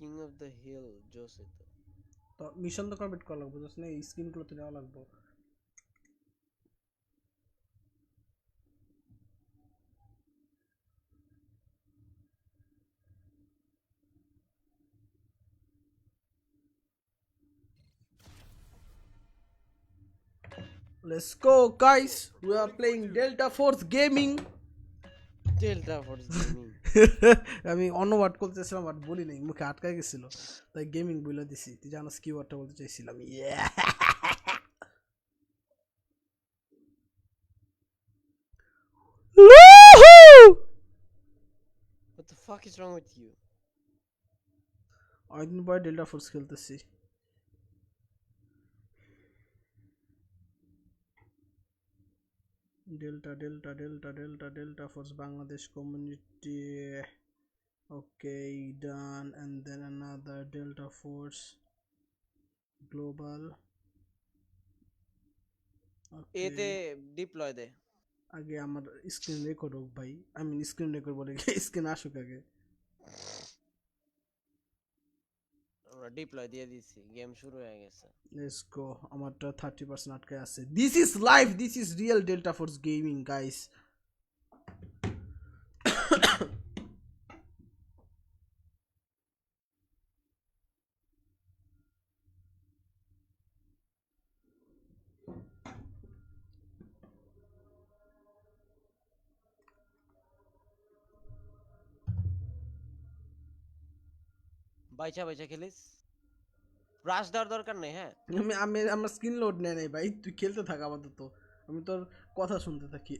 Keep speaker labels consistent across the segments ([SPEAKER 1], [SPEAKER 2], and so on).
[SPEAKER 1] King of the hill জোস
[SPEAKER 2] তো mission তো কমপ্লিট করা লাগবে, বুঝছ না? এই স্কিনগুলো তো নেওয়া লাগবে। Let's go guys, we are playing Delta Force Gaming.
[SPEAKER 1] Delta force gaming.
[SPEAKER 2] আমি অন্য ওয়ার্ড করতেছিলাম, বাট বলি নাই, মুখে আটকায় গেছিল, তাই গেমিং বলে দিছি। তুই জানাস কি ওয়ার্ডটা বলতে চাইছিলাম?
[SPEAKER 1] What the fuck is wrong with you?
[SPEAKER 2] অনেকদিন পরে ডেল্টা ফোর্স খেলতেছি। Delta Force Bangladesh community. Okay, done. And then another Delta Force Global.
[SPEAKER 1] এতে ডিপ্লয় দে।
[SPEAKER 2] আগে আমার স্ক্রিন রেকর্ড হোক ভাই, আমি স্ক্রিন রেকর্ড বলে স্ক্রিন আসুক আগে।
[SPEAKER 1] আমরা ডিপ্লয় দিয়ে দিছি, গেম শুরু হয়ে গেছে।
[SPEAKER 2] Let's go. আমারটা 30% আটকে আছে। This is live, this is real delta force gaming guys.
[SPEAKER 1] বাইচা বাইচা খেলিস, রাশ দেওয়ার দরকার নেই। হ্যাঁ,
[SPEAKER 2] আমার স্ক্রিন লোড নেয় নাই ভাই, তুই খেলতে থাক আপাতত, আমি তোর কথা শুনতে থাকি।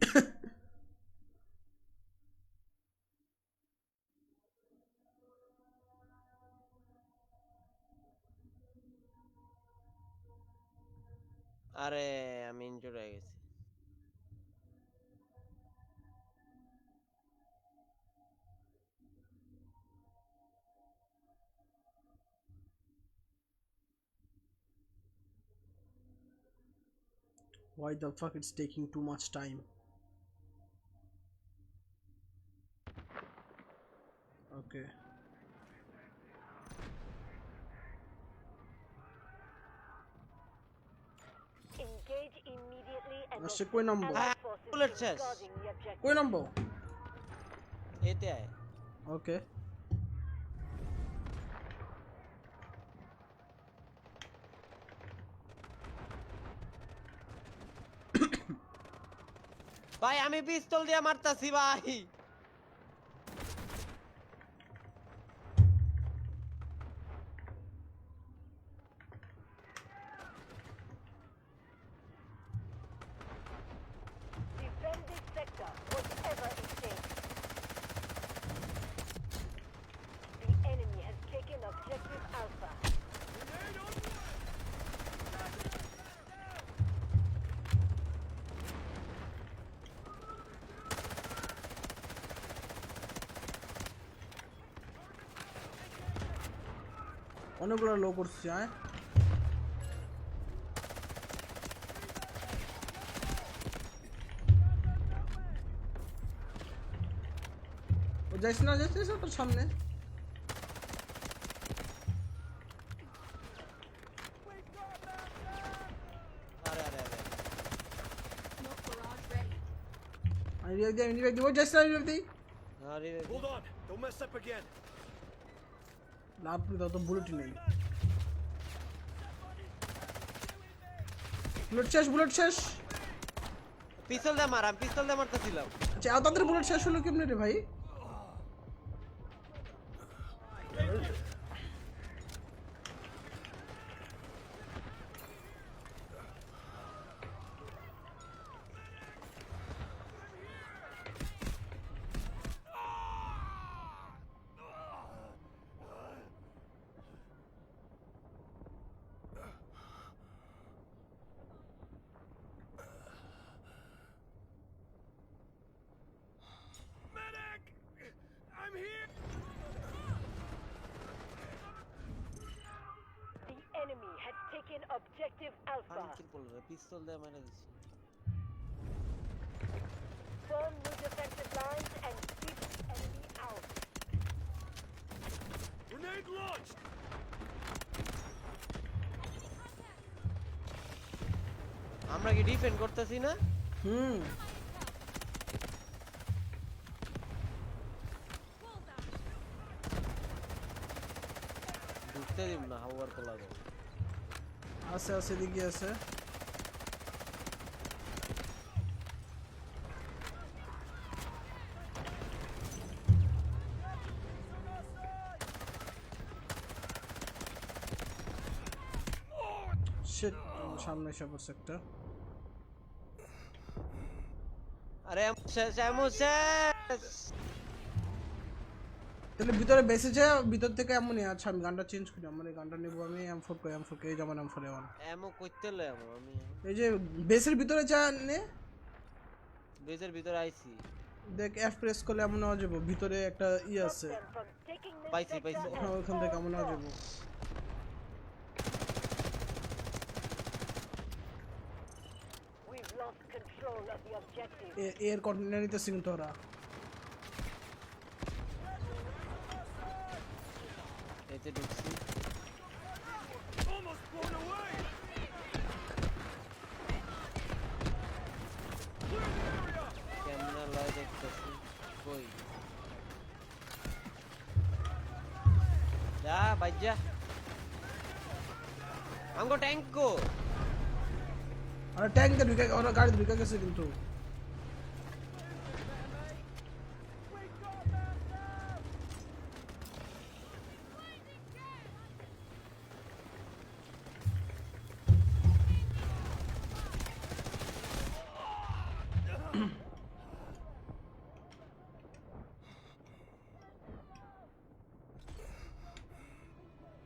[SPEAKER 1] আরে আমি ইনজুর হয়ে গেছি।
[SPEAKER 2] Why the fuck it's taking too much time? Okay.
[SPEAKER 3] Engage immediately and
[SPEAKER 2] আসছে কই নামবো?
[SPEAKER 3] Allied forces
[SPEAKER 1] Bullet
[SPEAKER 3] keep
[SPEAKER 1] chest.
[SPEAKER 3] guarding the objective.
[SPEAKER 2] কই নামবো?
[SPEAKER 1] এতে আয়।
[SPEAKER 2] Okay.
[SPEAKER 1] ভাই আমি পিস্তল দিয়ে মারতাছি ভাই।
[SPEAKER 3] Defend this sector, whatever it takes. The enemy has taken objective Alpha.
[SPEAKER 2] অনেকগুলো লো করছি। আয় ও যাইস না তোর সামনে।
[SPEAKER 1] আরে আরে আরে
[SPEAKER 2] আমি রিভাইভ দিই, ও যাইস না, রিভাইভ দিই।
[SPEAKER 1] আরে
[SPEAKER 4] Hold on, don't mess up again.
[SPEAKER 2] লাভ দাও তো, বুলেটই নেই। বুলেট শেষ।
[SPEAKER 1] পিস্তল দিয়ে মার, আমি পিস্তল দিয়ে মারতেছিলাম।
[SPEAKER 2] আচ্ছা, আর তাদের বুলেট শেষ হলো কেমনে রে ভাই?
[SPEAKER 4] Medic! I'm here!
[SPEAKER 3] The enemy has taken objective Alpha.
[SPEAKER 1] আমি কি বলবো, পিস্তল দিয়ে মারা দিছি।
[SPEAKER 3] Form new defensive lines and keep the enemy out.
[SPEAKER 4] Grenade Grenade launched!
[SPEAKER 1] আমরা কি ডিফেন্ড করতেছি না?
[SPEAKER 2] হুম
[SPEAKER 1] ঢুকতে দিব না, হাওয়ার তো লাগে।
[SPEAKER 2] আছে আছে দিকে আছে শিট সামনে এসে পড়ছে একটা
[SPEAKER 1] আরে এমন শেষ।
[SPEAKER 2] তাহলে ভিতরে বেসে যায় ভিতর থেকে এমনই আচ্ছা আমি গানটা চেঞ্জ করি আমার এই গানটা নেবো আমি M4 কই M4 কে যেমন M4 এমন
[SPEAKER 1] এমন করতে লয় আমি
[SPEAKER 2] এই যে বেসের ভিতরে যা নে
[SPEAKER 1] বেজের ভিতরে আইছি।
[SPEAKER 2] দেখ F প্রেস করলে এমন হওয়া যাবে ভিতরে একটা ই আছে
[SPEAKER 3] Them from taking this
[SPEAKER 1] পাইছি
[SPEAKER 3] sector
[SPEAKER 1] পাইছি।
[SPEAKER 2] হ্যাঁ ওখান থেকে এমন হওয়া যাবে
[SPEAKER 3] We've lost control of the objective.
[SPEAKER 2] এর কন্টেনার নিতেছি কিন্তু ওরা
[SPEAKER 1] এতে ঢুকছি।
[SPEAKER 4] Almost blown away!
[SPEAKER 1] ক্যামেরা লয় দেখতেছি। কই যা বাইজা আমগো ট্যাঙ্কো।
[SPEAKER 2] আর ট্যাঙ্কে ঢুকে ওরা গাড়ি ঢুকে গেছে কিন্তু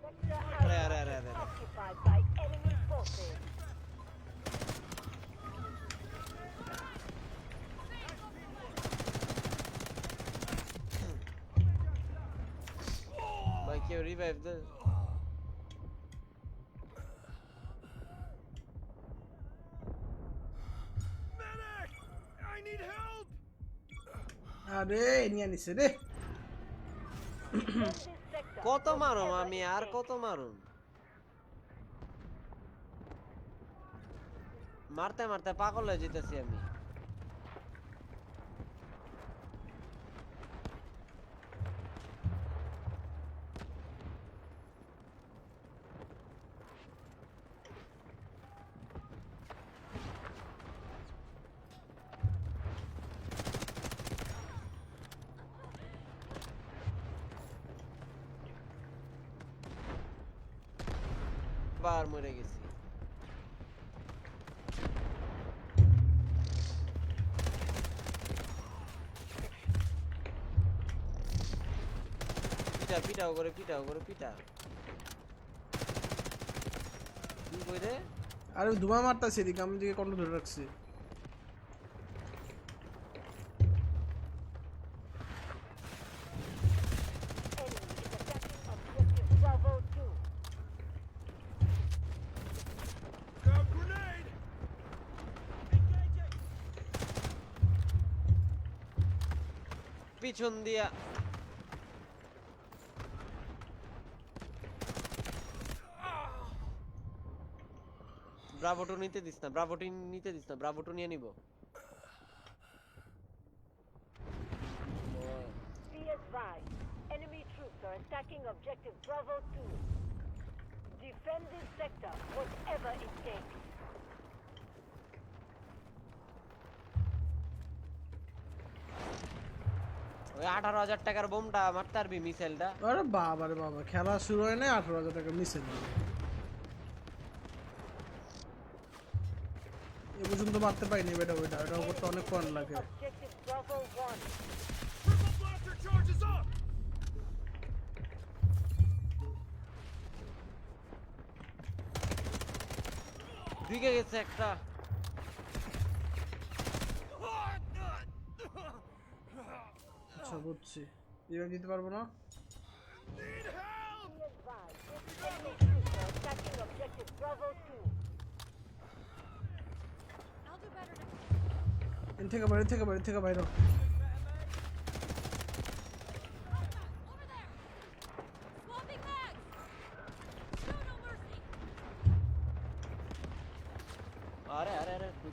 [SPEAKER 3] Sector
[SPEAKER 1] আরে
[SPEAKER 3] Alpha
[SPEAKER 1] আরে আরে আরে
[SPEAKER 3] occupied by enemy forces.
[SPEAKER 1] ভাই কেউ রিভাইভ দে।
[SPEAKER 4] Medic! I need help!
[SPEAKER 2] আরে নিয়ে নিছে রে
[SPEAKER 3] Defend this sector.
[SPEAKER 1] কত মারুম
[SPEAKER 3] whatever
[SPEAKER 1] আমি
[SPEAKER 3] it
[SPEAKER 1] আর
[SPEAKER 3] takes.
[SPEAKER 1] কত মারুম? মারতে মারতে পাগল হয়ে যেতেছি আমি। বার মরে গেছি। পিটাও করে পিটাও করে পিটা। কি কই রে?
[SPEAKER 2] আরে ধুমা মারতাছি এদিকে আমি দিকে কন্ট্রোল ধরে রাখছি
[SPEAKER 3] Enemy is attacking objective Bravo 2.
[SPEAKER 4] Grab grenade!
[SPEAKER 1] পিছন দিয়া ব্রাভোটো নিতে দিস না, ব্রাভোটো নিতে দিস না, ব্রাভোটো নিয়ে নিব।
[SPEAKER 3] Be advised, enemy troops are attacking objective Bravo 2. Defend this sector, whatever it takes.
[SPEAKER 1] ওই 18,000 টাকার বোমটা মারতে পারবি মিসাইলটা?
[SPEAKER 2] আরে বাবা রে বাবা খেলা শুরু হয় না 18,000 টাকা মিসে দিল এ পর্যন্ত মারতে পাইনি বেটা ওইটা ওটার উপর তো অনেক পয়েন্ট লাগে
[SPEAKER 3] Objective Bravo 1.
[SPEAKER 4] Triple blaster charges up!
[SPEAKER 1] ঢুকে গেছে একটা।
[SPEAKER 2] আচ্ছা বুঝছি এবার দিতে পারবো না
[SPEAKER 4] Need help!
[SPEAKER 3] Be advised, enemy troops are attacking objective Bravo 2.
[SPEAKER 2] এর থেকে বাইরে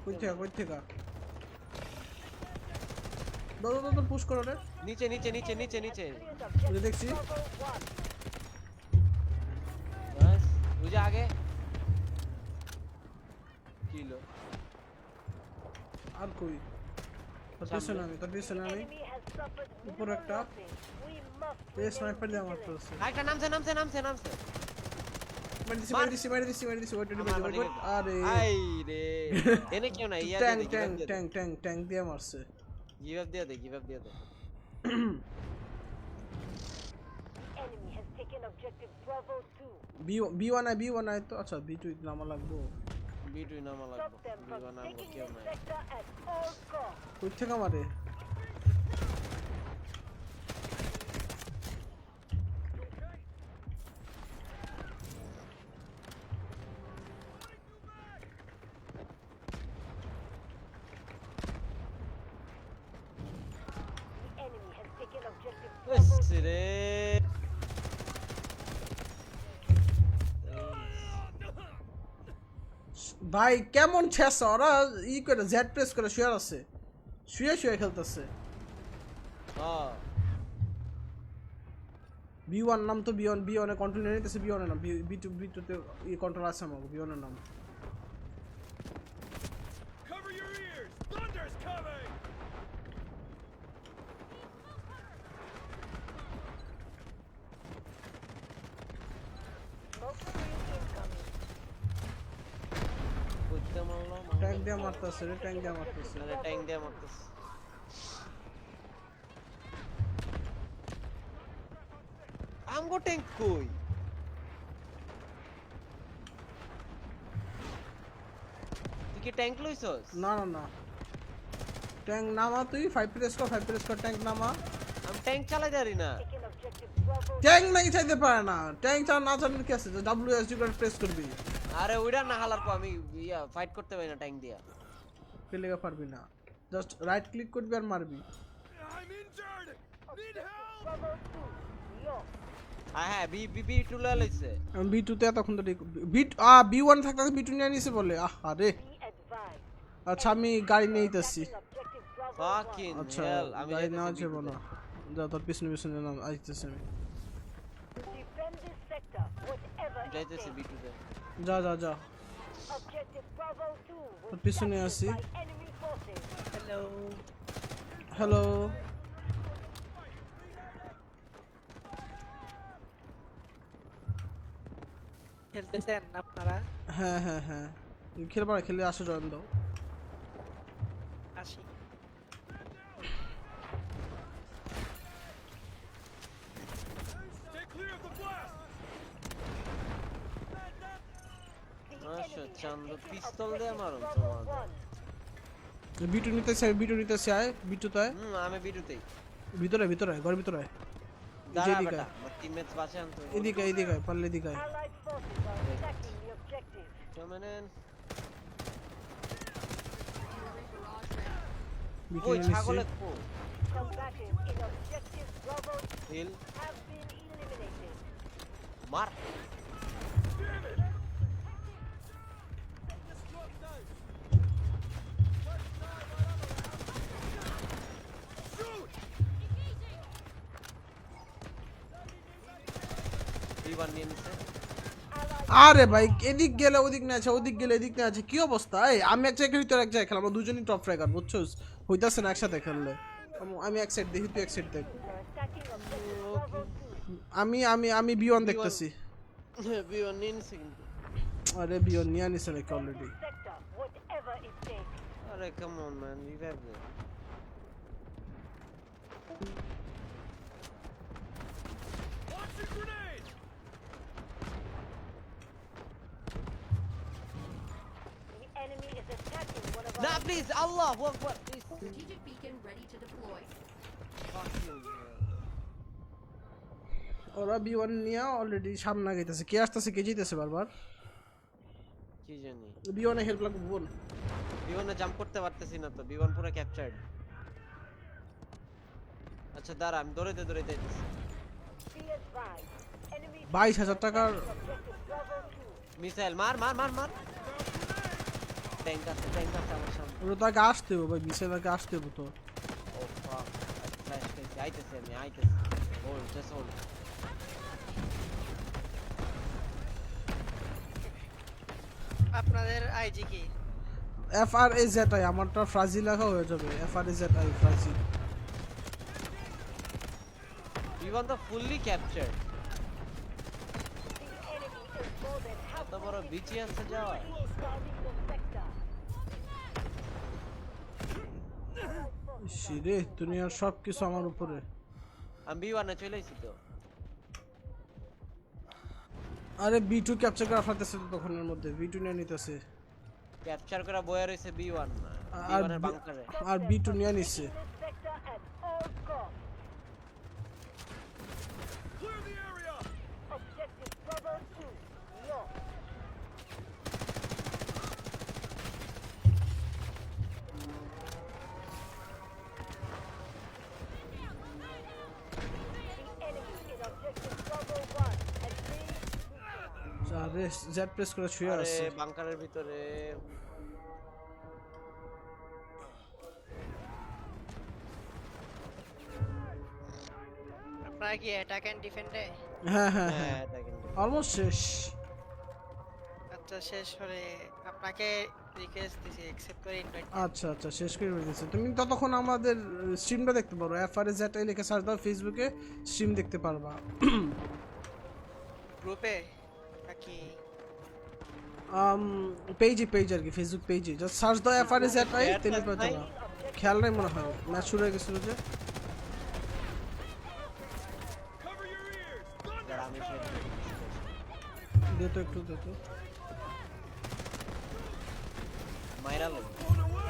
[SPEAKER 2] কই থেকে দাও পুশ করো রে
[SPEAKER 1] নিচে নিচে নিচে নিচে নিচে
[SPEAKER 3] Cleared
[SPEAKER 2] ওই
[SPEAKER 3] objective
[SPEAKER 2] দেখছি
[SPEAKER 3] Bravo 1.
[SPEAKER 1] বাস ওই যে আগে কিলো
[SPEAKER 2] আর কই তোর পিছনে আমি
[SPEAKER 3] Enemy has suffered
[SPEAKER 2] উপর
[SPEAKER 3] minimal
[SPEAKER 2] একটা
[SPEAKER 3] losses. We must
[SPEAKER 2] এই
[SPEAKER 3] remain
[SPEAKER 2] স্নাইপার দিয়ে আমার
[SPEAKER 3] vigilant.
[SPEAKER 2] করছে
[SPEAKER 1] একটা নামছে
[SPEAKER 2] মারি দিছি ওয়েট আরে
[SPEAKER 1] আই রে এনে কেউ না ইয়া
[SPEAKER 2] ট্যাঙ্ক দিয়ে মারছে
[SPEAKER 1] গিভ আপ দিয়ে দে
[SPEAKER 3] Enemy has taken objective Bravo 2.
[SPEAKER 2] B1 আয় তো আচ্ছা B2 নামা লাগবো
[SPEAKER 1] বিটুই নামা
[SPEAKER 3] Stop
[SPEAKER 1] লাগবে
[SPEAKER 3] them from
[SPEAKER 1] বিবানা
[SPEAKER 3] taking
[SPEAKER 1] কেউ
[SPEAKER 3] this
[SPEAKER 1] নাই
[SPEAKER 3] sector at all costs.
[SPEAKER 2] কই থেকে মারে
[SPEAKER 3] The enemy has taken objective Bravo 2.
[SPEAKER 1] রে
[SPEAKER 2] ভাই কেমন ছেস ওরা ই করে জেড প্রেস করে শুয়ে খেলতেছে
[SPEAKER 1] হ্যাঁ
[SPEAKER 2] B1 নাম তো B1 এ কন্ট্রোল নিয়ে নিতেছে B1 এর নাম B2 তে ই কন্ট্রোল আছে আমার B1 এর নাম
[SPEAKER 4] Cover your ears! Thunder's coming!
[SPEAKER 3] Smoke screen incoming.
[SPEAKER 1] কইতে মারলাম
[SPEAKER 2] ট্যাঙ্ক দিয়ে মারতেছে
[SPEAKER 1] মানে ট্যাঙ্ক দিয়ে মারতেছে আমগো ট্যাঙ্ক কই তুই কি ট্যাঙ্ক লইছস
[SPEAKER 2] না ট্যাঙ্ক নামা তুই 5 প্রেস কর ট্যাঙ্ক নামা
[SPEAKER 1] আমি ট্যাঙ্ক চালাই জানি না
[SPEAKER 3] Taken objective Bravo 2.
[SPEAKER 2] ট্যাঙ্ক নাই চাইতে পারে না ট্যাঙ্ক না জানলে কি আছে WSD করে প্রেস করবি
[SPEAKER 1] আরে ওইটা না হালার পর আমি ইয়া ফাইট করতে পারি না ট্যাঙ্ক দিয়া
[SPEAKER 2] পেলেগা পারবি না জাস্ট রাইট ক্লিক করবি আর মারবি
[SPEAKER 4] I'm injured! Need help!
[SPEAKER 3] Bravo 2. Lost.
[SPEAKER 1] হ্যাঁ বি টু লইছে
[SPEAKER 2] আমি B2 তে এতক্ষণ তো B1 থাকতে B2 নিয়ে নিছে বলে আরে
[SPEAKER 3] Be advised.
[SPEAKER 2] আচ্ছা আমি গাড়ি নিয়ে যাচ্ছি
[SPEAKER 3] Attacking objective Bravo 1.
[SPEAKER 1] ফাকিং
[SPEAKER 2] আচ্ছা
[SPEAKER 1] হেল আমি
[SPEAKER 2] গাড়ি নেওয়া
[SPEAKER 1] যাইতেছি
[SPEAKER 2] যাবে না যা তোর পিছনে নাম আইতেছে আমি
[SPEAKER 3] Defend this sector, whatever it
[SPEAKER 1] যাইতেছি
[SPEAKER 3] takes.
[SPEAKER 1] বি টু তে
[SPEAKER 2] যা
[SPEAKER 3] Objective Bravo 2 was
[SPEAKER 2] তোর পিছনে
[SPEAKER 3] captured
[SPEAKER 2] আছি
[SPEAKER 3] by enemy forces.
[SPEAKER 2] হ্যালো
[SPEAKER 5] খেলতেছেন আপনারা?
[SPEAKER 2] হ্যাঁ খেলে আসো জয়েন দাও
[SPEAKER 5] আসি।
[SPEAKER 4] Stay clear of the blast!
[SPEAKER 3] The
[SPEAKER 1] আচ্ছা
[SPEAKER 3] enemy has
[SPEAKER 1] চান্দ
[SPEAKER 3] taken
[SPEAKER 1] পিস্তল দিয়ে
[SPEAKER 3] objective
[SPEAKER 1] মারুন
[SPEAKER 3] Bravo
[SPEAKER 1] তোমার
[SPEAKER 3] 1.
[SPEAKER 2] B2 নিতেছে আয় B2 তাই
[SPEAKER 1] আমি বি টু তেই
[SPEAKER 2] ভিতরে ঘরের ভিতরে আয়
[SPEAKER 1] দাঁড়া
[SPEAKER 2] এদিকে
[SPEAKER 1] বেটা আমার টিমমেটস বাঁচে আনতো
[SPEAKER 2] এদিকে আয়, পারলে এদিকে আয়।
[SPEAKER 3] Allied forces are attacking the objective.
[SPEAKER 1] কেমনেন
[SPEAKER 2] B2
[SPEAKER 1] ওই
[SPEAKER 2] নিয়ে
[SPEAKER 1] ছাগলে
[SPEAKER 2] নিচ্ছি।
[SPEAKER 1] কো
[SPEAKER 3] Combatants in objective Bravo
[SPEAKER 1] hill
[SPEAKER 3] have been eliminated.
[SPEAKER 1] মার বিমান নিয়ে নিছে
[SPEAKER 2] আরে ভাই এদিক গেলে ওদিক না আছে ওদিক গেলে এদিক না আছে কি অবস্থা এই আমি এক জায়গায় ভিতরে এক জায়গায় খেলাম আমরা দুজনই টপ ফ্র্যাগার বুঝছস হইতাছে না একসাথে খেললে আমি এক সাইড দেখি তুই এক সাইড দেখ
[SPEAKER 3] Are attacking objective Bravo 2.
[SPEAKER 2] আমি B1 দেখতেছি
[SPEAKER 1] বিমান নিয়ে নিছে কিন্তু
[SPEAKER 2] আরে B1 নিয়ে নিছে নাকি already
[SPEAKER 3] Sector, whatever it takes.
[SPEAKER 1] আরে কাম অন ম্যান রিভাইভ দে
[SPEAKER 4] Launch a grenade!
[SPEAKER 3] The enemy is attacking one of
[SPEAKER 1] না
[SPEAKER 3] our
[SPEAKER 1] প্লিজ আল্লাহু আকবার please
[SPEAKER 6] Strategic beacon ready to deploy.
[SPEAKER 2] ওরা B1 নিয়ে অলরেডি সামনে গেতেছে কে আসতেছে কে জিতেছে বারবার
[SPEAKER 1] কি জানি
[SPEAKER 2] B1 এ হেল্প লাগবে বল
[SPEAKER 1] বিমানে জাম্প করতে পারতেছি না তো বিমান পুরো ক্যাপচার্ড আচ্ছা দাঁড়া আমি দৌড়াইতে যাইতেছি
[SPEAKER 3] Be advised. Enemy
[SPEAKER 2] 22,000 টাকার
[SPEAKER 3] objective Bravo 2.
[SPEAKER 1] মিসাইল মার ট্যাঙ্ক আছে আমার সামনে।
[SPEAKER 2] ওরা তো আগে আসতে হবে ভাই, মিসাইল আগে আসতে হবে তো।
[SPEAKER 1] ও ফাক, ফ্ল্যাশ পেয়েছি, আইতেছি। Hold, just hold.
[SPEAKER 5] আপনাদের আইজি কি?
[SPEAKER 2] FRAZI, আমারটা ফ্রাজি লেখা হয়ে যাবে, FRAZI ফ্রাজি।
[SPEAKER 1] B1 তো fully captured.
[SPEAKER 3] The enemy is more than half
[SPEAKER 1] এত বড় বিচি আছে যাওয়া।
[SPEAKER 3] guarding the sector.
[SPEAKER 2] শিরে দুনিয়ার সব কিছু আমার উপরে।
[SPEAKER 1] আমি B1 এ চলে এসেছি তো।
[SPEAKER 2] আরে B2 ক্যাপচার করা ফেলতেছে তো তখনের মধ্যে, B2 নিয়ে নিতেছে।
[SPEAKER 1] ক্যাপচার করা বয়ে রয়েছে B1
[SPEAKER 2] আর
[SPEAKER 1] B1 এর বাংকারে।
[SPEAKER 2] আর B2 নিয়ে নিচ্ছে।
[SPEAKER 3] This sector at all costs.
[SPEAKER 4] Clear the area!
[SPEAKER 3] Objective Bravo 2 lost. The enemy in Objective Bravo 1 has been neutralized.
[SPEAKER 2] আরে জেড প্রেস করে শুয়ে
[SPEAKER 1] আরে
[SPEAKER 2] আছে।
[SPEAKER 1] বাংকারের ভিতরে
[SPEAKER 5] আপনারা কি অ্যাটাক এন্ড ডিফেন্ডে?
[SPEAKER 2] হ্যাঁ
[SPEAKER 1] হ্যাঁ
[SPEAKER 2] এটা
[SPEAKER 1] কিন্তু
[SPEAKER 2] অলমোস্ট শেষ।
[SPEAKER 5] আচ্ছা শেষ হলে আপনাকে রিকোয়েস্ট দিছি অ্যাকসেপ্ট করে ইনভাইট।
[SPEAKER 2] আচ্ছা শেষ করে দিয়েছে। তুমি ততক্ষণ আমাদের স্ট্রিমটা দেখতে পারো, FRAZI লিখে সার্চ দাও ফেসবুকে, স্ট্রিম দেখতে পারবা।
[SPEAKER 5] গ্রুপে নাকি
[SPEAKER 2] পেজ আর কি, ফেসবুক পেজে জাস্ট সার্চ দাও FRAZI, তেলে পেয়ে যাবা। খেয়াল নাই মনে হয়, ম্যাচ শুরু হয়ে গেছিল যে।
[SPEAKER 4] Cover your ears! Thunder!
[SPEAKER 1] যারা আমি শেয়ার
[SPEAKER 2] দে তো একটু দে তো।
[SPEAKER 1] মাইরালো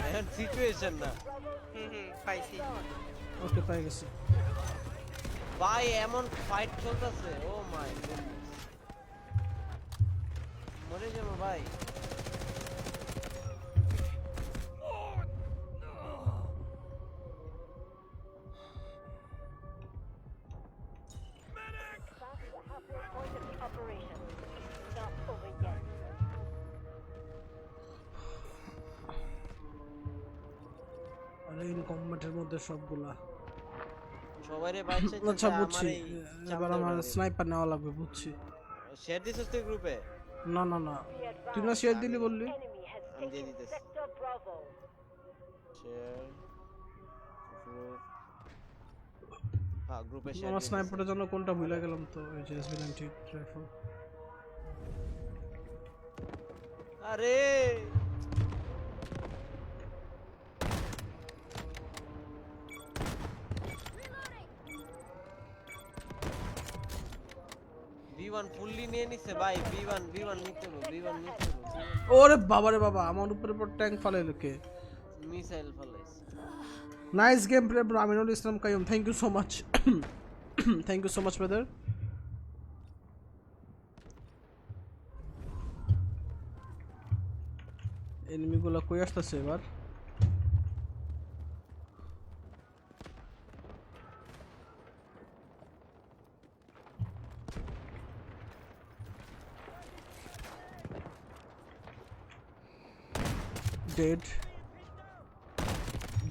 [SPEAKER 1] এখন সিচুয়েশন না
[SPEAKER 5] পাইছি।
[SPEAKER 2] ওকে পাই গেছি।
[SPEAKER 1] ভাই এমন ফাইট চলতেছে, ও মাই গডনেস, মরে যাবো ভাই।
[SPEAKER 3] Past the halfway point of the operation. It's not over yet.
[SPEAKER 2] আরে ইন কম্বাটের মধ্যে সবগুলা।
[SPEAKER 1] সবাইরে বাইছে
[SPEAKER 2] আচ্ছা বুঝছি, এবার আমার স্নাইপার নেওয়া লাগবে, বুঝছি।
[SPEAKER 1] শেয়ার দিছিস তুই গ্রুপে?
[SPEAKER 2] না তুই না শেয়ার দিলি বললি।
[SPEAKER 3] Enemy has
[SPEAKER 1] I'm
[SPEAKER 3] taken
[SPEAKER 1] doing this.
[SPEAKER 3] Sector Bravo.
[SPEAKER 1] Share group, হ্যাঁ গ্রুপে শেয়ার
[SPEAKER 2] আমার স্নাইপারের জন্য কোনটা ভুলে গেলাম তো, এই যে SB90 রাইফেল।
[SPEAKER 1] আরে B1 ফুললি নিয়ে নিছে ভাই। B1 নিতে হবে, B1 নিতে হবে।
[SPEAKER 2] ওরে বাবা রে বাবা, আমার উপরে পর ট্যাঙ্ক ফালাইলো কে?
[SPEAKER 1] মিসাইল ফলাইছে।
[SPEAKER 2] Nice game play bro, Aminul Islam Kaiyum, thank you so much. Thank you so much brother. এনিমিগুলো কই আসতেছে এবার?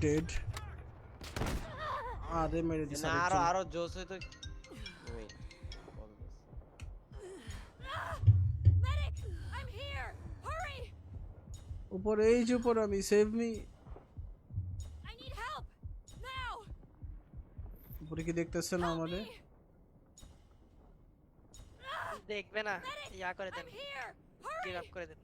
[SPEAKER 2] ডেড আরে মেরে দিছে।
[SPEAKER 1] না আরো জোস হইতো। ওই
[SPEAKER 6] Medic! I'm here! Hurry!
[SPEAKER 2] উপরে, এই যে উপরে, আমি save me.
[SPEAKER 6] I need help! Now!
[SPEAKER 2] উপরে কি দেখতেছে না আমারে?
[SPEAKER 5] দেখবে না, ইয়া করে দেন,
[SPEAKER 6] I'm here!
[SPEAKER 5] Give
[SPEAKER 6] Hurry!
[SPEAKER 5] Up করে দেন।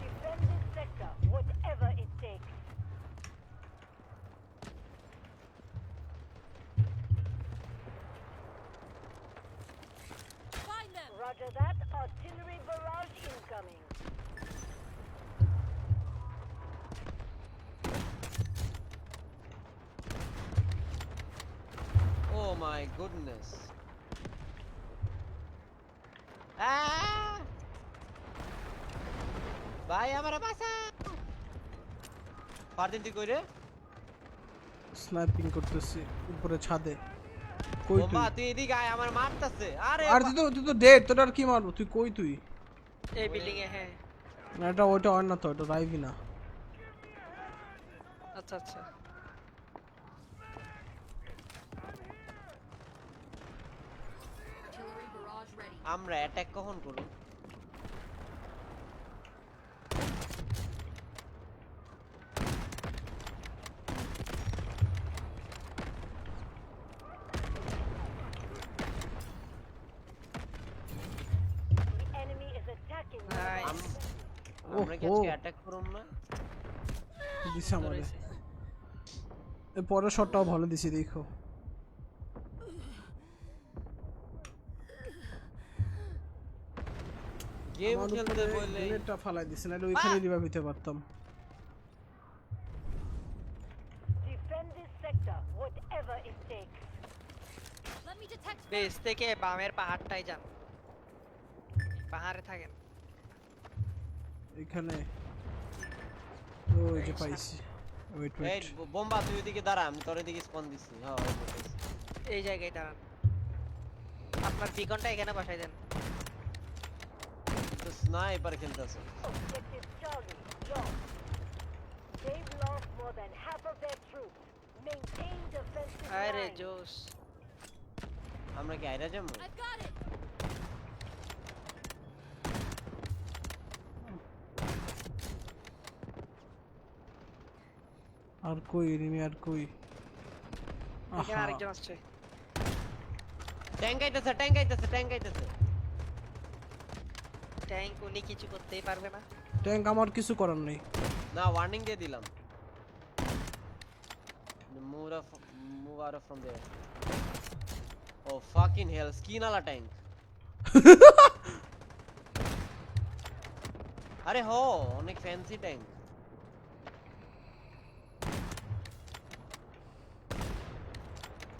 [SPEAKER 3] Defend this sector, whatever it takes.
[SPEAKER 6] Find them!
[SPEAKER 3] Roger that. Artillery barrage incoming.
[SPEAKER 1] oh my goodness. ভাই আমার বাসা। পারদিন তুই কই রে?
[SPEAKER 2] স্নাইপিং করতেছি উপরে ছাদে। কই তুই
[SPEAKER 1] বোমা তুই এদিকে আয়, আমার মারতাছে। আরে
[SPEAKER 2] আর তুই তো ডেড, তোর আর কি মারবো, তুই কই তুই?
[SPEAKER 5] এই বিল্ডিং এ, হ্যাঁ।
[SPEAKER 2] না এটা ওইটা আর না তো, এটা রাইভি না।
[SPEAKER 5] আচ্ছা আচ্ছা।
[SPEAKER 6] Artillery barrage ready.
[SPEAKER 1] আমরা অ্যাটাক কখন করব?
[SPEAKER 3] The enemy is attacking.
[SPEAKER 5] Nice.
[SPEAKER 1] আমরা কি
[SPEAKER 2] ওহো।
[SPEAKER 1] আজকে অ্যাটাক করব না?
[SPEAKER 2] দিছে আমারে। এই পরের শটটাও ভালো দিছি, দেখো।
[SPEAKER 1] গেম
[SPEAKER 2] আমার
[SPEAKER 1] খেলতে
[SPEAKER 2] উপরে
[SPEAKER 1] বললে
[SPEAKER 2] গ্রেনেডটা ফালাই দিছে, না ওইখানে রিভাইভ দিতে পারতাম।
[SPEAKER 3] Defend this sector, whatever it takes.
[SPEAKER 6] Let me detect
[SPEAKER 5] base থেকে বামের পাহাড়টাই যান, পাহাড়ে থাকেন।
[SPEAKER 2] এখানে ওই যে পাইছি। ওয়েট
[SPEAKER 1] এই
[SPEAKER 2] ওয়েট,
[SPEAKER 1] বোমা তুই ওদিকে দাঁড়া, আমি তোর এদিকে স্পন দিছি। হ্যাঁ ওই যে পাইছি।
[SPEAKER 5] এই জায়গায় দাঁড়ান, আপনার বিকনটা এখানে বসাই দেন।
[SPEAKER 1] তো স্নাইপার খেলতেছে।
[SPEAKER 3] Objective Charlie, lost. They've lost more than half of their troops. Maintain defensive
[SPEAKER 5] আরে
[SPEAKER 3] lines.
[SPEAKER 5] জোস।
[SPEAKER 1] আমরা কি আইরা যাবো?
[SPEAKER 6] I've got it.
[SPEAKER 2] আর কই এনিমি, আর কই?
[SPEAKER 5] এখানে
[SPEAKER 2] আহা,
[SPEAKER 5] আরেকজন আসছে।
[SPEAKER 1] ট্যাঙ্ক আইতাছে, ট্যাঙ্ক আইতাছে, ট্যাঙ্ক আইতাছে।
[SPEAKER 5] ট্যাঙ্ক উনি কিছু করতেই পারবে না।
[SPEAKER 2] ট্যাঙ্ক আমার কিছু করার নেই।
[SPEAKER 1] না ওয়ার্নিং দিয়ে দিলাম। Move out from there. Oh fucking hell, skin ala tank. আরে হো, অনেক ফ্যান্সি ট্যাঙ্ক।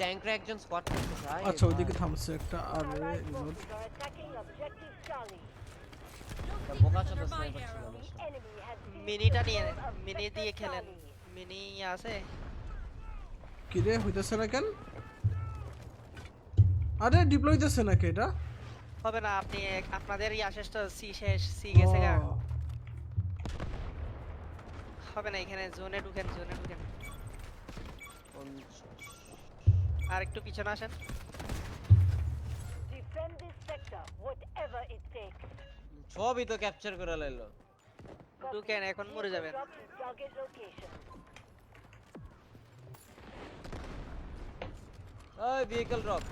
[SPEAKER 1] ট্যাঙ্করে একজন স্কোয়াড করতেছে।
[SPEAKER 2] আচ্ছা ওইদিকে থামছে একটা, আর
[SPEAKER 3] Allied
[SPEAKER 2] reload.
[SPEAKER 3] forces are attacking objective Charlie.
[SPEAKER 1] বোকা চোদা
[SPEAKER 6] Under my
[SPEAKER 1] স্নাইপার ছিল
[SPEAKER 6] arrow.
[SPEAKER 1] আমার
[SPEAKER 3] The
[SPEAKER 1] সাথে।
[SPEAKER 3] enemy has seized
[SPEAKER 5] মিনিটা নিয়ে
[SPEAKER 3] control
[SPEAKER 5] নেন,
[SPEAKER 3] of
[SPEAKER 5] মিনি
[SPEAKER 3] sector
[SPEAKER 5] দিয়ে খেলেন।
[SPEAKER 3] Charlie.
[SPEAKER 5] মিনি আছে?
[SPEAKER 2] কি রে হইতাছে না কেন? আরে ডিপ্লয় হইতাছে নাকি এটা?
[SPEAKER 5] হবে না, আপনি আপনাদের শেষ তো সি শেষ, সি গেছে গা।
[SPEAKER 2] ও,
[SPEAKER 5] হবে না, এখানে জোনে ঢুকেন, জোনে ঢুকেন।
[SPEAKER 1] 50
[SPEAKER 5] আর একটু পিছনে আসেন।
[SPEAKER 3] Defend this sector, whatever it takes.
[SPEAKER 1] সবই তো ক্যাপচার করে লাইলো।
[SPEAKER 3] Copy.
[SPEAKER 5] ঢুকেন, এখন মরে যাবেন।
[SPEAKER 3] Drop to target location.
[SPEAKER 1] ওই vehicle drop.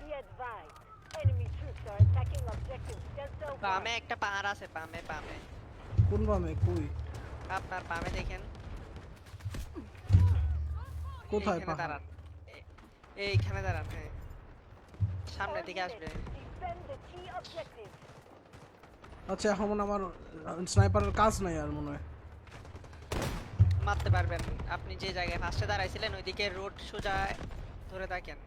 [SPEAKER 3] Be advised, enemy troops are attacking objective Delta 1.
[SPEAKER 5] বামে একটা পাহাড় আছে, বামে বামে।
[SPEAKER 2] কোন বামে কই?
[SPEAKER 5] আপনার বামে দেখেন।
[SPEAKER 2] কোথায়
[SPEAKER 5] এইখানে
[SPEAKER 2] পাহাড়?
[SPEAKER 5] দাঁড়ান। এইখানে দাঁড়ান, হ্যাঁ। সামনের দিকে আসবে।
[SPEAKER 3] Defend the key objectives.
[SPEAKER 2] আচ্ছা এখন আমার স্নাইপারের কাজ নাই আর মনে হয়।
[SPEAKER 5] মারতে পারবেন। আপনি যে জায়গায় ফার্স্টে দাঁড়াইছিলেন ওইদিকে রোড সোজা ধরে থাকেন।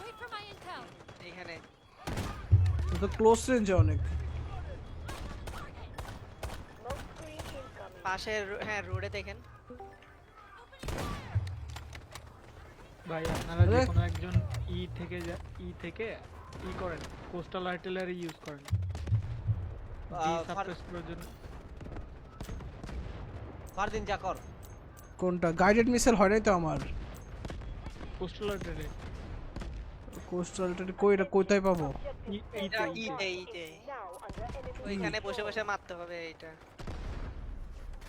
[SPEAKER 6] Wait for my intel.
[SPEAKER 5] এইখানে
[SPEAKER 2] এটা তো ক্লোজ রেঞ্জে অনেক।
[SPEAKER 3] Smoke screen incoming.
[SPEAKER 5] পাশে, হ্যাঁ রোডে দেখেন।
[SPEAKER 7] ভাই আপনারা যে
[SPEAKER 2] আরে?
[SPEAKER 7] কোনো একজন ই থেকে ই করেন, কোস্টাল আর্টিলারি ইউজ করেন জি সাপ্রেস করার জন্য।
[SPEAKER 1] ফারদিন যা কর।
[SPEAKER 2] কোনটা গাইডেড মিসাইল হয় নাই তো আমার?
[SPEAKER 7] কোস্টাল আর্টিলারি
[SPEAKER 2] কোস্টাল কই, এটা কোথায় পাবো?
[SPEAKER 5] এটা ইতে ইতে
[SPEAKER 3] Now under enemy
[SPEAKER 5] ওইখানে বসে বসে মারতে হবে। এইটা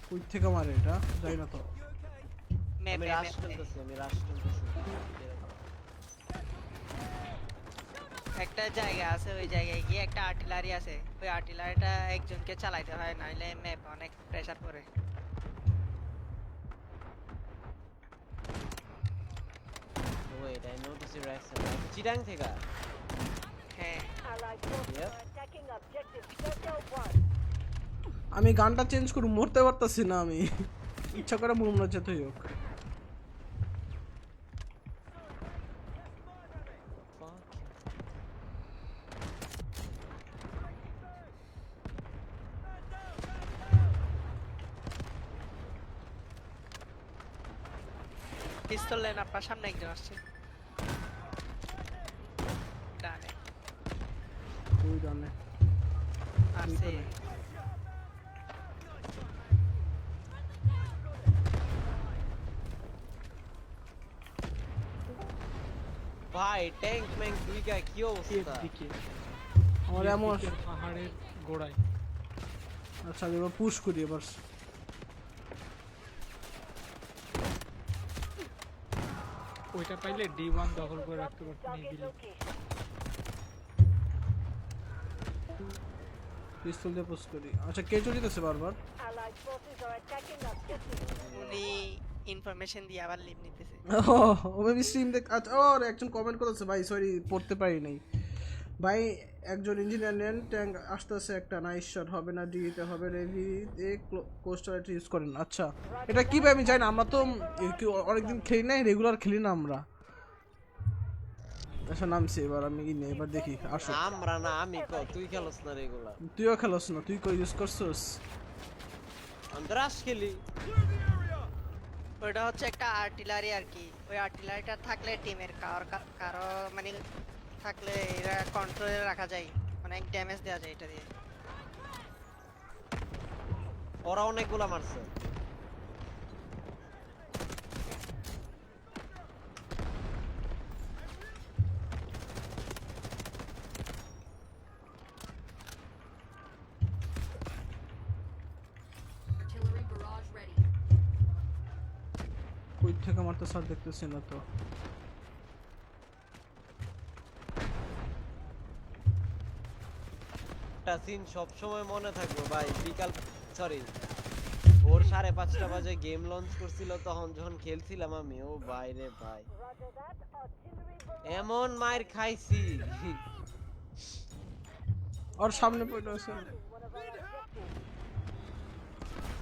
[SPEAKER 2] কই থেকে মারে এটা যাই না তো।
[SPEAKER 1] আমি
[SPEAKER 5] ম্যাপে
[SPEAKER 1] রাশ চলতেছি, আমি রাশ চলতেছি।
[SPEAKER 5] একটা জায়গা আছে, ওই জায়গায় গিয়ে একটা আর্টিলারি আছে। ওই আর্টিলারিটা একজনকে চালাইতে হয়, নাইলে ম্যাপ অনেক প্রেসার পড়ে।
[SPEAKER 1] Wait, I noticed your accent. Chittagong থেকে।
[SPEAKER 5] হ্যাঁ,
[SPEAKER 3] allied forces
[SPEAKER 1] Yep.
[SPEAKER 3] are attacking objective Delta 1.
[SPEAKER 2] আমি গানটা চেঞ্জ করব, মরতে পারতাছি না আমি। ইচ্ছা করে মরুম না, যেতেই হোক।
[SPEAKER 5] পিস্তল লেন আপনার সামনে একজন আসছে ডানে
[SPEAKER 2] তুই জানে
[SPEAKER 5] আসছে
[SPEAKER 2] ডানে।
[SPEAKER 1] ভাই ট্যাঙ্ক ম্যাঙ্ক দুইটা কি
[SPEAKER 7] এর
[SPEAKER 1] অবস্থা
[SPEAKER 7] দিকে
[SPEAKER 2] আমার
[SPEAKER 7] এর
[SPEAKER 2] এমন
[SPEAKER 7] দিকের পাহাড়ের গোড়ায়
[SPEAKER 2] আচ্ছা আমি এবার পুশ করি এবার
[SPEAKER 7] ওইটা পাইলে D1 দখল করে রাখতে পারতেন
[SPEAKER 3] Target
[SPEAKER 7] ইজিলি
[SPEAKER 3] location.
[SPEAKER 2] পিস্তল দিয়ে পুশ করি আচ্ছা কে চলিতেছে বারবার
[SPEAKER 3] Allied forces are attacking objective.
[SPEAKER 5] উনি ইনফরমেশন দিয়ে আবার লিভ নিতেছে
[SPEAKER 2] ও মেবি স্ট্রিম দেখ আচ্ছা ও একজন কমেন্ট করেছে ভাই সরি পড়তে পারি নাই ভাই একজন ইঞ্জিনিয়ার নেন ট্যাঙ্ক আসতেছে একটা নাইস শট হবে না ডিতে হবে রেভি কোস্টার এটা ইউজ করেন আচ্ছা এটা কি ভাই আমি জানি না আমরা তো অনেকদিন খেলি নাই রেগুলার খেলি না আমরা আচ্ছা নামছি এবার আমি কি নেই এবার দেখি আসো
[SPEAKER 1] আমরা না আমি তুই খেলোস না রেগুলার
[SPEAKER 2] তুইও খেলোস না তুই কই ইউজ করছস
[SPEAKER 1] আমি তো রাশ খেলি
[SPEAKER 4] Clear the area!
[SPEAKER 5] ওইটা হচ্ছে একটা আর্টিলারি আর কি ওই আর্টিলারিটা থাকলে টিমের কারো মানে থাকলে এরা কন্ট্রোলে রাখা যায় অনেক ড্যামেজ দেওয়া যায় এটা দিয়ে
[SPEAKER 1] ওরা অনেকগুলা মারছে
[SPEAKER 6] Artillery barrage ready.
[SPEAKER 2] কই থেকে মারতে স্যার দেখতেছি না তো
[SPEAKER 1] একটা সিন সবসময় মনে থাকবে ভাই বিকাল সরি ভোর 5:30 বাজে গেম লঞ্চ করছিল তখন যখন খেলছিলাম আমি ও ভাই রে ভাই
[SPEAKER 3] Roger that. Artillery barrage.
[SPEAKER 1] এমন মার খাইছি
[SPEAKER 2] আর সামনে পড়ে আছে
[SPEAKER 3] One of our objectives.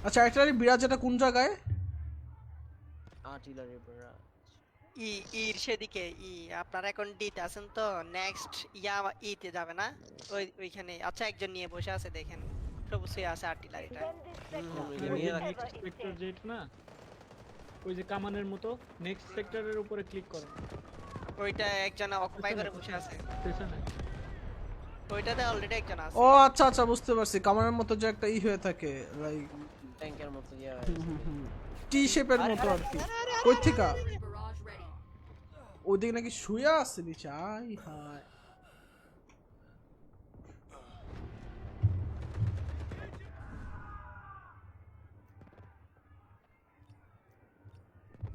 [SPEAKER 2] আচ্ছা আর্টিলারি বিরাজ এটা কোন জায়গায়
[SPEAKER 1] আর্টিলারি বড়া
[SPEAKER 5] ইর সেদিকে আপনারা এখন ডিতে আছেন তো নেক্সট ইতে যাবে না ওইখানে আচ্ছা একজন নিয়ে বসে আছে দেখেন সবুজ হয়ে আছে আর্টিলারিটা
[SPEAKER 3] Defend this sector.
[SPEAKER 1] এটা নিয়ে রাখ
[SPEAKER 7] নেক্সট সেক্টর যেটা না ওই যে কামানের মতো নেক্সট সেক্টরের উপরে ক্লিক করো
[SPEAKER 5] ওইটা একজন অকুপাই করে বসে আছে
[SPEAKER 7] পেছনে
[SPEAKER 5] ওইটাতে অলরেডি একজন আছে
[SPEAKER 2] ও আচ্ছা আচ্ছা বুঝতে পারছি কামানের মতো যে একটা হয়ে থাকে লাইক
[SPEAKER 1] ট্যাঙ্কের মতো ইয়া
[SPEAKER 2] টি শেপের মতো আর কি কই থেকে
[SPEAKER 6] Artillery barrage ready.
[SPEAKER 2] ওদিকে নাকি শুয়ে আছে নিচে আই হায়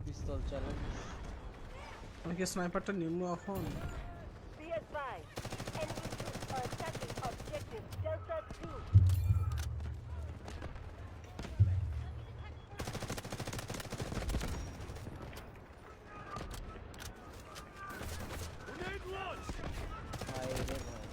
[SPEAKER 1] পিস্তল চ্যালেঞ্জ
[SPEAKER 2] নাকি স্নাইপারটা নিম্ন এখন
[SPEAKER 3] Be advised. Enemy troops are attacking objective Delta 2.
[SPEAKER 4] Grenade launched!
[SPEAKER 1] ভাই রে ভাই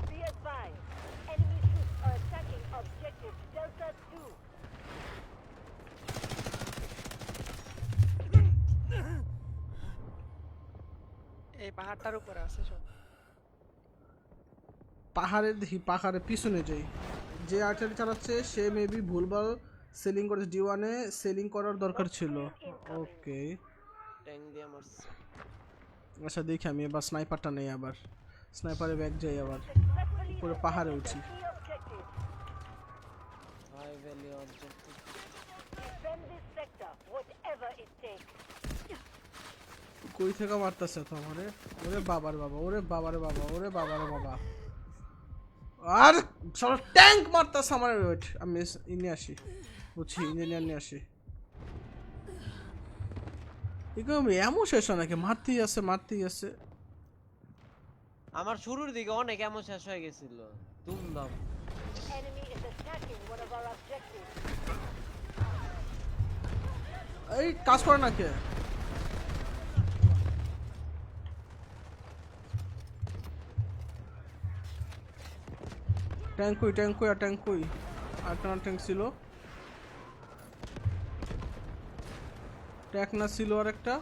[SPEAKER 3] Be advised. Enemy troops are attacking objective Delta 2.
[SPEAKER 5] এই পাহাড়টার উপরে আছে সব
[SPEAKER 2] পাহাড়ের দেখি পাহাড়ের পিছনে যাই যে আর্টারি চালাচ্ছে সে মেবি ভুলভাল সেলিং করে D1 এ সেলিং করার দরকার ছিল ওকে
[SPEAKER 1] ট্যাঙ্ক দিয়ে মারছে
[SPEAKER 2] আচ্ছা দেখি আমি এবার স্নাইপারটা নেই আবার স্নাইপারে ব্যাগ যাই আবার
[SPEAKER 3] Successfully
[SPEAKER 2] পুরো পাহাড়ে উঠি
[SPEAKER 3] key objective.
[SPEAKER 1] High valley objective
[SPEAKER 3] Defend this sector, whatever it takes.
[SPEAKER 2] কই থেকে মারতেছে তো আমারে ওরে বাবার বাবা ওরে বাবারে বাবা ওরে বাবারে বাবা আর সব ট্যাঙ্ক মারতেছে আমার ওয়েট আমি নিয়ে আসি বুঝছি ইঞ্জিনিয়ার নিয়ে আসি এরকম এমন শেষ হয় নাকি মারতেই আছে
[SPEAKER 1] আমার শুরুর দিকে অনেক এমন শেষ হয়ে গেছিল দুমদাম
[SPEAKER 3] Enemy is attacking one of our objectives.
[SPEAKER 2] এই কাজ করে না কে ট্যাঙ্ক কই আরেকটা ট্যাঙ্ক ছিল ট্যাঙ্ক না ছিল আরেকটা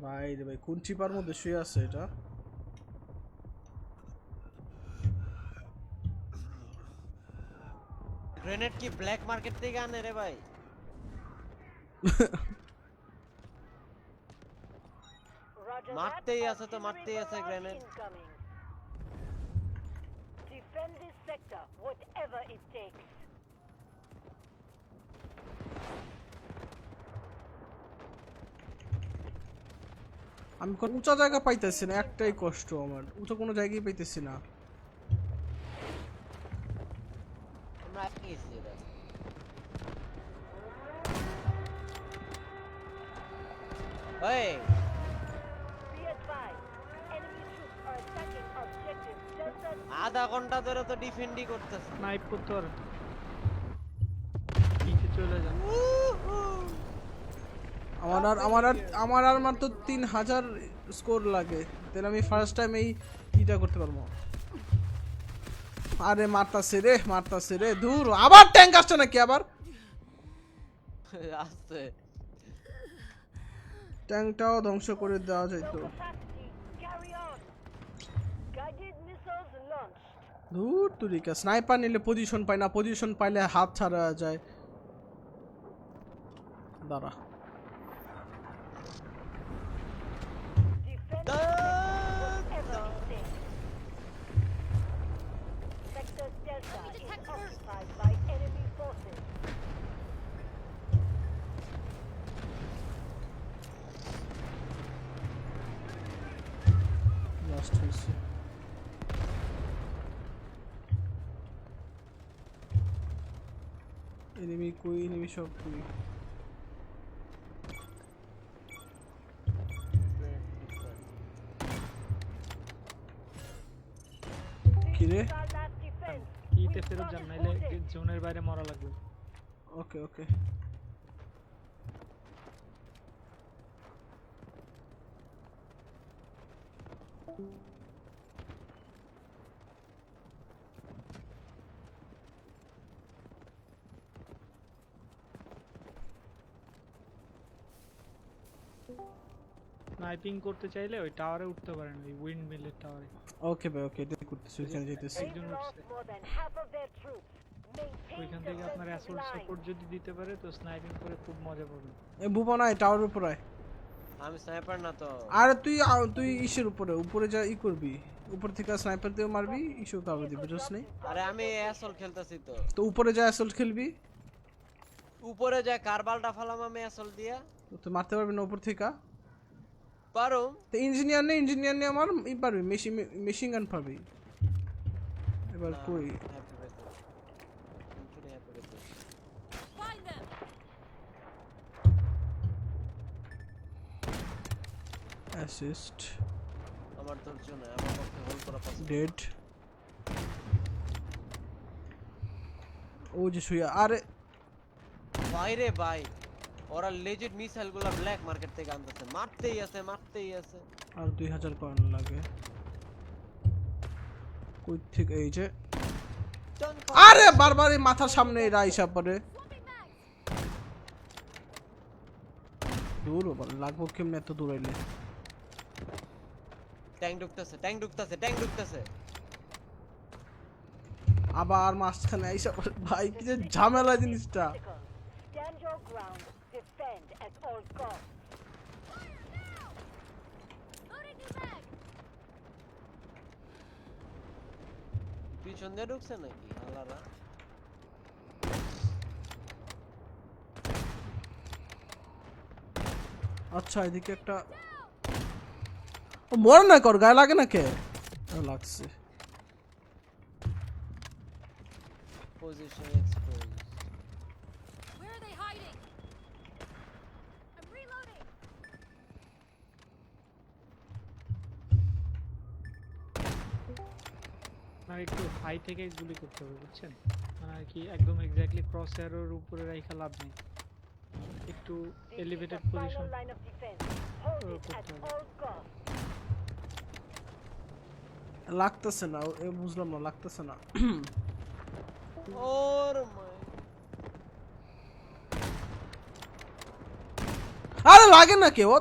[SPEAKER 2] ভাই রে ভাই কোন চিপার মধ্যে শুয়ে আছে এটা
[SPEAKER 1] গ্রেনেড কি ব্ল্যাক মার্কেট থেকে আনে রে ভাই?
[SPEAKER 3] Roger
[SPEAKER 1] মারতেই
[SPEAKER 3] that.
[SPEAKER 1] আছে তো, মারতেই আছে
[SPEAKER 3] Artillery
[SPEAKER 1] grenade.
[SPEAKER 3] barrage incoming. Defend this sector, whatever it takes.
[SPEAKER 2] আমি কোন উঁচা জায়গা পাইতেছি না একটাই কষ্ট আমার উঁচা কোনো জায়গায় পাইতেছি না
[SPEAKER 1] আমরা আগে গেছি এটা। ওই
[SPEAKER 3] Be advised, enemy troops are attacking objective Delta.
[SPEAKER 1] আধা ঘন্টা ধরে তো ডিফেন্ডই করতেছে।
[SPEAKER 7] স্নাইপ করতে পারেন নিচে চলে যান
[SPEAKER 2] আমার আর মাত্র 3000 স্কোর লাগে তাহলে আমি ফার্স্ট টাইম এই ইটা করতে পারবো আরে মারতাছে রে দূর আবার ট্যাঙ্ক আসছে নাকি আবার
[SPEAKER 1] আসছে।
[SPEAKER 2] ট্যাঙ্কটাও ধ্বংস করে দেওয়া যাইতো
[SPEAKER 3] Capacity, carry on. Guided missiles launched.
[SPEAKER 2] দূর তুরিকা স্নাইপার নিলে পজিশন পায় না পজিশন পাইলে হাত ছাড়া যায় দাঁড়া
[SPEAKER 3] Defend this sector, whatever it takes. Sector Delta is occupied by enemy forces.
[SPEAKER 2] Last হয়েছে এনিমি সব কই কিরে
[SPEAKER 3] Our last defense.
[SPEAKER 7] ইতে ফেরত যান নাইলে জোনের বাইরে মরা লাগবে
[SPEAKER 2] ওকে
[SPEAKER 7] স্নাইপিং করতে চাইলে ওই টাওয়ারে উঠতে পারেন ওই উইন্ড মিলের টাওয়ারে
[SPEAKER 2] ওকে ভাই ওকে এটা করতেছি ওখানে যেতেছি
[SPEAKER 3] They've
[SPEAKER 7] একজন
[SPEAKER 3] lost
[SPEAKER 7] উঠছে
[SPEAKER 3] more than half of their troops. Maintain
[SPEAKER 7] ওইখান থেকে আপনার
[SPEAKER 3] defensive
[SPEAKER 7] অ্যাসল্ট
[SPEAKER 3] line.
[SPEAKER 7] সাপোর্ট যদি দিতে পারে তো স্নাইপিং করে খুব মজা পাবেন
[SPEAKER 2] এ ভুবন আয় টাওয়ার উপর আয়
[SPEAKER 1] আমি স্নাইপার না তো।
[SPEAKER 2] আরে তুই ইসের উপরে যা ই করবি উপর থেকে স্নাইপার দিয়ে মারবি ইস্যু কাভার দিবি বুঝছ নাই
[SPEAKER 1] আরে আমি অ্যাসল খেলতেছি তো।
[SPEAKER 2] তো উপরে যা অ্যাসল্ট খেলবি
[SPEAKER 1] উপরে যায় কারবালটা ফালাম আমি অ্যাসল দিয়া।
[SPEAKER 2] তো তুই মারতে পারবি না উপর থেকে
[SPEAKER 1] পারুম।
[SPEAKER 2] তো ইঞ্জিনিয়ার নেই আমার ই পারবি মেশিন গান পারবি এবার কই
[SPEAKER 1] হ্যাপি পেতে। হ্যাপি পেতে।
[SPEAKER 6] Find them.
[SPEAKER 2] অ্যাসিস্ট
[SPEAKER 1] আমার ধৈর্য নাই, আমার পক্ষে হোল্ড করা পসিবল।
[SPEAKER 2] ডেড ও যে শুয়া আরে
[SPEAKER 1] ভাই রে ভাই, ওরা লেজিট মিসাইল গুলা ব্ল্যাক মার্কেট থেকে আনতেছে, মারতেই আছে।
[SPEAKER 2] আর 2000 কয়েন লাগে কই থেকে এই যে আরে বারবার এই মাথার সামনে এরা আইসা পড়ে দূর বাবা লাগবো কেমনে এত দূর আইলে
[SPEAKER 1] ট্যাঙ্ক ঢুকতেছে।
[SPEAKER 2] আবার মাঝখানে আইসা পড়ে ভাই কি যে ঝামেলা জিনিসটা
[SPEAKER 3] Stand your ground. Defend at all costs.
[SPEAKER 6] Loading new mag.
[SPEAKER 1] পিছন দিয়ে ঢুকছে নাকি আল্লাহরা?
[SPEAKER 2] আচ্ছা এদিকে একটা ও মরে না কর গায়ে লাগে না কে লাগছে
[SPEAKER 1] position expose.
[SPEAKER 6] Where are they hiding? I'm reloading.
[SPEAKER 7] না একটু হাই থেকে গুলি করতে হবে বুঝছেন মানে আর কি একদম এক্স্যাক্টলি ক্রস এরোর উপরে রাখা লাভ নেই একটু
[SPEAKER 3] This is
[SPEAKER 7] elevated
[SPEAKER 3] the
[SPEAKER 7] position
[SPEAKER 3] final line of defense. Hold it at
[SPEAKER 7] করতে হবে
[SPEAKER 3] all costs.
[SPEAKER 2] লাগতেছে না বুঝলাম না লাগতেছে না
[SPEAKER 1] ওর
[SPEAKER 2] আরে লাগে না কেউ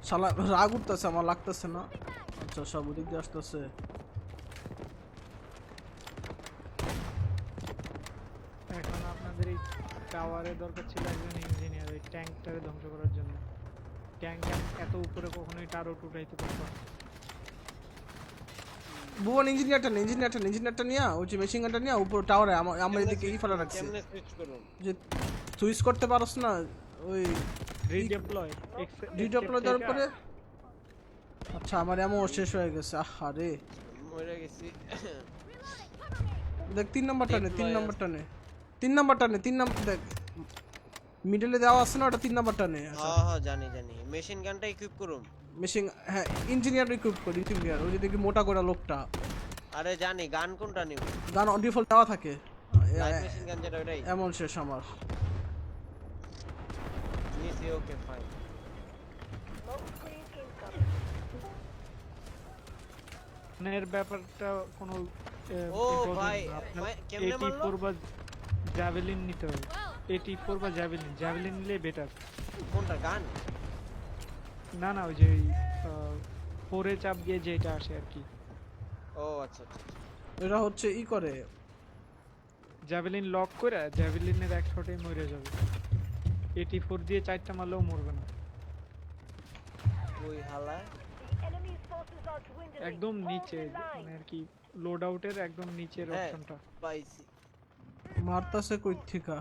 [SPEAKER 2] শালা রাগ উঠতেছে আমার লাগতেছে না আচ্ছা সব ওদিক দিয়ে আসতেছে
[SPEAKER 7] এখন আপনাদের এই টাওয়ারে দরকার ছিল একজন ইঞ্জিনিয়ার ওই ট্যাঙ্কটারে ধ্বংস করার জন্য। ট্যাঙ্ক এত উপরে কখনোই টারট উঠাইতে পারতো না।
[SPEAKER 2] ভুবন ইঞ্জিনিয়ারটা নিয়ে ওই যে মেশিন গানটা নিয়ে উপর টাওয়ারে আমার এদিকে ফেলা রাখছে
[SPEAKER 1] কেমনে সুইচ করুন?
[SPEAKER 2] যে সুইচ করতে পারছ না ওই
[SPEAKER 7] রিডেপ্লয়
[SPEAKER 2] ডিডপ্লয় দেওয়ার পরে আচ্ছা আমার এমন শেষ হয়ে গেছে আরে
[SPEAKER 1] মরে গেছি।
[SPEAKER 2] দেখ 3 নাম্বারটা নে 3 নাম্বারটা নে দেখ মিডলে দেওয়া আছে না ওটা 3 নাম্বারটা নে আচ্ছা
[SPEAKER 1] হ্যাঁ জানি মেশিন গানটা ইকুইপ করুন।
[SPEAKER 2] মেশিন হ্যাঁ ইঞ্জিনিয়ার রিক্রুট করি ইঞ্জিনিয়ার ওই যে দেখি মোটা করে লোকটা
[SPEAKER 1] আরে জানি গান কোনটা নিব?
[SPEAKER 2] গান ডিফল্ট দেওয়া থাকে
[SPEAKER 1] লাইট মেশিন গান যেটা ওইটাই
[SPEAKER 2] এমন শেষ আমার
[SPEAKER 1] নিছি। Okay fine.
[SPEAKER 3] Smoke screen incoming.
[SPEAKER 7] মানে এর ব্যাপারটা কোনো
[SPEAKER 1] ও ভাই, কেমনে মারলো?
[SPEAKER 7] 84 বা জ্যাভেলিন নিতে হবে। 84 বা জ্যাভেলিন নিলে বেটার।
[SPEAKER 1] কোনটা গান?
[SPEAKER 7] না ওই যে 4 এ চাপ দিয়ে যেটা আসে আর কি।
[SPEAKER 1] ও আচ্ছা।
[SPEAKER 2] এটা হচ্ছে ই করে
[SPEAKER 7] জ্যাভেলিন লক করে জ্যাভেলিনের এক শটে মরে যাবে। 84 দিয়ে 4টা মারলেও মরবে না।
[SPEAKER 1] ওই হালা
[SPEAKER 3] The enemy's forces are dwindling.
[SPEAKER 7] একদম
[SPEAKER 3] Hold
[SPEAKER 7] নিচে
[SPEAKER 3] the line.
[SPEAKER 7] মানে আর কি লোড আউটের একদম নিচের
[SPEAKER 1] হ্যাঁ
[SPEAKER 7] অপশনটা।
[SPEAKER 1] পাইছি।
[SPEAKER 2] মারতাছে কই থেকে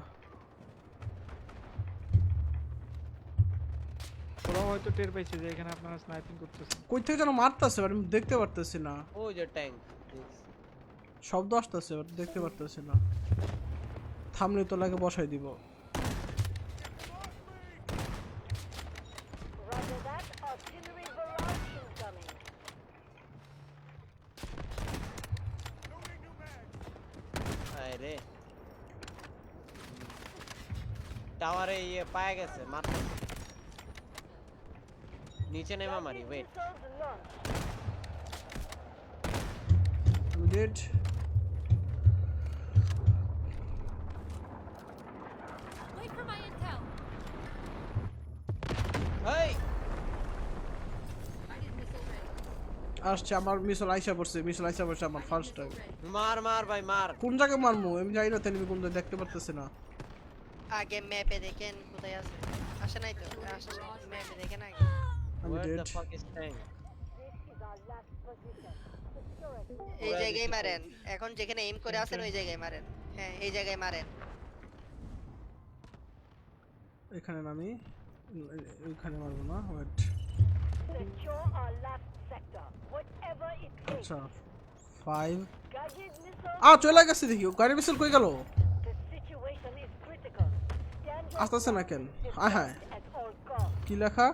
[SPEAKER 7] ওরা হয়তো টের পাইছে যে এখানে আপনারা স্নাইপিং করতেছেন।
[SPEAKER 2] কই থেকে যেন মারতাছে বাট আমি দেখতে পারতেছি না
[SPEAKER 1] ওই যে ট্যাঙ্ক।
[SPEAKER 2] শব্দ আসতেছে বাট দেখতে পারতেছি না থামলে তো লাগে বসাই দিব
[SPEAKER 3] Roger that. Artillery barrage incoming.
[SPEAKER 1] আরে টাওয়ারে পায়া গেছে মারতে। নিচে নেমা মারি ওয়েট।
[SPEAKER 3] Missiles launched.
[SPEAKER 2] আমি dead
[SPEAKER 6] Wait for my intel.
[SPEAKER 1] এই
[SPEAKER 2] আসছে আমার মিশন আইসা পড়ছে আমার ফার্স্ট টাইম
[SPEAKER 1] মার ভাই মার।
[SPEAKER 2] কোন জায়গায় মারমু আমি জানি না তুমি কোন জায়গায় দেখতে পারতেছি না
[SPEAKER 5] আগে ম্যাপে দেখেন কোথায় আছে। আসে নাই তো? আসছে ম্যাপে দেখেন আগে।
[SPEAKER 2] আমি
[SPEAKER 1] Where
[SPEAKER 2] dead
[SPEAKER 1] the fuck is tank?
[SPEAKER 3] This is our last position. Secure it.
[SPEAKER 5] এই
[SPEAKER 1] ওরা
[SPEAKER 5] জায়গায়
[SPEAKER 1] বেশি
[SPEAKER 5] মারেন। এখন যেখানে এইম করে আছেন ওই জায়গায় মারেন। হ্যাঁ এই জায়গায় মারেন।
[SPEAKER 2] এখানে নামি ওইখানে মারবো না wait
[SPEAKER 3] Secure our last sector. Whatever it takes.
[SPEAKER 2] আচ্ছা 5
[SPEAKER 3] Guided missiles.
[SPEAKER 2] চলে গেছে দেখি গাড়ি মিছিল কই গেল
[SPEAKER 3] The situation is critical. Stand your
[SPEAKER 2] আসতেছে না কেন হ্যাঁ
[SPEAKER 3] ground at all costs.
[SPEAKER 2] কি লেখা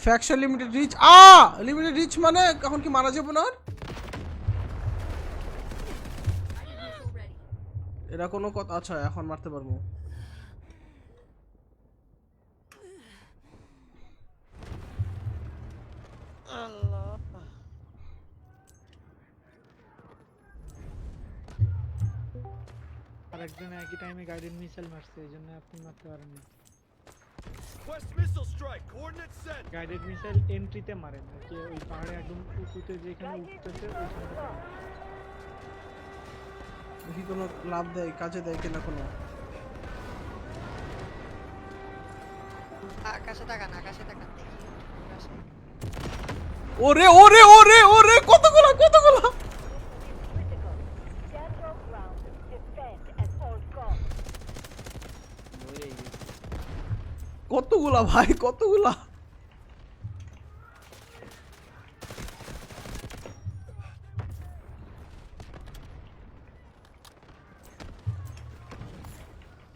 [SPEAKER 2] faction limited reach limited reach মানে এখন কি মারা যাবে না আর? এরা কোনো কথা আচ্ছা এখন মারতে পারবো
[SPEAKER 1] আল্লাহ
[SPEAKER 7] আরেকজন একই টাইমে গাইডেড মিসাইল মারছে এইজন্য আপনি মারতে পারেন না।
[SPEAKER 4] Quest missile strike. Coordinates sent.
[SPEAKER 7] Guided missile এন্ট্রিতে মারেন আর কি ওই পাহাড়ে একদম উঁচুতে যেখানে উঠতেছে ওইখানে মারেন।
[SPEAKER 2] দেখি কোনো লাভ দেয় কাজে দেয় কিনা কোনো
[SPEAKER 5] আকাশে তাকান দেখি আকাশে।
[SPEAKER 2] ওরে ওরে ওরে ওরে কতগুলা
[SPEAKER 3] Critical. Stand your ground. Defend at all costs.
[SPEAKER 1] মরে গেছি।
[SPEAKER 2] কতগুলা ভাই কতগুলা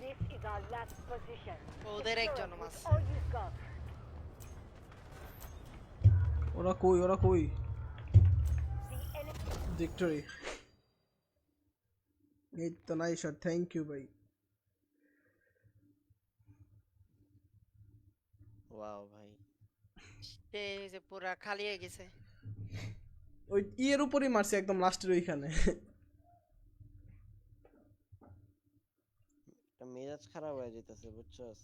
[SPEAKER 3] This is our last position.
[SPEAKER 5] ওদের
[SPEAKER 3] Secure
[SPEAKER 5] একজন
[SPEAKER 3] it
[SPEAKER 5] much.
[SPEAKER 3] with all you've got.
[SPEAKER 2] ওরা কই
[SPEAKER 3] The enemy.
[SPEAKER 2] ভিক্টরি এই তো নাইস থ্যাংক ইউ ভাই
[SPEAKER 1] ওয়াও ভাই
[SPEAKER 5] সেই হয়েছে পুরা খালি হয়ে গেছে।
[SPEAKER 2] ওই ইয়ের উপরই মারছি একদম লাস্টের ওইখানে।
[SPEAKER 1] একটা মেজাজ খারাপ হয়ে যেতেছে বুঝছস,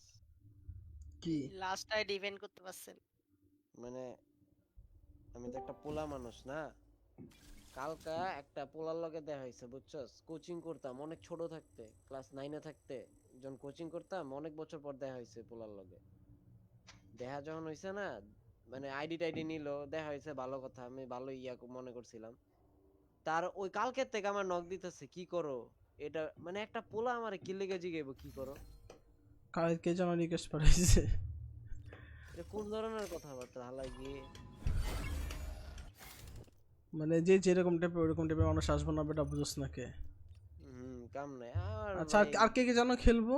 [SPEAKER 2] কি
[SPEAKER 5] লাস্ট টাই ডিফেন্ড করতে পারছেন।
[SPEAKER 1] মানে আমি তো একটা পোলা মানুষ না, কালকা একটা পোলার লগে দেখা হয়েছে বুঝছস, কোচিং করতাম অনেক ছোট থাকতে, ক্লাস 9 এ থাকতে যখন কোচিং করতাম, অনেক বছর পর দেখা হয়েছে পোলার লগে। দেখা যখন হয়েছে না, মানে আইডি টাইডি নিল, দেখা হয়েছে ভালো কথা, আমি ভালো মনে করছিলাম। তার ওই কালকের থেকে আমার নক দিতেছে কি করো এটা, মানে একটা পোলা আমারে কি লেগে জিগাইবো কি করো,
[SPEAKER 2] কালকে যেন রিকোয়েস্ট পাঠাইছে।
[SPEAKER 1] এটা কোন ধরনের কথাবার্তা হালাই গিয়ে।
[SPEAKER 2] মানে যে যেরকম টাইপের ওরকম টাইপের মানুষ আসবো না বেটা, বুঝোস না কে।
[SPEAKER 1] কাম নাই আর
[SPEAKER 2] আচ্ছা
[SPEAKER 1] ভাই,
[SPEAKER 2] আর কে কে যেন খেলবো?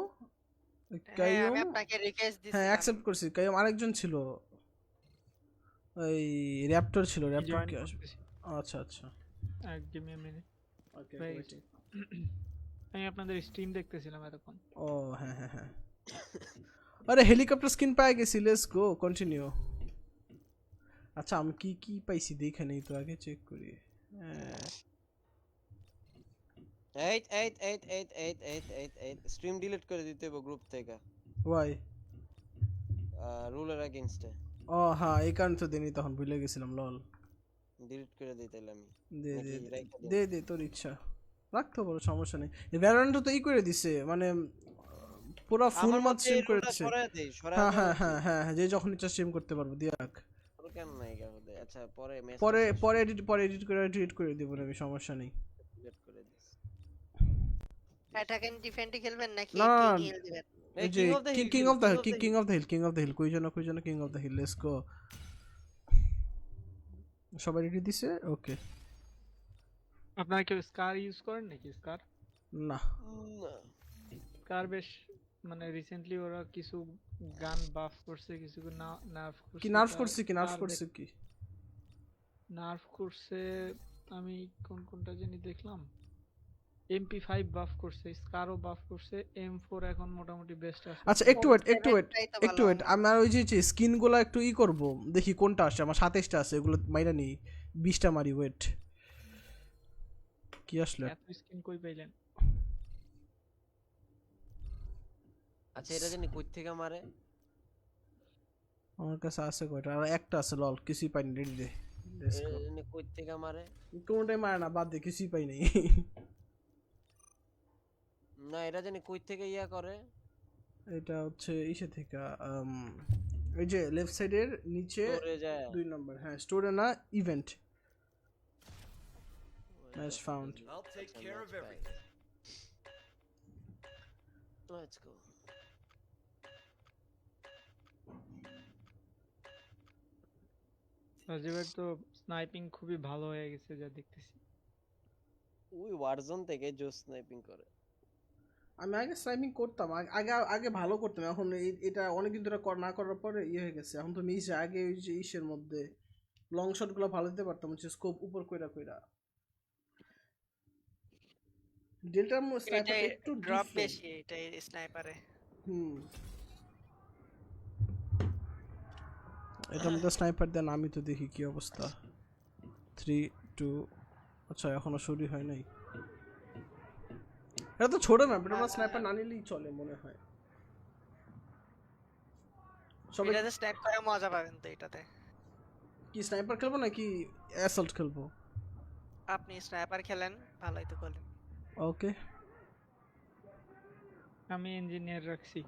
[SPEAKER 5] হ্যাঁ
[SPEAKER 2] কাইয়ুম,
[SPEAKER 5] আমি আপনাকে রিকোয়েস্ট
[SPEAKER 2] হ্যাঁ
[SPEAKER 5] দিছিলাম।
[SPEAKER 2] অ্যাকসেপ্ট করছি। কাইয়ুম আরেকজন ছিল, ওই র্যাপটর ছিল, র্যাপটর
[SPEAKER 7] জয়েন
[SPEAKER 2] কে আসবে?
[SPEAKER 7] করতেছি।
[SPEAKER 2] আচ্ছা আচ্ছা
[SPEAKER 7] গিভ মি আ মিনিট।
[SPEAKER 2] ওকে
[SPEAKER 7] ভাই, আমি আপনাদের স্ট্রিম দেখতেছিলাম এতক্ষণ।
[SPEAKER 2] ও হ্যাঁ হ্যাঁ হ্যাঁ। আরে হেলিকপ্টার স্কিন পেয়ে গেছি, লেটস গো কন্টিনিউ। আচ্ছা আমি কি কি পাইছি দেখে নেই তো, আগে চেক করি।
[SPEAKER 1] স্ট্রিম ডিলিট করে দিতে হবে গ্রুপ থেকে,
[SPEAKER 2] ওয়াই?
[SPEAKER 1] রুলের এগেইনস্টে
[SPEAKER 2] ও হ্যাঁ, এই কারণে তো দিনই তখন ভুলে গেছিলাম, লল।
[SPEAKER 1] ডিলিট করে দিতে আমি।
[SPEAKER 2] দে
[SPEAKER 1] নাকি
[SPEAKER 2] দে
[SPEAKER 1] রাইখা দিই?
[SPEAKER 2] দে দে তোর ইচ্ছা, রাখতে পারো, সমস্যা নেই। ভ্যারান্ট তো ই করে দিছে, মানে পুরো ফুল
[SPEAKER 1] আমার
[SPEAKER 2] মাস
[SPEAKER 1] মতে
[SPEAKER 2] স্ট্রিম
[SPEAKER 1] এই
[SPEAKER 2] করে
[SPEAKER 1] রুলটা
[SPEAKER 2] দিছে।
[SPEAKER 1] সরায় দেই, সরায়
[SPEAKER 2] হ্যাঁ
[SPEAKER 1] দেওয়া
[SPEAKER 2] হ্যাঁ
[SPEAKER 1] উচিত।
[SPEAKER 2] হ্যাঁ হ্যাঁ, যে যখন ইচ্ছা স্ট্রিম করতে পারবো, দিয়াক।
[SPEAKER 1] তোর কেন নাই কেন দেয়? আচ্ছা পরে মেসেজ
[SPEAKER 2] পরে পরে এডিট করে দিব আমি, সমস্যা নেই।
[SPEAKER 1] ডিলিট করে দিস।
[SPEAKER 5] অ্যাটাক এন্ড ডিফেন্ড খেলবেন নাকি
[SPEAKER 2] না, না,
[SPEAKER 5] কিং
[SPEAKER 2] না।
[SPEAKER 5] হিল দিবেন?
[SPEAKER 2] এই যে king of the hill, king of the hill, let's go. সবাই রেডি দিছে? ওকে।
[SPEAKER 7] আপনারা কেউ স্কার ইউজ করেন নাকি? স্কার
[SPEAKER 2] না
[SPEAKER 7] স্কার বেশ, মানে রিসেন্টলি ওরা কিছু গান বাফ করছে, কিছু নার্ভ করছে।
[SPEAKER 2] কি নার্ভ করছে, কি নার্ভ করছে, কি
[SPEAKER 7] নার্ভ করছে? আমি কোনটা জানি দেখলাম। MP5 বাফ করছে, স্কারও বাফ করছে, M4 এখন মোটামুটি বেস্ট আছে।
[SPEAKER 2] আচ্ছা একটু ওয়েট, আমার ওই যে স্কিন গুলো একটু ই করব, দেখি কোনটা আসে। আমার 27টা আছে, এগুলো মাইরা নেই, 20টা মারি। ওয়েট, কি আসলে?
[SPEAKER 7] এত স্কিন কই পাইলেন?
[SPEAKER 1] আচ্ছা এটা জানি কই থেকে মারে?
[SPEAKER 2] আমার কাছে আছে কয়টা, আর একটা আছে, লল কিছুই পাইনি। রেডি দে, লেটস
[SPEAKER 1] এটা
[SPEAKER 2] গো।
[SPEAKER 1] জানি কই থেকে মারে?
[SPEAKER 2] কোনটাই মারে না, বাদ দে, কিছুই পাই নাই।
[SPEAKER 1] না এটা জানি কই থেকে ইয়া করে।
[SPEAKER 2] এটা হচ্ছে ইসে থেকে, এই যে লেফট সাইডের নিচে
[SPEAKER 1] তোরে যায়
[SPEAKER 2] 2 নম্বর, হ্যাঁ স্টোরে না, event match found.
[SPEAKER 4] I'll take care of everything.
[SPEAKER 1] Let's go.
[SPEAKER 7] রাজীবের তো স্নাইপিং খুবই ভালো হয়ে গেছে যা দেখতেছি।
[SPEAKER 1] ওই ওয়ারজোন থেকে জোস স্নাইপিং করে।
[SPEAKER 2] আমি আগে স্নাইপিং করতাম, আগে ভালো করতাম। এখন এটা অনেকদিন ধরে না করার পরে ইয়ে হয়ে গেছে। এখন তো মিস আগে ওই যে ইসের মধ্যে লং শট গুলো ভালো দিতে পারতাম, হচ্ছে স্কোপ উপর কইরা কইরা। ডেল্টা স্নাইপার একটু
[SPEAKER 5] ড্রপ
[SPEAKER 2] ডিফারেন্ট।
[SPEAKER 5] বেশি এটা স্নাইপারে।
[SPEAKER 2] এটার মধ্যে স্নাইপার দেন, আমি তো দেখি কি অবস্থা। 3 2, আচ্ছা এখনো শুরু হয় নাই। এটা তো ছোট ম্যাপ, এটা আমরা স্নাইপার না নিলেই চলে মনে হয়। সবাই
[SPEAKER 5] এটাতে স্নাইপ করে মজা পাবেন তো এটাতে।
[SPEAKER 2] কি স্নাইপার খেলবো নাকি অ্যাসল্ট খেলবো?
[SPEAKER 5] আপনি স্নাইপার খেলেন, ভালোই তো করলেন।
[SPEAKER 2] ওকে,
[SPEAKER 7] আমি ইঞ্জিনিয়ার রাখছি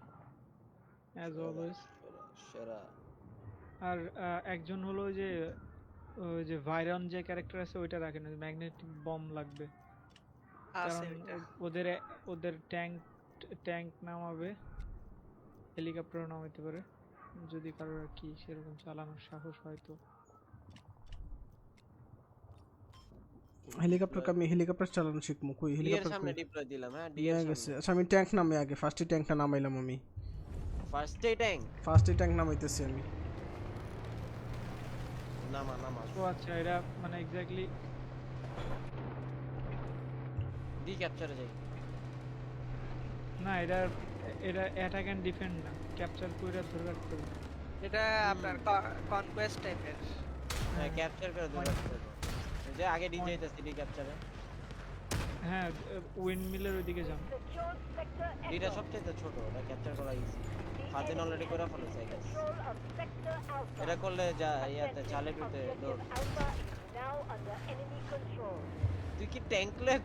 [SPEAKER 7] অ্যাজ অলওয়েজ।
[SPEAKER 1] সেরা।
[SPEAKER 7] আর একজন হলো ওই যে ভাইরন যে ক্যারেক্টার আছে ওইটা রাখেন, ম্যাগনেটিক বম লাগবে।
[SPEAKER 5] আছে
[SPEAKER 7] কারণ
[SPEAKER 5] ওইটা।
[SPEAKER 7] ওদের ট্যাঙ্ক নামাবে, হেলিকপ্টারও নামাইতে পারে যদি কারোর আর কি সেরকম চালানোর সাহস হয় তো।
[SPEAKER 2] হেলিকপ্টার চালানো শিখবো। কই
[SPEAKER 1] ডিএর
[SPEAKER 2] হেলিকপ্টার
[SPEAKER 1] সামনে
[SPEAKER 2] কই?
[SPEAKER 1] ডিপ্লয় দিলাম, হ্যাঁ
[SPEAKER 2] নিয়ে
[SPEAKER 1] ডিএর
[SPEAKER 2] গেছে।
[SPEAKER 1] সামনে।
[SPEAKER 2] আচ্ছা আমি ট্যাঙ্ক নামে আগে, ফার্স্টে ট্যাঙ্কটা নামাইলাম আমি।
[SPEAKER 1] ফার্স্টে ট্যাঙ্ক
[SPEAKER 2] ফার্স্টে ট্যাঙ্ক নামাইতেছি আমি।
[SPEAKER 1] নামা।
[SPEAKER 7] ও আচ্ছা, এটা মানে এক্স্যাক্টলি
[SPEAKER 1] ডি ক্যাপচারে যাই।
[SPEAKER 7] না, এটা অ্যাটাক এন্ড ডিফেন্ড না, ক্যাপচার কইরা ধরে রাখতে হবে।
[SPEAKER 5] এটা আপনার কনকোয়েস্ট টাইপের।
[SPEAKER 1] হ্যাঁ ক্যাপচার করে দেবো এই যে আগে ডি যাইতেছি ডি ক্যাপচারে
[SPEAKER 7] হ্যাঁ উইন্ড মিলের ওইদিকে যান।
[SPEAKER 3] Secured sector
[SPEAKER 1] ডিটা
[SPEAKER 3] Echo.
[SPEAKER 1] সবচেয়ে ছোট ওটা ক্যাপচার করা easy
[SPEAKER 3] The
[SPEAKER 1] Fadin
[SPEAKER 3] enemy
[SPEAKER 1] already করে
[SPEAKER 3] has
[SPEAKER 1] ফেলেছে
[SPEAKER 3] taken
[SPEAKER 1] I guess।
[SPEAKER 3] control of sector Alpha.
[SPEAKER 1] এটা করলে যা ইয়াতে চালে টুতে
[SPEAKER 3] Objective Alpha is now under enemy control.
[SPEAKER 1] তুই কি ট্যাঙ্ক লয়ে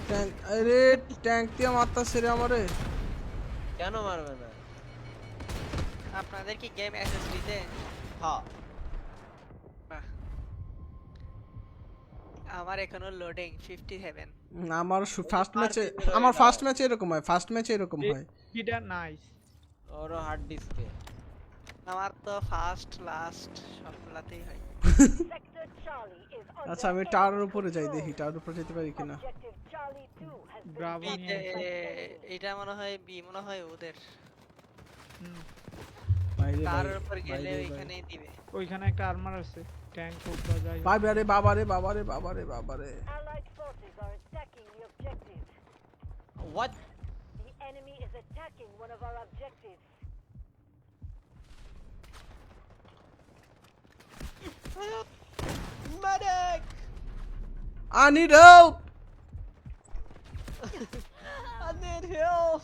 [SPEAKER 2] ট্যাঙ্ক, আরে ট্যাঙ্ক দিয়ে মারতাছে রে আমারে।
[SPEAKER 1] কেন মারবে না?
[SPEAKER 5] আপনাদের কি গেম এসএসডি তে?
[SPEAKER 1] হ্যাঁ
[SPEAKER 5] বাহ। আমার এখনো লোডিং 57।
[SPEAKER 2] আমার ফার্স্ট ম্যাচে, আমার ফার্স্ট ম্যাচে এরকম হয়, ফার্স্ট ম্যাচে এরকম হয়।
[SPEAKER 7] এটা নাইস।
[SPEAKER 1] ওরও হার্ড ডিস্কে
[SPEAKER 5] আমার তো ফার্স্ট লাস্ট সবগুলাতেই হয়।
[SPEAKER 3] Sector Charlie is under
[SPEAKER 2] আচ্ছা আমি
[SPEAKER 3] enemy
[SPEAKER 2] টাওয়ারের উপরে যাই,
[SPEAKER 3] control.
[SPEAKER 2] দেখি টাওয়ারের উপরে যেতে পারি কিনা।
[SPEAKER 3] Objective Charlie 2 has been
[SPEAKER 7] Bravo নিয়ে
[SPEAKER 5] এটা মনে হয় বি মনে হয় ওদের।
[SPEAKER 7] হুম,
[SPEAKER 2] বাইরে
[SPEAKER 5] তার
[SPEAKER 2] বাইরে
[SPEAKER 5] উপর গেলে
[SPEAKER 2] বাইরে
[SPEAKER 5] ওইখানেই দিবে।
[SPEAKER 7] ওইখানে একটা আর্মার আছে, ট্যাঙ্ক হোক বা যাই হোক।
[SPEAKER 2] বাবারে বাবারে বাবারে বাবারে বাবারে।
[SPEAKER 3] Allied forces are attacking the objective.
[SPEAKER 1] What
[SPEAKER 3] The enemy is attacking one of our objectives.
[SPEAKER 1] Medic
[SPEAKER 2] I need help.
[SPEAKER 1] I need help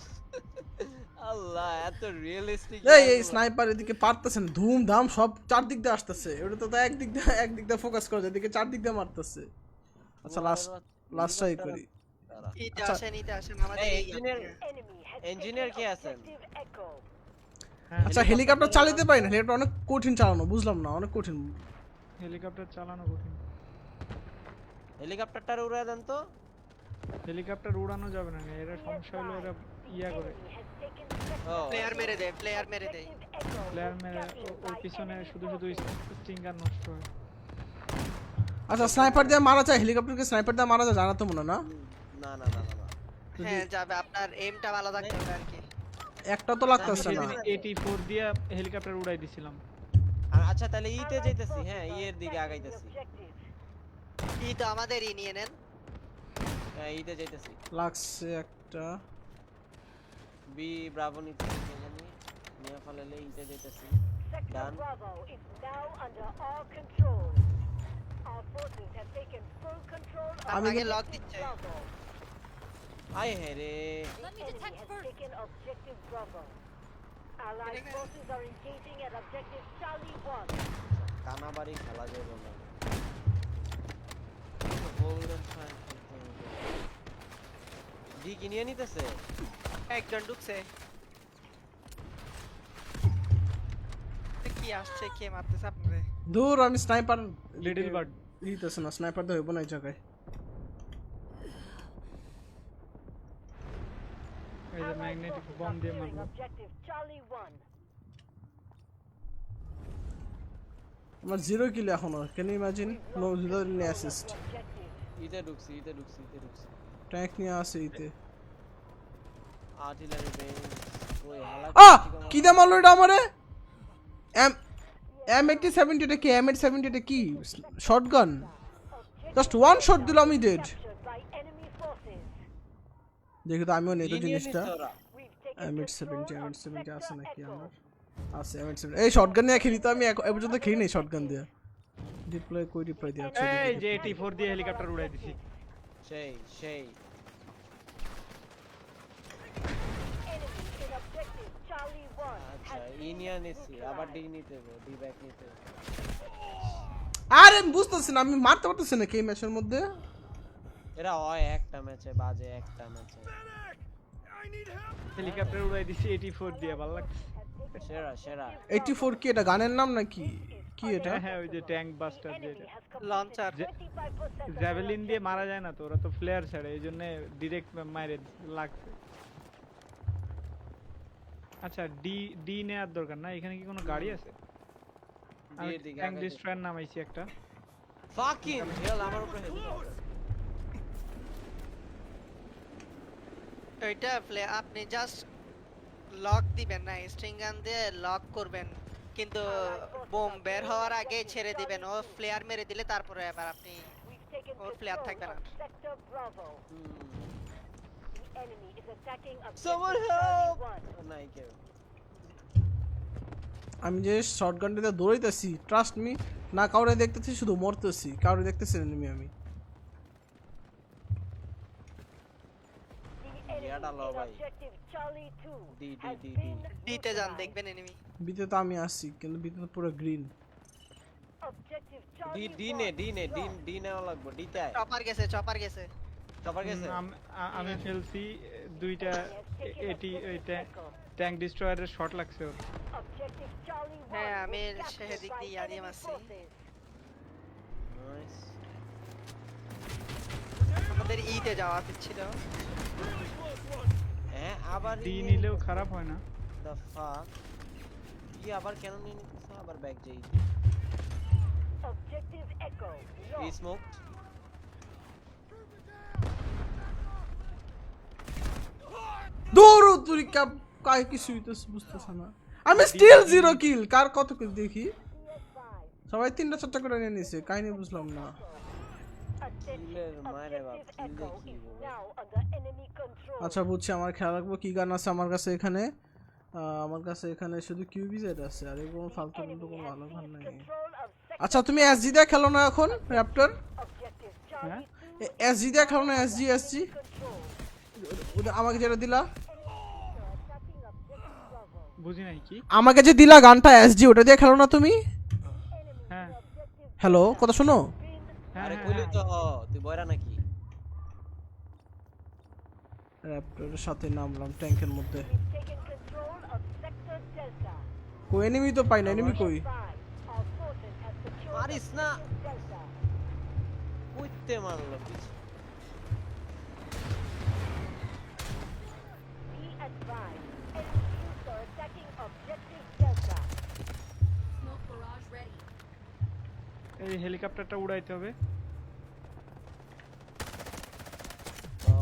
[SPEAKER 1] আল্লাহ এত রিয়েলিস্টিক
[SPEAKER 2] এই স্নাইপার এদিকে পারতেছেন, ধুমধাম সব চারদিক দিয়ে আসতেছে। ওটা তো একদিক দিয়ে ফোকাস করে, এদিকে চারদিক দিয়ে মারতেছে। আচ্ছা লাস্ট ট্রাই করি।
[SPEAKER 5] ইতে
[SPEAKER 2] আচ্ছা।
[SPEAKER 5] আসেন আমাদের
[SPEAKER 1] এই
[SPEAKER 5] এই
[SPEAKER 1] engineer
[SPEAKER 3] Enemy has
[SPEAKER 1] Engineer
[SPEAKER 3] taken
[SPEAKER 1] কে আছেন?
[SPEAKER 3] objective Echo.
[SPEAKER 7] হ্যাঁ,
[SPEAKER 2] আচ্ছা হেলিকপ্টার চালাতে পারি না, হেলিকপ্টার অনেক কঠিন চালানো, বুঝলাম না, অনেক কঠিন।
[SPEAKER 7] হেলিকপ্টার চালানো কঠিন।
[SPEAKER 1] হেলিকপ্টারটার উড়ায় দেন তো
[SPEAKER 7] হেলিকপ্টার উড়ানো যাবে না, এরা সমস্যা হলো এরা ইয়া করে
[SPEAKER 3] Enemy has taken sector.
[SPEAKER 1] ও
[SPEAKER 5] প্লেয়ার মেরে দেয়, প্লেয়ার মেরে দেয়।
[SPEAKER 3] Objective Echo
[SPEAKER 7] প্লেয়ার
[SPEAKER 3] is
[SPEAKER 7] মেরে
[SPEAKER 3] captured
[SPEAKER 7] ওর
[SPEAKER 3] by
[SPEAKER 7] পিছনে
[SPEAKER 3] enemy
[SPEAKER 7] শুধু
[SPEAKER 3] forces.
[SPEAKER 7] স্টিঙ্গার নষ্ট হয়।
[SPEAKER 2] আচ্ছা স্নাইপার দিয়ে মারা যায়, হেলিকপ্টারকে স্নাইপার দিয়ে মারা যায়, জানা তো মনে না।
[SPEAKER 1] না না না না না
[SPEAKER 5] হ্যাঁ যাবে, আপনার এমটা ভালো থাকতে হবে আর কি।
[SPEAKER 2] একটা তো লাগতেছে না।
[SPEAKER 7] সেদিন 84 দিয়ে হেলিকপ্টার উড়াই দিছিলাম।
[SPEAKER 1] আচ্ছা তাহলে ইতে যাইতেছি হ্যাঁ ইয়ের দিকে
[SPEAKER 3] Capturing the
[SPEAKER 1] আগাইতেছি
[SPEAKER 3] objective.
[SPEAKER 5] ই তো আমাদেরই নিয়ে নেন।
[SPEAKER 1] হ্যাঁ ইতে যাইতেছি
[SPEAKER 2] লাগছে একটা।
[SPEAKER 1] বি ব্রাভো নিতে জানি নিয়ে ফেলালে ইতে যাইতেছি
[SPEAKER 3] Sector
[SPEAKER 1] Done.
[SPEAKER 3] Bravo is now under our control. Our forces have taken full control of
[SPEAKER 5] আমাকে লক দিচ্ছে।
[SPEAKER 3] Bravo.
[SPEAKER 1] আয় হ্যাঁ রে
[SPEAKER 6] Let me
[SPEAKER 3] Enemy
[SPEAKER 6] detect
[SPEAKER 3] has
[SPEAKER 6] first.
[SPEAKER 3] taken objective Bravo. Allied
[SPEAKER 5] Getting it.
[SPEAKER 3] forces are engaging at objective Charlie 1.
[SPEAKER 1] কানাবাড়ি খেলা যাবে না golden fire জি কিনিয়ে নিতেছে
[SPEAKER 5] একজন ঢুকছে। কি আসছে, কে মারতেছে আপনারে?
[SPEAKER 2] দূর, আমি স্নাইপার
[SPEAKER 7] লিটল বার্ড।
[SPEAKER 2] দিতেছে না, স্নাইপার দিয়ে হইব না এই জায়গায়।
[SPEAKER 7] এই যে
[SPEAKER 3] Allied
[SPEAKER 7] magnetic
[SPEAKER 3] forces
[SPEAKER 7] bomb
[SPEAKER 3] are
[SPEAKER 7] দিয়ে
[SPEAKER 3] clearing
[SPEAKER 7] মারবো।
[SPEAKER 3] objective Charlie 1.
[SPEAKER 2] আমার 0 কিল এখনো, can you imagine? No zero নি অ্যাসিস্ট।
[SPEAKER 3] Objective.
[SPEAKER 1] ইতে ঢুকছি ইতে ঢুকছি ইতে ঢুকছি
[SPEAKER 2] ট্যাঙ্ক নিয়ে আসে ইতে।
[SPEAKER 1] আর্টিলারি বেঞ্চ ওই হালা
[SPEAKER 2] কি দে মারলো এটা আমারে? M8070 এটা কি? M8070 এটা কি? শটগান। জাস্ট ওয়ান শট দিল, আমি dead.
[SPEAKER 3] Captured by enemy forces.
[SPEAKER 2] দেখি তো আমিও নেই তো জিনিসটা।
[SPEAKER 3] We've taken
[SPEAKER 2] M8070
[SPEAKER 3] control of
[SPEAKER 2] M8070 আছে
[SPEAKER 3] sector
[SPEAKER 2] নাকি
[SPEAKER 3] Echo.
[SPEAKER 2] আমার? আছে M8070। এই শটগান নিয়ে খেলি তো আমি, এ পর্যন্ত খেলি নাই শটগান দিয়ে। ডিপ্লয় কই ডিপ্লয় দিয়ে আছে?
[SPEAKER 7] এই যে 84 দিয়ে হেলিকপ্টার উড়াই দিছি।
[SPEAKER 1] সেই সেই
[SPEAKER 3] Enemy in objective Charlie 1
[SPEAKER 1] আচ্ছা
[SPEAKER 3] has
[SPEAKER 1] ই
[SPEAKER 3] been
[SPEAKER 1] নিয়ে নিছি আবার ডি
[SPEAKER 3] neutralized.
[SPEAKER 1] নিতে হবে ডি ব্যাক নিতে হবে।
[SPEAKER 2] আরে আমি বুঝতেছি না, আমি মারতে পারতেছি না কি এই ম্যাচের মধ্যে।
[SPEAKER 1] এরা হয় একটা ম্যাচে বাজে একটা ম্যাচে
[SPEAKER 4] I need help.
[SPEAKER 7] হেলিকপ্টার উড়াই দিছি 84 দিয়ে, ভালো লাগছে।
[SPEAKER 1] সেরা সেরা
[SPEAKER 2] 84 কি এটা গানের নাম নাকি? কি এটা?
[SPEAKER 7] হ্যাঁ ওই যে ট্যাঙ্ক বাস্টার
[SPEAKER 3] Enemy
[SPEAKER 7] যেটা।
[SPEAKER 3] has completed
[SPEAKER 5] launcher.
[SPEAKER 3] 25% of
[SPEAKER 7] javelin দিয়ে
[SPEAKER 3] objectives.
[SPEAKER 7] মারা যায় না তো, ওরা তো ফ্লেয়ার ছাড়ে, এই জন্য ডিরেক্ট মাইরে লাগছে। আচ্ছা ডি নেওয়ার দরকার না, এখানে কি কোনো গাড়ি আছে? আমি
[SPEAKER 1] দিয়ে দিকে
[SPEAKER 7] ট্যাঙ্ক
[SPEAKER 1] আগাইতে
[SPEAKER 7] ডিস্ট্রয়ার নামাইছি একটা।
[SPEAKER 1] ফাকিং হেল আমার উপরে হেলিকপ্টার
[SPEAKER 5] ওইটা আপনি জাস্ট লক দিবেন না, স্ট্রিং গান দিয়ে লক করবেন, কিন্তু বোম বের হওয়ার আগে ছেড়ে দিবেন। ও ফ্লেয়ার মেরে দিলে তারপরে আবার আপনি
[SPEAKER 3] We've taken
[SPEAKER 5] Or player
[SPEAKER 3] control
[SPEAKER 5] থাকবে না।
[SPEAKER 3] of sector Bravo. The enemy is attacking objective
[SPEAKER 1] Someone
[SPEAKER 3] Charlie
[SPEAKER 1] help!
[SPEAKER 3] 1.
[SPEAKER 1] নাই কেউ
[SPEAKER 2] আমি যে শর্টগানটাতে দৌড়াইতেছি, ট্রাস্ট মি, না কাউরে দেখতেছি, শুধু মরতেছি, কাউরে দেখতেছি না এনিমি আমি।
[SPEAKER 3] The enemy
[SPEAKER 1] Yeah, hello,
[SPEAKER 3] in
[SPEAKER 1] bhai.
[SPEAKER 3] objective Charlie 2
[SPEAKER 1] D, D,
[SPEAKER 3] has
[SPEAKER 1] D, D.
[SPEAKER 3] been
[SPEAKER 5] ডিতে যান
[SPEAKER 3] neutralized.
[SPEAKER 5] দেখবেন এনিমি।
[SPEAKER 2] বিতে তো আমি আসছি, কিন্তু বিতে তো পুরো green.
[SPEAKER 3] Objective
[SPEAKER 1] D
[SPEAKER 3] Charlie
[SPEAKER 1] D
[SPEAKER 3] 1
[SPEAKER 1] নে ডি নে ডি
[SPEAKER 3] lost.
[SPEAKER 1] ডি নেওয়া লাগবে ডিতে আয়
[SPEAKER 5] চপার গেছে চপার গেছে।
[SPEAKER 1] সবার গেছে
[SPEAKER 7] আমি ফেলছি দুইটা
[SPEAKER 3] He has taken
[SPEAKER 7] এটি
[SPEAKER 3] objective Echo.
[SPEAKER 7] ট্যাঙ্ক ডিস্ট্রয়ারের শট লাগছে ওর।
[SPEAKER 3] Objective Charlie 1
[SPEAKER 5] হ্যাঁ,
[SPEAKER 3] was
[SPEAKER 5] আমি
[SPEAKER 3] captured
[SPEAKER 5] সেদিক
[SPEAKER 3] by
[SPEAKER 5] দিয়ে আগে
[SPEAKER 3] enemy
[SPEAKER 5] মারছি।
[SPEAKER 3] forces.
[SPEAKER 1] নাইস
[SPEAKER 5] আমাদের ইতে যাওয়া উচিত ছিল।
[SPEAKER 1] হ্যাঁ আবার
[SPEAKER 7] ডি নিলেও খারাপ হয় না।
[SPEAKER 1] দা ফাক কি আবার কেন নিয়ে নিতেছ আবার ব্যাক যাই
[SPEAKER 3] Objective Echo
[SPEAKER 1] ই
[SPEAKER 3] lost.
[SPEAKER 1] স্মোক
[SPEAKER 2] দৌড় তুই কাই কিছুই তো বুঝতেছ না। আমি স্টিল 0 কিল, কার কত কিল দেখি? সবাই 3টা 4টা করে নিয়ে নিছে, কাহিনী বুঝলাম না।
[SPEAKER 3] Attention,
[SPEAKER 1] কিলের মারে বাপ
[SPEAKER 3] objective
[SPEAKER 1] কিল
[SPEAKER 3] Echo
[SPEAKER 1] দেখি
[SPEAKER 3] is now under enemy control.
[SPEAKER 2] আচ্ছা বুঝছি, আমার খেয়াল রাখবো কি গান আছে আমার কাছে এখানে। আমার কাছে এখানে শুধু কিউবিজেড আছে, আর কোনো ফালতু
[SPEAKER 3] Enemy
[SPEAKER 2] কোনো
[SPEAKER 3] has
[SPEAKER 2] ভালো গান
[SPEAKER 3] seized
[SPEAKER 2] নাই।
[SPEAKER 3] control of sector.
[SPEAKER 2] আচ্ছা তুমি এসজি দিয়ে খেলো না এখন র্যাপ্টর?
[SPEAKER 3] Objective Charlie 2
[SPEAKER 2] এসজি দিয়ে খেলো না, এসজি এসজি
[SPEAKER 3] control.
[SPEAKER 2] আমাকে যেটা দিলা,
[SPEAKER 3] Attacking objective Bravo.
[SPEAKER 7] বুঝি নাই কি?
[SPEAKER 2] আমাকে যে দিলা গানটা এসজি, ওটা দিয়ে খেলো না তুমি?
[SPEAKER 7] হ্যাঁ
[SPEAKER 2] হ্যালো, কথা শোনো।
[SPEAKER 7] হ্যাঁ
[SPEAKER 1] আরে
[SPEAKER 7] হ্যাঁ,
[SPEAKER 1] কইলি
[SPEAKER 7] হ্যাঁ।
[SPEAKER 1] তো তুই বয়রা নাকি
[SPEAKER 2] র্যাপ্টরের সাথে নামলাম ট্যাঙ্কের মধ্যে।
[SPEAKER 3] Taken control of sector Delta.
[SPEAKER 2] কই এনিমি তো পাই না, এনিমি কই?
[SPEAKER 3] 5. Our forces have secured
[SPEAKER 1] মারিস না
[SPEAKER 3] objective Delta.
[SPEAKER 1] কইতে মারলো পিছে
[SPEAKER 3] Be advised, enemy troops are attacking objective Delta.
[SPEAKER 6] Smoke barrage ready.
[SPEAKER 7] এই হেলিকপ্টারটা উড়াইতে হবে।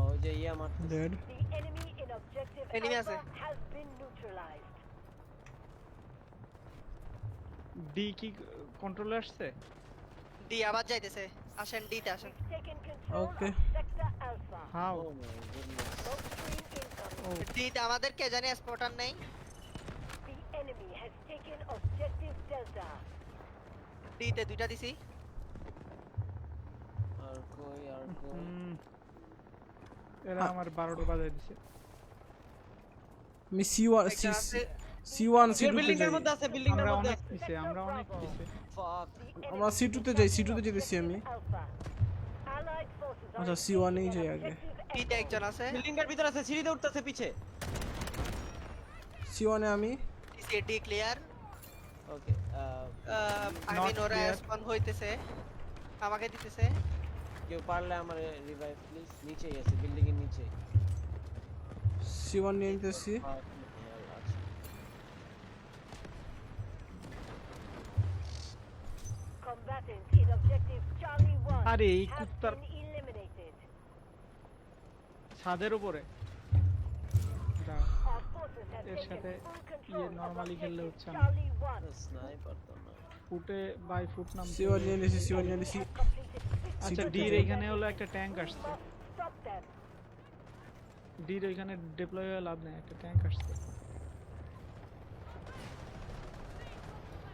[SPEAKER 1] ওই যে ইয়া মারতে
[SPEAKER 2] dead.
[SPEAKER 3] The enemy in objective
[SPEAKER 5] Enemy
[SPEAKER 3] Alpha
[SPEAKER 5] আছে।
[SPEAKER 3] has been neutralized.
[SPEAKER 7] ডি কি কন্ট্রোলে আসছে?
[SPEAKER 5] ডি আবার যাইতেছে, আসেন ডিতে আসেন।
[SPEAKER 3] Taken control
[SPEAKER 2] Okay.
[SPEAKER 3] of sector Alpha.
[SPEAKER 7] How?
[SPEAKER 1] Oh my goodness
[SPEAKER 3] Smoke screen incoming.
[SPEAKER 5] ডিতে আমাদের কে জানি স্পটার নেই।
[SPEAKER 3] The enemy has taken objective Delta.
[SPEAKER 5] ডিতে দুইটা দিছি।
[SPEAKER 1] আর কই
[SPEAKER 7] এরা আমার 12টা বাজায় দিছে।
[SPEAKER 2] আমি C1
[SPEAKER 5] একটা আছে
[SPEAKER 2] C1
[SPEAKER 1] এর
[SPEAKER 2] C2 তে
[SPEAKER 1] বিল্ডিং এর
[SPEAKER 2] যাই।
[SPEAKER 1] মধ্যে আছে বিল্ডিং এর
[SPEAKER 7] আমরা
[SPEAKER 1] মধ্যে
[SPEAKER 7] অনেক পিছে, আমরা অনেক পিছে।
[SPEAKER 1] ফাক
[SPEAKER 2] আমরা C2 তে যাই, C2 তে যেতেছি আমি।
[SPEAKER 3] Alpha. Allied forces are
[SPEAKER 2] আচ্ছা C1 এই
[SPEAKER 3] engaging
[SPEAKER 2] যাই
[SPEAKER 3] an
[SPEAKER 2] আগে।
[SPEAKER 3] objective
[SPEAKER 5] ডিতে
[SPEAKER 3] Echo.
[SPEAKER 5] একজন আছে।
[SPEAKER 1] বিল্ডিং এর ভিতর আছে সিঁড়িতে উঠতেছে পিছে
[SPEAKER 2] C1 এ আমি।
[SPEAKER 5] DC D clear.
[SPEAKER 1] Okay
[SPEAKER 5] I
[SPEAKER 7] Not
[SPEAKER 5] মিন ওরা
[SPEAKER 7] clear.
[SPEAKER 5] স্পন হইতেছে, আমাকে দিতেছে।
[SPEAKER 1] কেউ পারলে আমার রিভাইভ প্লিজ নিচেই আছে বিল্ডিং এর নিচে
[SPEAKER 2] C1 নিয়ে নিতেছি।
[SPEAKER 3] Combatants in objective Charlie 1
[SPEAKER 7] আরে এই
[SPEAKER 3] have
[SPEAKER 7] কুত্তার
[SPEAKER 3] been eliminated.
[SPEAKER 7] ছাদের উপরে। দাঁড়া,
[SPEAKER 3] Our forces have
[SPEAKER 7] এর
[SPEAKER 3] taken
[SPEAKER 7] সাথে
[SPEAKER 3] full
[SPEAKER 7] ইয়ে
[SPEAKER 3] control of
[SPEAKER 7] নরমালি খেললে
[SPEAKER 3] objective
[SPEAKER 7] হচ্ছে না।
[SPEAKER 3] Charlie 1.
[SPEAKER 1] স্নাইপার তো না
[SPEAKER 7] ফুটে বাই ফুট নাম।
[SPEAKER 2] C1 নিয়ে নিছি, C1 নিয়ে নিছি।
[SPEAKER 3] Have completed 6
[SPEAKER 7] আচ্ছা
[SPEAKER 2] C2
[SPEAKER 7] ডির
[SPEAKER 2] তে
[SPEAKER 7] এখানে হলো একটা ট্যাঙ্ক আসছে।
[SPEAKER 3] must stop them.
[SPEAKER 7] ডির এখানে ডিপ্লয় হয়ে লাভ নেই, একটা ট্যাঙ্ক আসছে।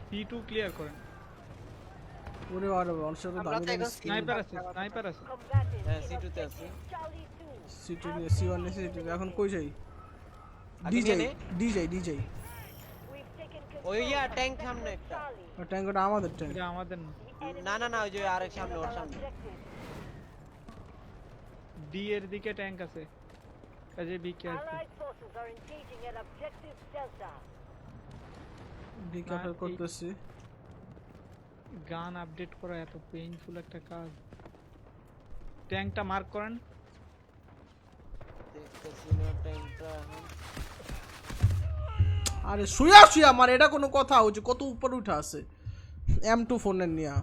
[SPEAKER 7] C2 ক্লিয়ার করেন।
[SPEAKER 2] ওরে আরে অনসার তো
[SPEAKER 5] আমরা
[SPEAKER 2] দামি
[SPEAKER 5] তো
[SPEAKER 2] দামি
[SPEAKER 5] এখন
[SPEAKER 7] স্নাইপার আছে, স্নাইপার আছে।
[SPEAKER 3] Combatants
[SPEAKER 1] হ্যাঁ,
[SPEAKER 3] in
[SPEAKER 1] C2 তে আছে।
[SPEAKER 3] objective Charlie 2
[SPEAKER 2] C2 নিয়ে C1 নিয়ে C2 এখন কই যাই?
[SPEAKER 1] আগে
[SPEAKER 2] ডি
[SPEAKER 1] নিয়ে
[SPEAKER 2] যাই,
[SPEAKER 1] নে।
[SPEAKER 2] ডি যাই, ডি যাই।
[SPEAKER 3] We've taken
[SPEAKER 1] ওই
[SPEAKER 3] control
[SPEAKER 1] yeah
[SPEAKER 3] of
[SPEAKER 1] tank
[SPEAKER 3] sector
[SPEAKER 1] সামনে একটা
[SPEAKER 3] Charlie.
[SPEAKER 2] আর ট্যাঙ্কটা আমাদের ট্যাঙ্ক।
[SPEAKER 7] এটা আমাদের না।
[SPEAKER 3] The enemy
[SPEAKER 1] না না না ওই যে আরেক সামনে ওর
[SPEAKER 3] on
[SPEAKER 1] সামনে
[SPEAKER 3] objective.
[SPEAKER 7] ডি এর দিকে ট্যাঙ্ক আছে, কাজে be careful.
[SPEAKER 3] Allied forces are engaging at objective Delta.
[SPEAKER 2] D capture করতেছি।
[SPEAKER 7] গান আপডেট করা এত পেইনফুল একটা কাজ। ট্যাঙ্কটা মার্ক করেন।
[SPEAKER 1] দেখতেছি না ট্যাঙ্কটা এখন
[SPEAKER 2] আরে শুয়া শুয়া আমার এটা কোনো কথা হচ্ছে, কত উপরে উঠা আছে M2 ফোনের নিয়া।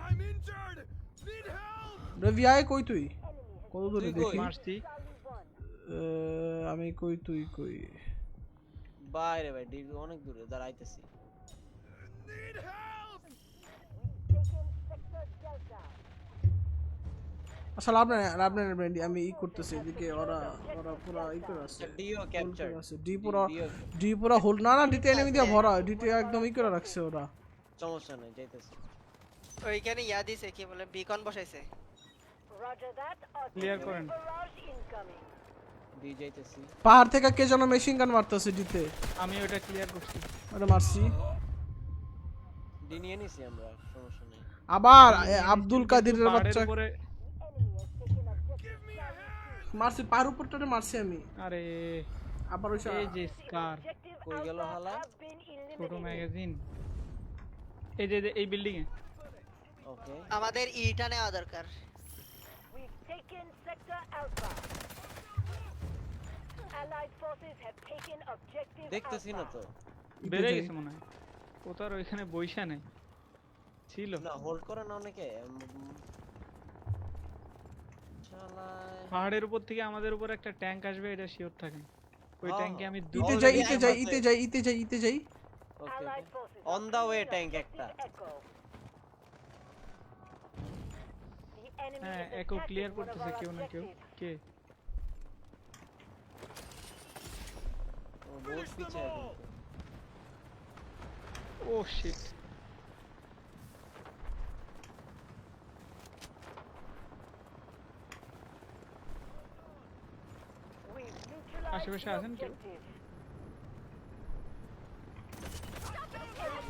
[SPEAKER 4] I'm injured! Need help!
[SPEAKER 2] রবি আয় কই তুই? কত দূরে
[SPEAKER 1] তুই কই?
[SPEAKER 2] দেখি?
[SPEAKER 7] মারছি।
[SPEAKER 2] আমি কই তুই কই?
[SPEAKER 1] বাইরে ভাই ডি অনেক দূরে দাঁড়াইতেছি
[SPEAKER 4] Need help!
[SPEAKER 3] Taken sector Delta.
[SPEAKER 2] আসলে আপনার আমি ই করতেছি এদিকে ওরা পুরো ই করে আছে
[SPEAKER 1] ডিও
[SPEAKER 2] হোল্ড
[SPEAKER 1] ক্যাপচার
[SPEAKER 2] করে আছে ডি পুরো হোল্ড না ডিতে এনিমি দিয়ে ভরা ডিতে একদম ই করে রাখছে ওরা
[SPEAKER 1] সমস্যা নাই যাইতেছে
[SPEAKER 5] ওইখানে ইয়া দিছে কি বলে বিকন বসাইছে।
[SPEAKER 3] Roger that.
[SPEAKER 7] Clear
[SPEAKER 3] Artillery
[SPEAKER 7] করেন।
[SPEAKER 3] barrage incoming.
[SPEAKER 1] ডি যাইতেছি
[SPEAKER 2] পাহাড় থেকে কে যেন মেশিন গান মারতেছে ডিতে
[SPEAKER 7] আমি ওটা ক্লিয়ার করছি।
[SPEAKER 2] ওটা মারছি
[SPEAKER 1] ডি নিয়ে নিছি আমরা সমস্যা নেই
[SPEAKER 2] আবার আব্দুল কাদিরের
[SPEAKER 7] পাহাড়ের
[SPEAKER 2] বাচ্চা
[SPEAKER 7] উপরে
[SPEAKER 2] মারছি পাহাড় উপরটারে মারছি আমি
[SPEAKER 7] আরে
[SPEAKER 2] আবার ওই
[SPEAKER 7] এই যে স্কার
[SPEAKER 3] Objective
[SPEAKER 1] কই গেল
[SPEAKER 3] Alpha
[SPEAKER 1] হালা
[SPEAKER 3] have been
[SPEAKER 7] ছোট
[SPEAKER 3] eliminated.
[SPEAKER 7] ম্যাগাজিন এই যে এই বিল্ডিং এ
[SPEAKER 1] ওকে
[SPEAKER 5] আমাদের ইটা নেওয়া দরকার।
[SPEAKER 3] We've taken Sector Alpha. Allied forces have taken objective
[SPEAKER 1] দেখতেছি না তো
[SPEAKER 7] বেড়ে গেছে মনে হয়। ও তো আর ওইখানে বইসা নাই ছিল।
[SPEAKER 1] না হোল্ড করে না অনেকে শালায়
[SPEAKER 7] পাহাড়ের উপর থেকে আমাদের উপর একটা ট্যাঙ্ক আসবে এটা শিওর থাকেন। ওই
[SPEAKER 1] হ্যাঁ।
[SPEAKER 7] ট্যাঙ্কে আমি
[SPEAKER 2] ইতে
[SPEAKER 7] দুটো
[SPEAKER 2] যাই
[SPEAKER 1] Already
[SPEAKER 2] ইতে যাই
[SPEAKER 1] I'm
[SPEAKER 2] ইতে যাই ইতে যাই ইতে যাই
[SPEAKER 1] ওকে
[SPEAKER 3] Allied forces
[SPEAKER 1] on
[SPEAKER 3] are
[SPEAKER 1] the way
[SPEAKER 3] taking
[SPEAKER 1] tank
[SPEAKER 3] objective
[SPEAKER 1] একটা
[SPEAKER 3] Echo. The enemy
[SPEAKER 7] হ্যাঁ
[SPEAKER 3] is
[SPEAKER 7] একো
[SPEAKER 3] attacking
[SPEAKER 7] ক্লিয়ার
[SPEAKER 3] one of
[SPEAKER 7] করতেছে
[SPEAKER 3] our
[SPEAKER 7] কেউ না কেউ
[SPEAKER 3] objectives.
[SPEAKER 7] কে
[SPEAKER 1] ও বহুত পিছে এখন
[SPEAKER 7] ও শিট
[SPEAKER 3] We've neutralized
[SPEAKER 7] আশেপাশে
[SPEAKER 3] the
[SPEAKER 7] আছেন কেউ?
[SPEAKER 3] objective.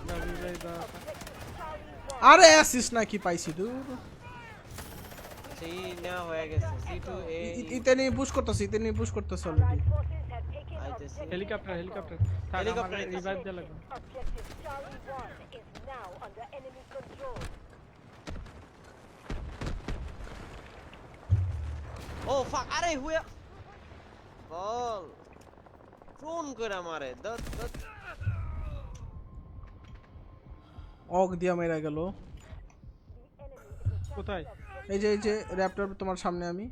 [SPEAKER 7] দাবি ভাই বা
[SPEAKER 3] Objective Charlie 1.
[SPEAKER 2] আরে অ্যাসিস্ট নাকি পাইছি দূর
[SPEAKER 1] সেই নেওয়া হয়ে গেছে C2 A
[SPEAKER 2] ইতে নিয়ে পুশ করতেছি ইতে নিয়ে পুশ করতেছে already
[SPEAKER 3] Allied forces have taken
[SPEAKER 1] আইতেছি।
[SPEAKER 3] objective
[SPEAKER 7] helicopter
[SPEAKER 3] Echo.
[SPEAKER 7] হেলিকপ্টার থাক
[SPEAKER 1] হেলিকপ্টার
[SPEAKER 7] আমার
[SPEAKER 1] আইতেছে।
[SPEAKER 7] রিভাইভ দেওয়া লাগবে।
[SPEAKER 3] Objective Charlie 1 is now under enemy control.
[SPEAKER 1] ও ফাক আরে হুয়া বল ফোন করে মারে দত দত
[SPEAKER 2] অগ দিয়া মেরা গেল
[SPEAKER 7] কোথায়
[SPEAKER 2] এই যে র্যাপটর তোমার সামনে আমি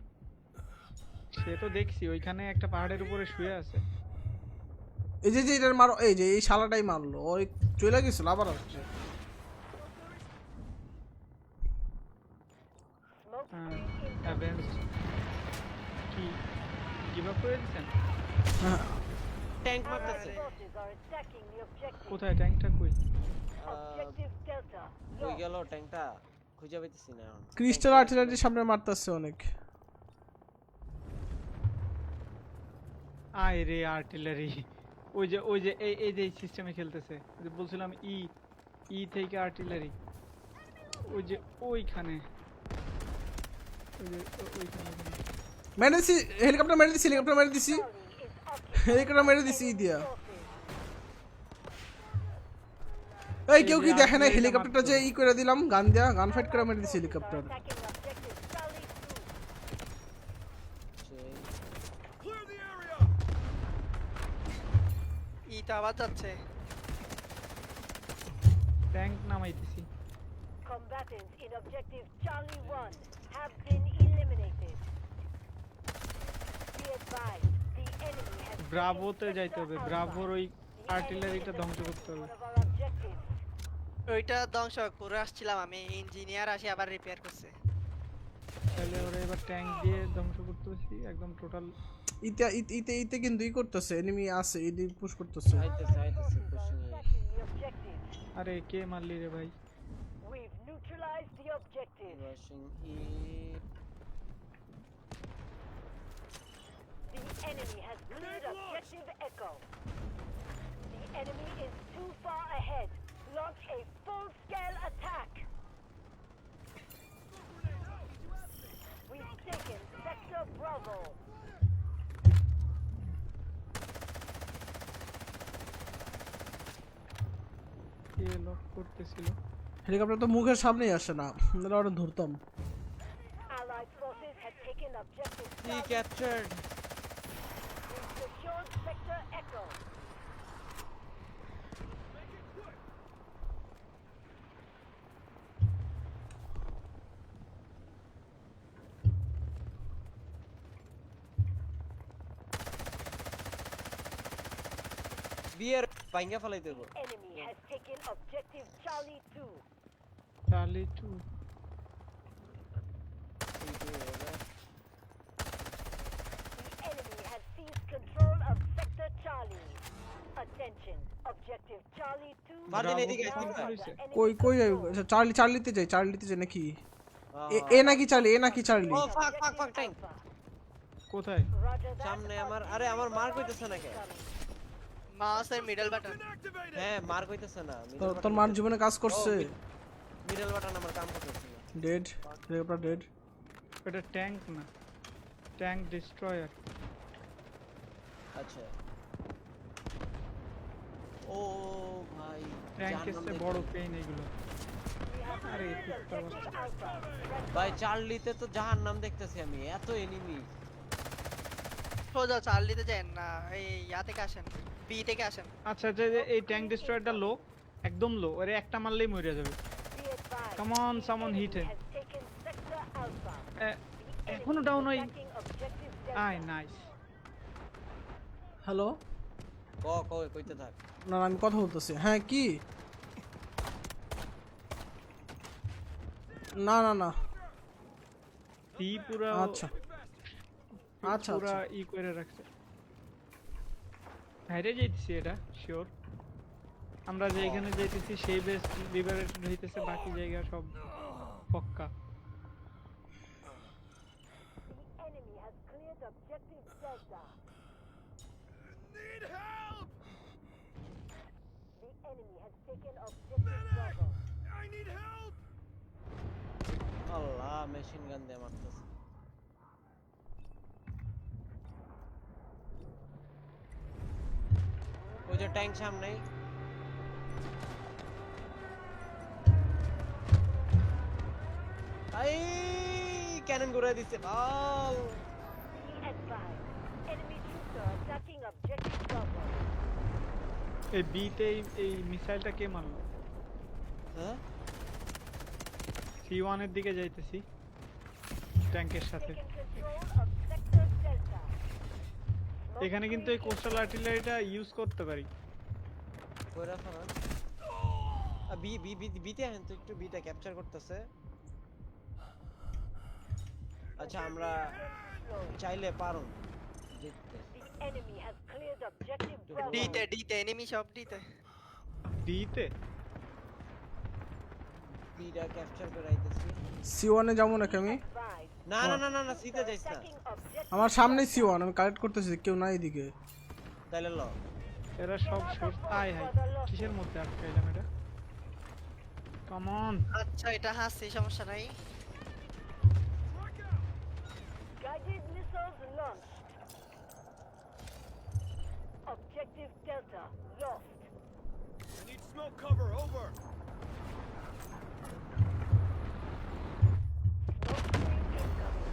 [SPEAKER 7] সে তো দেখছি ওইখানে একটা পাহাড়ের উপরে শুয়ে আছে।
[SPEAKER 2] এই যে এটার মারো এই যে এই শালাটাই মারলো ওই চলে গেছিল আবার আসছে
[SPEAKER 3] Smoke
[SPEAKER 7] হ্যাঁ
[SPEAKER 3] screen incoming.
[SPEAKER 7] অ্যাভেন্স কি গিভ আপ করে দিছেন?
[SPEAKER 1] ট্যাঙ্ক
[SPEAKER 3] Allied
[SPEAKER 1] মারতেছে
[SPEAKER 3] forces are attacking the objective.
[SPEAKER 7] কোথায় ট্যাঙ্কটা কই?
[SPEAKER 3] Objective Delta.
[SPEAKER 1] কই
[SPEAKER 3] lost.
[SPEAKER 1] গেল ট্যাঙ্কটা খুঁজে পাইতেছি না এখন
[SPEAKER 2] ক্রিস্টাল আর্টিলারির সামনে মারতেছে অনেক
[SPEAKER 7] আয় রে আর্টিলারি ওই যে এই যে সিস্টেমে খেলতেছে ওই যে বলছিলাম ই থেকে আর্টিলারি ওই যে ওইখানে ওই যে ওইখানে
[SPEAKER 2] মেরে দিছি হেলিকপ্টার মেরে দিছি
[SPEAKER 3] Charlie is occupied.
[SPEAKER 2] হেলিকপ্টার মেরে দিছি ই দিয়া
[SPEAKER 3] Forces.
[SPEAKER 2] এই কেউ কি দেখে না হেলিকপ্টারটা যে ই করে দিলাম গান দিয়া গান ফাইট করে মেরে দিছি হেলিকপ্টার
[SPEAKER 3] Attacking objective Charlie 2.
[SPEAKER 1] সেই
[SPEAKER 4] Clear the area!
[SPEAKER 5] ইটা আবার যাচ্ছে।
[SPEAKER 7] Tank নামাইতেছি।
[SPEAKER 3] Combatants in objective Charlie 1 have been eliminated. Be advised, the enemy has
[SPEAKER 7] ব্রাভোতে
[SPEAKER 3] taken
[SPEAKER 7] যাইতে হবে
[SPEAKER 3] Sector
[SPEAKER 7] ব্রাভোর
[SPEAKER 3] Alpha.
[SPEAKER 7] ওই
[SPEAKER 3] The enemy
[SPEAKER 7] আর্টিলারিটা
[SPEAKER 3] is
[SPEAKER 7] ধ্বংস
[SPEAKER 3] attacking
[SPEAKER 7] করতে হবে।
[SPEAKER 3] one of our objectives.
[SPEAKER 5] ওইটা ধ্বংস করে আসছিলাম আমি, ইঞ্জিনিয়ার আসি আবার রিপেয়ার করছে।
[SPEAKER 7] তাহলে ওরা এবার ট্যাঙ্ক দিয়ে ধ্বংস করতেছি একদম টোটাল।
[SPEAKER 2] ইতে কিন্তু ই করতেছে এনিমি আছে ইদি পুশ করতেছে
[SPEAKER 1] আইতেছে আইতেছে
[SPEAKER 3] Forces are
[SPEAKER 1] pushing
[SPEAKER 3] attacking the objective.
[SPEAKER 7] আরে কে মারলি রে ভাই?
[SPEAKER 3] We've neutralized the objective.
[SPEAKER 1] Rushing E
[SPEAKER 3] The enemy has cleared objective Echo. The enemy is too far ahead. Launch a full-scale attack. We've taken Sector Bravo.
[SPEAKER 7] K lock করতেছিল?
[SPEAKER 2] Helicopter তো মুখের সামনেই আসে না আমরা ওটা ধরতাম
[SPEAKER 3] Allied forces had taken objective
[SPEAKER 1] E
[SPEAKER 3] Charlie.
[SPEAKER 1] Captured
[SPEAKER 3] We've secured Sector Echo.
[SPEAKER 1] বিয়ের ভাঙ্গা ফেলাই দেব
[SPEAKER 3] Enemy has taken objective Charlie 2.
[SPEAKER 7] Charlie 2
[SPEAKER 1] C2 A
[SPEAKER 3] Charlie 2
[SPEAKER 1] Fardin
[SPEAKER 7] Bravo
[SPEAKER 1] এদিকে
[SPEAKER 7] কে
[SPEAKER 1] আয়,
[SPEAKER 7] ফোন
[SPEAKER 1] এদিকে আয়।
[SPEAKER 7] করেছে?
[SPEAKER 2] কই কই যাই আচ্ছা, চার্লিতে যাই নাকি এ নাকি চার্লি
[SPEAKER 1] ও ফাক ফাক ফাক ট্যাঙ্ক
[SPEAKER 7] কোথায়?
[SPEAKER 3] Roger that.
[SPEAKER 1] সামনে আমার আমার মার্ক হইতেছে না কে
[SPEAKER 5] মাউসের মিডল বাটন।
[SPEAKER 4] Activated!
[SPEAKER 1] হ্যাঁ মার্ক হইতেছে না
[SPEAKER 2] তোর মার জীবনে কাজ করছে
[SPEAKER 1] মিডল বাটন আমার কাম করতেছে না
[SPEAKER 2] ডেড রেপটা ডেড
[SPEAKER 7] এটা ট্যাঙ্ক না, ট্যাঙ্ক ডিস্ট্রয়ার।
[SPEAKER 1] আচ্ছা ও ভাই
[SPEAKER 7] ট্যাঙ্কের
[SPEAKER 1] জাহান্নাম
[SPEAKER 7] চেয়ে
[SPEAKER 1] দেখতে-
[SPEAKER 7] বড় পেইন এগুলো। আরে কুত্তার বাচ্চা।
[SPEAKER 1] ভাই চার্লিতে তো জাহান্নাম দেখতেছি আমি এত এনিমি
[SPEAKER 5] সোজা চার্লিতে যান না, এই ইয়া থেকে আসেন, বি থেকে আসেন।
[SPEAKER 7] আচ্ছা আচ্ছা, এই ট্যাঙ্ক ডিস্ট্রয়ারটা লো, একদম লো, ওরে একটা মারলেই মরে যাবে।
[SPEAKER 3] Be advised.
[SPEAKER 7] Come on, someone hit him.
[SPEAKER 3] Has taken sector Alpha.
[SPEAKER 7] এখনো ডাউন হয়।
[SPEAKER 3] Attacking objective
[SPEAKER 7] আয়
[SPEAKER 3] Delta.
[SPEAKER 7] নাইস।
[SPEAKER 2] হ্যালো
[SPEAKER 1] কইতে থাক
[SPEAKER 2] না না, আমি কথা বলতেছি হ্যাঁ কি না না না
[SPEAKER 7] সি পুরো
[SPEAKER 2] আচ্ছা আচ্ছা
[SPEAKER 7] পুরো
[SPEAKER 2] আচ্ছা
[SPEAKER 7] ই করে রাখছে। বাইরে যাইতেছি এটা শিওর। আমরা যেখানে যাইতেছি সেই বেস লিবারেটেড হইতেছে, বাকি জায়গা সব পক্কা।
[SPEAKER 3] The enemy has cleared objective Delta.
[SPEAKER 4] Need help!
[SPEAKER 3] The enemy has taken objective Bravo.
[SPEAKER 4] I need help!
[SPEAKER 1] Allah machine gun দিয়ে মারতেছে ওই যে ট্যাঙ্ক সামনেই আই ক্যানন ঘুরাই দিচ্ছে বাল
[SPEAKER 3] Be advised. Enemy troops are attacking objective Bravo.
[SPEAKER 7] এই বিতে এই মিসাইলটা কে মারলো?
[SPEAKER 1] হ্যাঁ
[SPEAKER 7] C1 এর দিকে যাইতেছি ট্যাঙ্কের সাথে।
[SPEAKER 3] Taken control of sector Delta.
[SPEAKER 7] এখানে কিন্তু এই কোস্টাল আর্টিলারিটা ইউজ করতে পারি।
[SPEAKER 1] কইরা ফেলান বি বি বি বিতে আহেন তো একটু বিটা ক্যাপচার করতেছে আচ্ছা আমরা চাইলে পারুন জিততে
[SPEAKER 3] The enemy has cleared objective Bravo.
[SPEAKER 5] ডিতে এনিমি সব ডিতে।
[SPEAKER 7] ডিতে
[SPEAKER 1] বিটা ক্যাপচার করে আইতেছি
[SPEAKER 2] C1 এ যাবো নাকি আমি
[SPEAKER 3] Advised.
[SPEAKER 1] না না না না না সিতে যাইছ না
[SPEAKER 3] Attacking objective
[SPEAKER 2] আমার সামনে C1 আমি কালেক্ট করতেছি কেউ নাই এদিকে
[SPEAKER 1] তাইলে ল
[SPEAKER 7] এরা সব সোর্স আয় হাই কিসের মধ্যে আটকাইলাম এটা? Come on.
[SPEAKER 5] আচ্ছা এটা হাসি, সমস্যা নাই।
[SPEAKER 3] guided missiles launched. Objective Delta lost.
[SPEAKER 4] I need smoke cover, over!
[SPEAKER 3] Smoke screen incoming.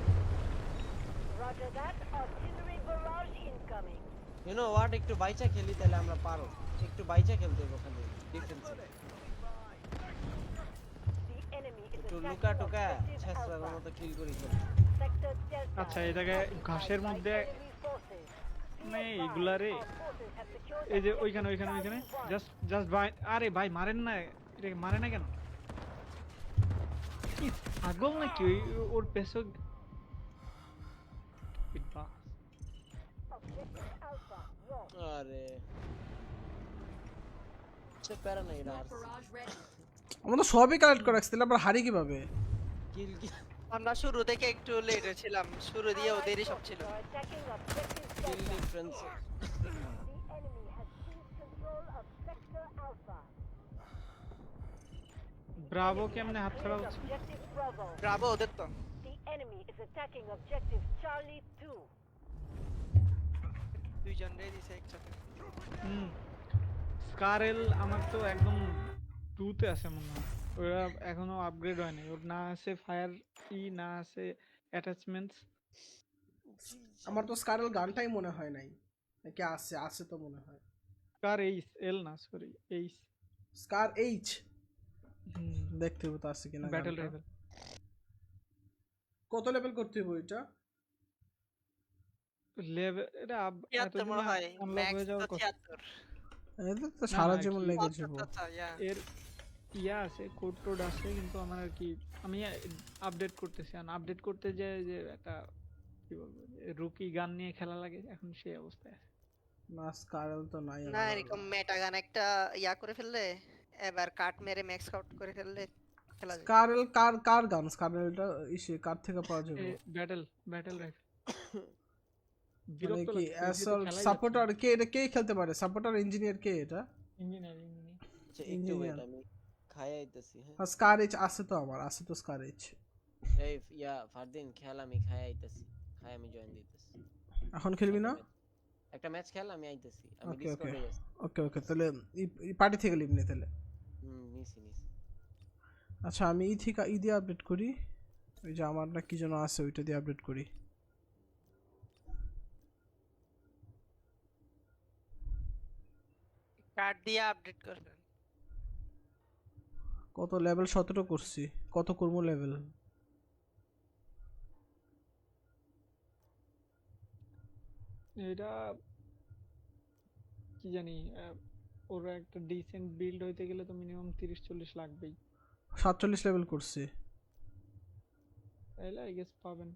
[SPEAKER 3] Roger that. Artillery barrage incoming.
[SPEAKER 1] You know what একটু বাইচা খেলি তাহলে আমরা পারো একটু বাইচা খেলতে হবে ওখানে ডিফেন্সে
[SPEAKER 3] The enemy is
[SPEAKER 1] একটু
[SPEAKER 3] attacking
[SPEAKER 1] লুকা টুকা
[SPEAKER 3] objective
[SPEAKER 1] ছেসরার
[SPEAKER 3] Alpha.
[SPEAKER 1] মতো কিল করি চল
[SPEAKER 3] Sector Delta.
[SPEAKER 7] আচ্ছা এই জায়গায় ঘাসের মধ্যে
[SPEAKER 3] Enemy forces.
[SPEAKER 7] মানে এগুলা রে
[SPEAKER 3] Our forces have secured
[SPEAKER 7] এই যে
[SPEAKER 3] objective
[SPEAKER 7] ওইখানে
[SPEAKER 3] Charlie 1.
[SPEAKER 7] জাস্ট ভাই, আরে ভাই মারেন না, এটা মারে না কেন? কি পাগল নাকি ওর পেছন?
[SPEAKER 3] Objective Alpha lost.
[SPEAKER 1] আরে সে প্যারা নাই
[SPEAKER 6] Smoke
[SPEAKER 1] রার
[SPEAKER 6] barrage ready.
[SPEAKER 2] আমরা তো সবই কালেক্ট করে রাখছি তাহলে আমরা হারি কিভাবে
[SPEAKER 1] কিল কি
[SPEAKER 5] আমরা শুরু থেকে একটু লেট ছিলাম, শুরু দিয়ে ওদেরই সব ছিল।
[SPEAKER 3] Are attacking objective
[SPEAKER 1] kill
[SPEAKER 3] Delta.
[SPEAKER 1] Difference
[SPEAKER 3] The enemy has seized control of sector Alpha.
[SPEAKER 7] Bravo কেমনে হাত ছাড়া
[SPEAKER 3] Cleared
[SPEAKER 7] হচ্ছে?
[SPEAKER 3] objective Bravo.
[SPEAKER 5] ব্রাভো ওদের তো।
[SPEAKER 3] The enemy is attacking objective Charlie 2.
[SPEAKER 5] দুইজন রে দিছে একসাথে।
[SPEAKER 7] হুম স্কারেল আমার তো একদম 2 তে আছে মনে হয়, ওরা এখনো আপগ্রেড হয়নি। ওর না আছে ফায়ার ই, না আছে অ্যাটাচমেন্টস।
[SPEAKER 2] আমার তো স্কারেল গানটাই মনে হয় নাই নাকি আছে তো মনে হয়
[SPEAKER 7] স্কার এইচ এল না সরি এইচ
[SPEAKER 2] স্কার এইচ দেখতে হবে তো আছে কিনা
[SPEAKER 7] ব্যাটল
[SPEAKER 2] গানটা।
[SPEAKER 7] রাইফেল।
[SPEAKER 2] কত লেভেল করতে হবে ওইটা
[SPEAKER 7] লেভেল এটা
[SPEAKER 5] 76 মনে হয়,
[SPEAKER 7] আনলক
[SPEAKER 5] ম্যাক্স
[SPEAKER 7] হয়ে
[SPEAKER 5] তো
[SPEAKER 7] যাওয়ার কথা।
[SPEAKER 3] 76।
[SPEAKER 2] এটা তো সারা
[SPEAKER 7] না,
[SPEAKER 2] জীবন
[SPEAKER 7] কি-
[SPEAKER 2] লেগে
[SPEAKER 5] আচ্ছা
[SPEAKER 2] যাবো
[SPEAKER 5] আচ্ছা ইয়া।
[SPEAKER 7] এর ইয়া আছে, কোড টোড আছে, কিন্তু আমার আর কি আমি আপডেট করতেছি, আর আপডেট করতে যে একটা কি বলবো রুকি গান নিয়ে খেলা লাগে, এখন সেই অবস্থায় আছে।
[SPEAKER 2] না স্কারেল তো নাই
[SPEAKER 5] না
[SPEAKER 2] আমার।
[SPEAKER 5] এরকম মেটাগান একটা ইয়া করে ফেললে, এবার কাট মেরে ম্যাক্স আউট করে ফেললে খেলা যায়।
[SPEAKER 2] স্কারেল কার কার গান স্কারেলটা ইসে কার থেকে পাওয়া যাবে?
[SPEAKER 7] Battle battle rifle.
[SPEAKER 2] মানে
[SPEAKER 7] বিরক্ত
[SPEAKER 2] কি
[SPEAKER 7] লাগছে, এই দিয়ে তো
[SPEAKER 2] অ্যাসল্ট
[SPEAKER 7] খেলাই
[SPEAKER 2] সাপোর্টার কে এটা কে খেলতে পারে? সাপোর্টার ইঞ্জিনিয়ার কে এটা?
[SPEAKER 7] ইঞ্জিনিয়ার।
[SPEAKER 1] আচ্ছা একটু
[SPEAKER 2] Engineer.
[SPEAKER 1] ওয়েট, আমি খাই আইতেছি। হ্যাঁ
[SPEAKER 2] আর স্কারেজ আছে তো আমার, আছে তো স্কারেজ।
[SPEAKER 1] এই ফারদিন খেল, আমি খাই আইতেছি, খাই আমি জয়েন দিতেছি।
[SPEAKER 2] এখন খেলবি না?
[SPEAKER 1] একটা ম্যাচ খেল, আমি আইতেছি, আমি
[SPEAKER 2] ওকে ওকে
[SPEAKER 1] ডিসকর্ডে আছি।
[SPEAKER 2] ওকে ওকে তাহলে এই পার্টি থেকে লিবনি তাহলে।
[SPEAKER 1] নিছি।
[SPEAKER 2] আচ্ছা আমি ই থেকে ই দিয়ে আপডেট করি, ওই যে আমার না কি যেন আছে ওইটা দিয়ে আপডেট করি।
[SPEAKER 5] কাট দিয়ে আপডেট করবেন।
[SPEAKER 2] কত লেভেল 17 করছি, কত করবো লেভেল?
[SPEAKER 7] এটা কি জানি, ওরা একটা ডিসেন্ট বিল্ড হইতে গেলে তো মিনিমাম 30-40 লাগবেই।
[SPEAKER 2] 47 লেভেল করছি,
[SPEAKER 7] তাইলে আই গেস পাবেন।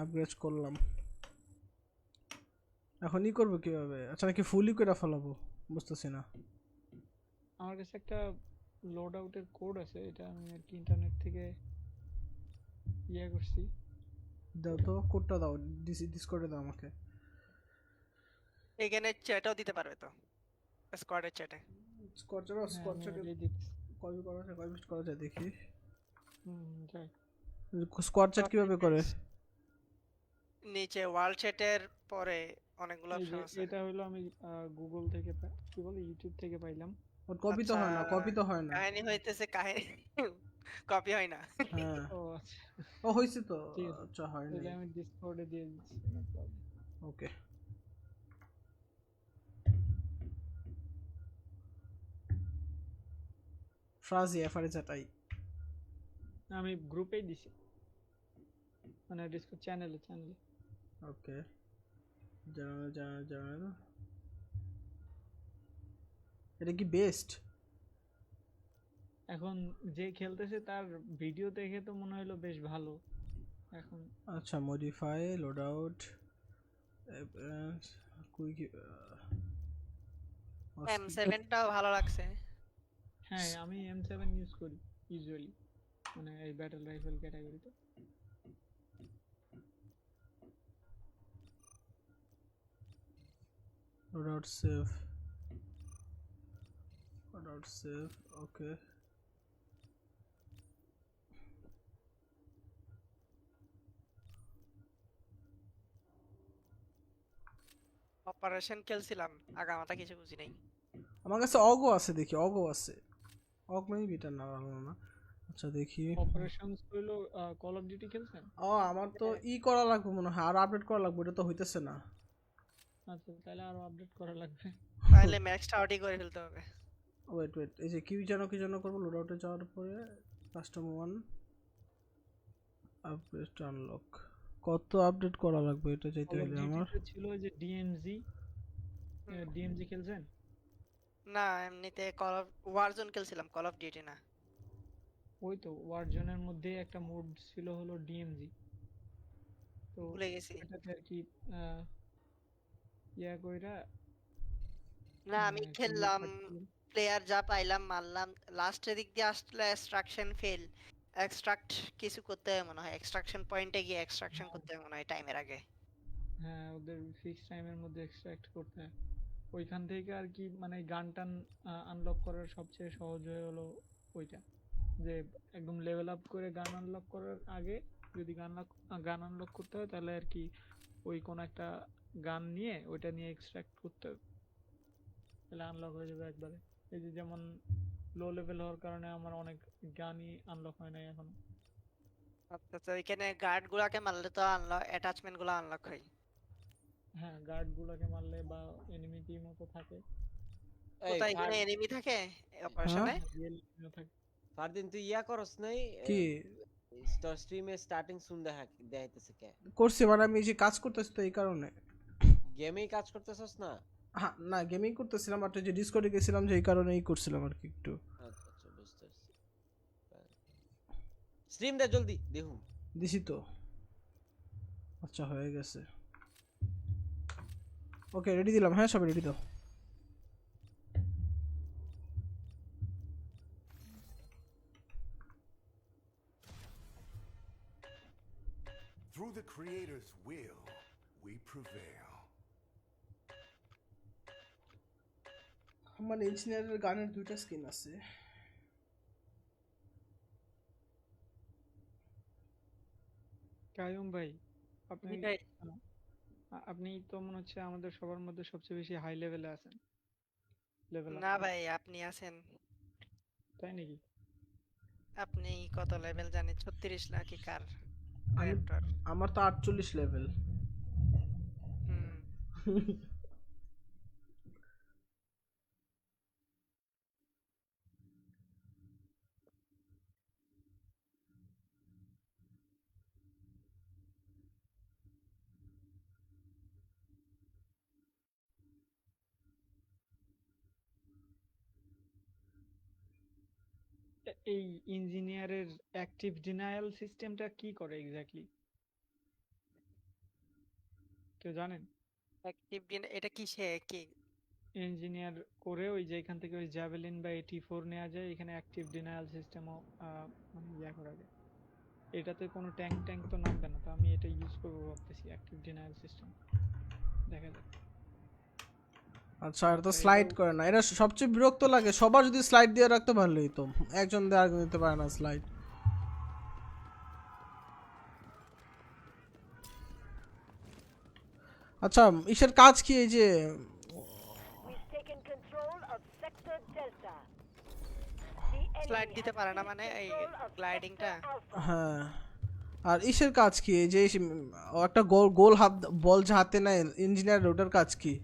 [SPEAKER 2] আপগ্রেড করলাম। এখন ই করবো কিভাবে? আচ্ছা নাকি ফুলই করে ফেলাবো, বুঝতেছি না।
[SPEAKER 7] আমার কাছে একটা লোড আউটের কোড আছে, এটা আমি আর কি ইন্টারনেট থেকে ইয়ে করছি।
[SPEAKER 2] দাও তো কোডটা দাও, ডিসকর্ডে দাও আমাকে।
[SPEAKER 5] এখানে চ্যাটও দিতে পারবে তো, স্কোয়াডের চ্যাটে।
[SPEAKER 2] স্কর্চার
[SPEAKER 7] হ্যাঁ, আমি
[SPEAKER 2] স্কর্চার
[SPEAKER 7] ওটাই দিচ্ছি।
[SPEAKER 2] কপি করা যায়, কপি করা যায় দেখি।
[SPEAKER 7] যাই।
[SPEAKER 2] স্কর্চার কিভাবে করে?
[SPEAKER 5] নিচে ওয়ার্ল্ড চ্যাটের পরে অনেকগুলো
[SPEAKER 7] এই যে
[SPEAKER 5] অপশন আছে।
[SPEAKER 7] এটা হলো আমি গুগল থেকে কি বলে ইউটিউব থেকে পাইলাম।
[SPEAKER 2] ওর কপি তো হয় না,
[SPEAKER 5] আচ্ছা,
[SPEAKER 2] কপি তো হয় না।
[SPEAKER 5] কাহিনী হইতেছে কাহিনী কপি হয় না।
[SPEAKER 2] হ্যাঁ
[SPEAKER 7] ও আচ্ছা,
[SPEAKER 2] ও হয়েছে তো।
[SPEAKER 7] ঠিক আছে।
[SPEAKER 2] আচ্ছা হয়
[SPEAKER 7] তাহলে
[SPEAKER 2] নাই।
[SPEAKER 7] আমি ডিসকর্ডে দিয়ে দিচ্ছি, no problem।
[SPEAKER 2] ওকে ফ্রাজি এফআরএ চাটাই।
[SPEAKER 7] আমি গ্রুপেই দিছি, মানে ডিসকর্ড চ্যানেলে।
[SPEAKER 2] ওকে জানানো জানানো এটা কি বেস্ট?
[SPEAKER 7] এখন যে খেলতেছে তার ভিডিও দেখে তো মনে হলো বেশ ভালো। এখন
[SPEAKER 2] আচ্ছা মডিফাই লোড আউট কুইক
[SPEAKER 5] M7টাও ভালো লাগছে।
[SPEAKER 7] হ্যাঁ, আমি M7 ইউজ করি ইউজুয়ালি, মানে এই ব্যাটল রাইফেল ক্যাটাগরিতে।
[SPEAKER 2] Load out save, load out save. Okay
[SPEAKER 5] operation খেলছিলাম, আগামাথা কিছু বুঝি নাই।
[SPEAKER 2] আমার কাছে অগো আছে, দেখি অগো আছে। অগ মানে বিটার না, ভালো না। আচ্ছা দেখি।
[SPEAKER 7] অপারেশনস হলো কল অফ ডিউটি খেলছেন?
[SPEAKER 2] ও আমার তো ই করা লাগবে মনে হয়, আর আপডেট করা লাগবে, এটা তো হইতেছে না।
[SPEAKER 7] আচ্ছা, তাহলে আরো আপডেট করা লাগবে।
[SPEAKER 5] তাহলে ম্যাক্সটা আউটই করে ফেলতে হবে।
[SPEAKER 2] ওয়েট এই যে কি যেন করবো, লোড আউটে যাওয়ার পরে কাস্টম 1 আপডেট আনলক। কত আপডেট করা লাগবে এটা যেতে
[SPEAKER 7] কল অফ
[SPEAKER 2] হলে আমার?
[SPEAKER 7] ডিউটিতে ছিল ওই যে ডিএমজি খেলছেন?
[SPEAKER 5] না এমনিতে কল অফ ওয়ারজোন খেলছিলাম, কল অফ ডিউটি না।
[SPEAKER 7] ওই তো ওয়ারজনের মধ্যে একটা মোড ছিল হলো ডিএমজি, তো
[SPEAKER 5] ভুলে গেছি।
[SPEAKER 7] এটাতে আর কি ইয়া কইরা
[SPEAKER 5] না আমি
[SPEAKER 7] মানে
[SPEAKER 5] খেললাম, প্লেয়ার যা পাইলাম মারলাম, লাস্টের দিক দিয়ে আসলে এক্সট্রাকশন ফেল। এক্সট্রাক্ট কিছু করতে হয় মনে হয়, এক্সট্রাকশন পয়েন্টে গিয়ে এক্সট্রাকশন করতে হয় মনে হয় টাইমের আগে।
[SPEAKER 7] হ্যাঁ, ওদের ফিক্স টাইমের মধ্যে এক্সট্রাক্ট করতে হয়। ওইখান থেকে আর কি মানে গান টান আনলক করার সবচেয়ে সহজ হয়ে হলো ওইটা, যে একদম লেভেল আপ করে গান আনলক করার আগে যদি গান আনলক করতে হয় তাহলে আর কি ওই কোন একটা গান নিয়ে ওইটা নিয়ে এক্সট্রাক্ট করতে হবে, তাহলে আনলক হয়ে যাবে একবারে। এই যে যেমন লো লেভেল হওয়ার কারণে আমার অনেক গানই আনলক হয় নাই এখন।
[SPEAKER 5] আচ্ছা আচ্ছা, ওইখানে গার্ড গুলাকে মারলে তো আনলক, অ্যাটাচমেন্ট গুলো আনলক হয়।
[SPEAKER 7] হ্যাঁ, গার্ড গুলাকে মারলে বা এনিমি টিম মতো থাকে।
[SPEAKER 1] এই
[SPEAKER 5] কোথায় এখানে এনিমি থাকে অপারেশনে?
[SPEAKER 7] রিয়েল এনিমিও থাকে।
[SPEAKER 1] ফারদিন তুই করস নাই?
[SPEAKER 2] কি
[SPEAKER 1] স্ট্রিমে স্টার্টিং শুন দেখাইতেছে কে?
[SPEAKER 2] করছি মানে আমি এই যে কাজ করতেছি তো এই কারণে।
[SPEAKER 1] গেমেই কাজ করতেছস না?
[SPEAKER 2] হ্যাঁ না গেমিং করতেছিলাম, আর যে ডিসকর্ডে গেছিলাম যে এই কারণেই করছিলাম আর কি একটু।
[SPEAKER 1] আচ্ছা বুঝতে পারছি। স্ট্রিম দে জলদি দেখুন।
[SPEAKER 2] দিছি তো। আচ্ছা হয়ে গেছে। ওকে রেডি দিলাম, হ্যাঁ সবাই রেডি দাও।
[SPEAKER 8] Through the Creator's will, we prevail.
[SPEAKER 2] আমার ইঞ্জিনিয়ারের গানের 2টা স্কিন আছে।
[SPEAKER 7] কায়ুম ভাই আপনি
[SPEAKER 5] ভাই
[SPEAKER 7] আপনি তো মনে হচ্ছে আমাদের সবার মধ্যে সবচেয়ে বেশি হাই লেভেলে আছেন। লেভেল
[SPEAKER 5] না ভাই আপনি আছেন,
[SPEAKER 7] তাই নাকি?
[SPEAKER 5] আপনি কত লেভেল জানি 36 নাকি কার
[SPEAKER 2] আমি
[SPEAKER 5] ক্যারেক্টার?
[SPEAKER 2] আমার তো 48 লেভেল।
[SPEAKER 5] হুম
[SPEAKER 7] এই ইঞ্জিনিয়ারের অ্যাক্টিভ ডিনায়াল সিস্টেমটা কি করে এক্স্যাক্টলি কেউ জানেন?
[SPEAKER 5] অ্যাক্টিভ এটা কিসে কি?
[SPEAKER 7] ইঞ্জিনিয়ার করে ওই যে এখান থেকে ওই জ্যাভেলিন বা AT4 নেওয়া যায়, এখানে অ্যাক্টিভ ডিনায়াল সিস্টেমও মানে ইয়া করা যায়। এটাতে কোনো ট্যাঙ্ক তো নামবে না, তো আমি এটা ইউজ করবো ভাবতেছি, অ্যাক্টিভ ডিনায়াল সিস্টেম। দেখা যাক।
[SPEAKER 2] আচ্ছা এটা তো স্লাইড করে না, এটা সবচেয়ে বিরক্ত লাগে। সবার যদি স্লাইড দিয়ে রাখতে পারলেই তো, একজন দিয়ে আরেকজন দিতে পারে না স্লাইড। আচ্ছা ইসের কাজ কি? এই যে
[SPEAKER 3] We've taken control of Sector Delta. The
[SPEAKER 5] slide
[SPEAKER 3] enemy
[SPEAKER 5] দিতে
[SPEAKER 3] has
[SPEAKER 5] পারে না
[SPEAKER 3] seized
[SPEAKER 5] মানে এই
[SPEAKER 3] control of
[SPEAKER 5] গ্লাইডিংটা?
[SPEAKER 3] Sector Alpha.
[SPEAKER 2] হ্যাঁ, আর ইসের কাজ কি? এই যে ও একটা গোল গোল হাত বল যে হাতে নেয় ইঞ্জিনিয়ার, ওটার কাজ কি?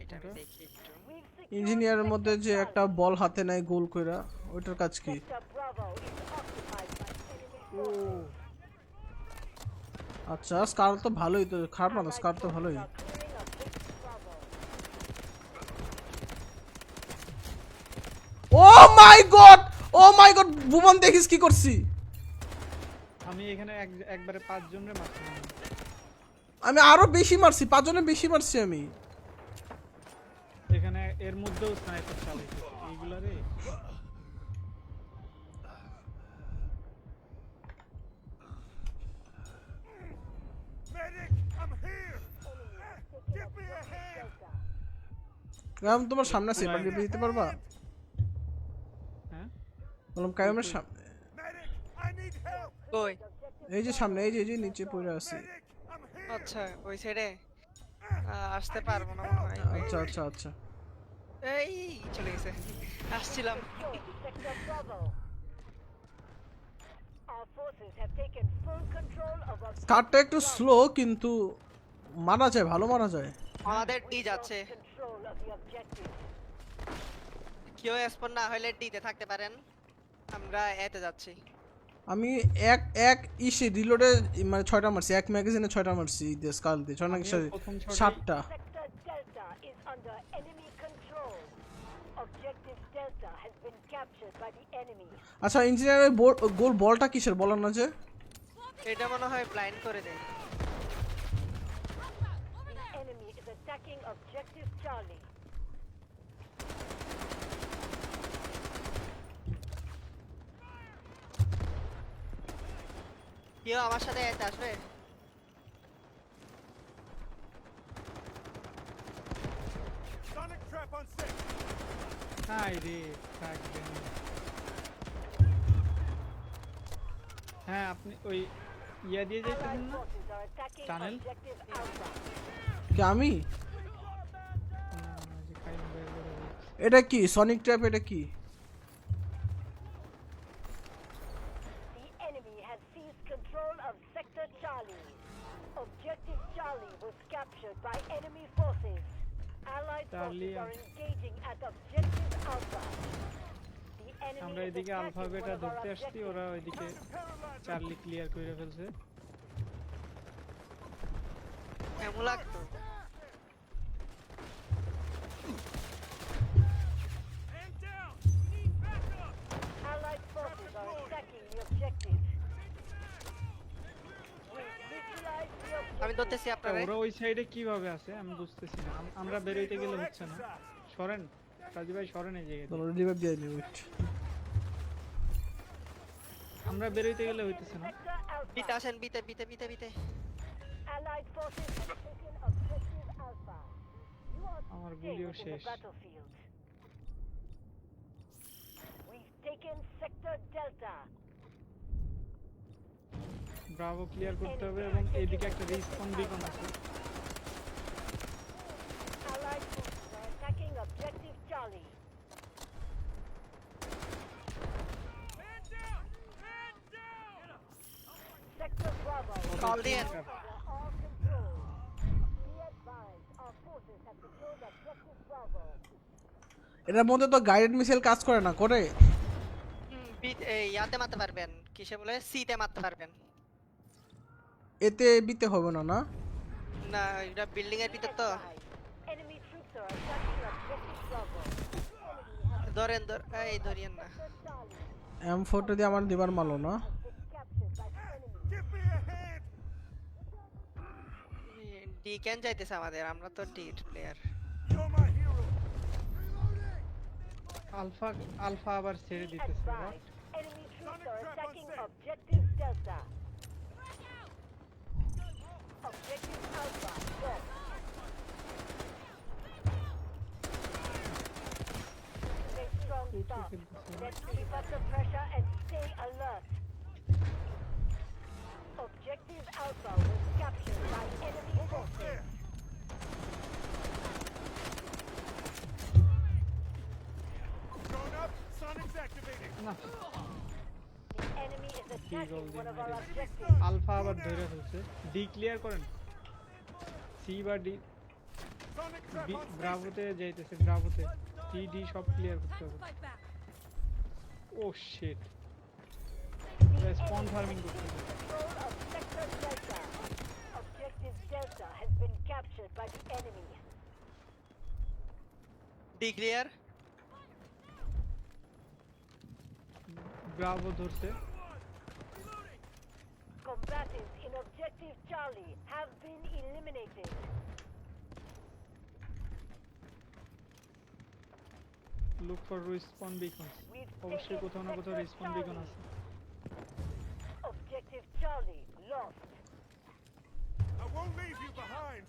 [SPEAKER 5] এটা আমি দেখি একটু।
[SPEAKER 3] We've secured
[SPEAKER 2] ইঞ্জিনিয়ারের মধ্যে যে
[SPEAKER 3] Sector
[SPEAKER 2] একটা বল হাতে নেয় গোল কইরা, ওটার কাজ কি?
[SPEAKER 3] Sector Bravo is occupied by enemy forces.
[SPEAKER 2] আচ্ছা স্কার তো ভালোই, তো খারাপ না, স্কার তো ভালোই।
[SPEAKER 3] Are clearing objective Bravo.
[SPEAKER 2] Oh my god, oh my god, বুমান দেখিস কি করছি
[SPEAKER 7] আমি এখানে একবারে 5 জনের মারছিলাম।
[SPEAKER 2] আমি? আরো বেশি মারছি, 5 জনের বেশি মারছি আমি।
[SPEAKER 7] এখানে এর মধ্যেও স্নাইপার চালাইছে এইগুলা রে।
[SPEAKER 4] Medic, I'm here! Give me a hand!
[SPEAKER 2] কায়ম তোমার সামনে আছে, এবার লিপে দিতে পারবা?
[SPEAKER 7] হ্যাঁ
[SPEAKER 2] বললাম কায়মের সামনে,
[SPEAKER 4] Medic, I need help!
[SPEAKER 5] কই?
[SPEAKER 2] এই যে সামনে, এই যে নিচে পড়ে আছে।
[SPEAKER 4] Medic, I'm here!
[SPEAKER 5] আচ্ছা ওই সাইডে আসতে পারবো না মনে হয়।
[SPEAKER 2] আচ্ছা আচ্ছা আচ্ছা,
[SPEAKER 5] এই চলে গেছে, আসছিলাম।
[SPEAKER 3] Sector Bravo. Our forces have taken full control of
[SPEAKER 2] কারটা একটু স্লো কিন্তু মারা যায়, ভালো মারা যায়।
[SPEAKER 5] আমাদের ডি যাচ্ছে,
[SPEAKER 3] control of the objective.
[SPEAKER 5] কেউ স্পন না হলে ডি তে থাকতে পারেন, আমরা এতে যাচ্ছি।
[SPEAKER 2] আমি এক ইসে রিলোডে মানে 6টা মারছি, এক ম্যাগাজিনে 6টা মারছি দিয়ে স্কাল দিয়ে, 6 নাকি
[SPEAKER 7] প্রথম শটে
[SPEAKER 2] 7টা।
[SPEAKER 3] Sector Delta is under enemy control. Objective Delta has been captured by the enemy.
[SPEAKER 2] আচ্ছা ইঞ্জিনিয়ারের গোল বলটা কিসের বলার না যে?
[SPEAKER 5] এটা মনে হয় ব্লাইন্ড করে দেয়।
[SPEAKER 3] The enemy is attacking Objective Charlie.
[SPEAKER 5] কেউ আমার সাথে এতে আসবে?
[SPEAKER 4] Sonic trap on set!
[SPEAKER 7] হাই রে থাকবেন। হ্যাঁ আপনি ওই ইয়া দিয়ে
[SPEAKER 3] Allied
[SPEAKER 7] যাইতেছেন না?
[SPEAKER 3] forces are attacking
[SPEAKER 7] Tunnel?
[SPEAKER 3] Objective Alpha.
[SPEAKER 2] কি আমি?
[SPEAKER 7] না, যে কাইম বের করে দিচ্ছে।
[SPEAKER 2] এটা কি সনিক ট্র্যাপ? এটা কি?
[SPEAKER 3] The enemy has seized control of Sector Charlie. Objective Charlie was captured by enemy forces. Allied
[SPEAKER 7] Charlie,
[SPEAKER 3] forces are engaging at Objective Alpha. The enemy
[SPEAKER 7] আমরা
[SPEAKER 3] is
[SPEAKER 7] এদিকে আলফা
[SPEAKER 3] attacking
[SPEAKER 7] বেটা
[SPEAKER 3] one of our
[SPEAKER 7] ধরতে আসছি,
[SPEAKER 3] objectives.
[SPEAKER 7] ওরা ওইদিকে Charlie clear করে ফেলছে।
[SPEAKER 5] এমন লাগতো।
[SPEAKER 4] And down! We need backup!
[SPEAKER 3] Allied forces are attacking the objective. We neutralized the objective.
[SPEAKER 5] আমি আমি ধরতেছি আপনারে।
[SPEAKER 7] ওরা ওই সাইডে কিভাবে আছে আমি বুঝতেছি না। আমরা বেরোইতে গেলে হচ্ছে না। সরেন রাজু ভাই, সরেন এই জায়গায়।
[SPEAKER 2] তোমরা রিভাইভ দিয়ে নি ওয়েট।
[SPEAKER 7] আমরা বেরোইতে গেলে হইতেছে না।
[SPEAKER 3] Sector Alpha.
[SPEAKER 5] বিতে আসেন, বিতে।
[SPEAKER 3] Allied forces have taken objective Alpha. You are
[SPEAKER 7] আমার
[SPEAKER 3] staying
[SPEAKER 7] গুলিও
[SPEAKER 3] within the
[SPEAKER 7] শেষ।
[SPEAKER 3] battlefield. We've taken Sector Delta.
[SPEAKER 7] Bravo clear করতে হবে এবং এইদিকে একটা রিসপন বিকন আছে।
[SPEAKER 3] Allied forces are attacking objective Charlie. Sector Bravo.
[SPEAKER 5] Call দিন।
[SPEAKER 3] Under all control. Be advised, our forces have secured objective Bravo.
[SPEAKER 2] এটার মধ্যে তো গাইডেড মিসাইল কাজ করে না করে?
[SPEAKER 5] ইয়াতে মারতে পারবেন, কিসে বলে, সিতে মারতে পারবেন।
[SPEAKER 2] এতে বিতে হবে না না?
[SPEAKER 5] না এটা বিল্ডিং এর ভিতর তো।
[SPEAKER 3] Enemy troops are attacking objective Bravo.
[SPEAKER 5] ধরেন এই ধরিয়েন না।
[SPEAKER 3] Charlie
[SPEAKER 2] M4 দিয়ে আমার দিবার মালো না?
[SPEAKER 3] is captured by the enemy.
[SPEAKER 8] Give me a hand!
[SPEAKER 5] D কেন যাইতেছে আমাদের, আমরা তো D player.
[SPEAKER 8] You're my hero!
[SPEAKER 7] Alpha আবার ছেড়ে
[SPEAKER 3] Be
[SPEAKER 7] দিতেছে।
[SPEAKER 3] advised, enemy troops are attacking objective Delta. Objective Alpha lost. Make strong start. Let's keep up the pressure and stay alert. Objective Alpha was captured by enemy forces.
[SPEAKER 8] Going up! Sonic's activating!
[SPEAKER 7] না,
[SPEAKER 3] The enemy is attacking one of our
[SPEAKER 7] Eagle
[SPEAKER 3] objectives.
[SPEAKER 7] Alpha আবার ধরে ফেলছে। D clear করেন। C বা D
[SPEAKER 8] Sonic trap on
[SPEAKER 7] ব্রাভোতে যাইতেছে, ব্রাভোতে C D সব ক্লিয়ার করতে হবে।
[SPEAKER 6] Fight back.
[SPEAKER 7] Oh shit,
[SPEAKER 3] The
[SPEAKER 7] spawn
[SPEAKER 3] enemy
[SPEAKER 7] farming
[SPEAKER 3] has
[SPEAKER 7] করতে হবে।
[SPEAKER 3] seized control of Sector Delta. Objective Delta has been captured by the enemy.
[SPEAKER 5] D clear.
[SPEAKER 7] Bravo ধরছে।
[SPEAKER 3] Combatants in Objective Charlie have been eliminated.
[SPEAKER 7] Look for response beacons.
[SPEAKER 3] We've
[SPEAKER 7] অবশ্যই
[SPEAKER 3] taken
[SPEAKER 7] কোথাও না কোথাও
[SPEAKER 3] Sector
[SPEAKER 7] response beacon
[SPEAKER 3] Charlie.
[SPEAKER 7] আছে।
[SPEAKER 3] Objective Charlie lost.
[SPEAKER 8] I won't leave you behind!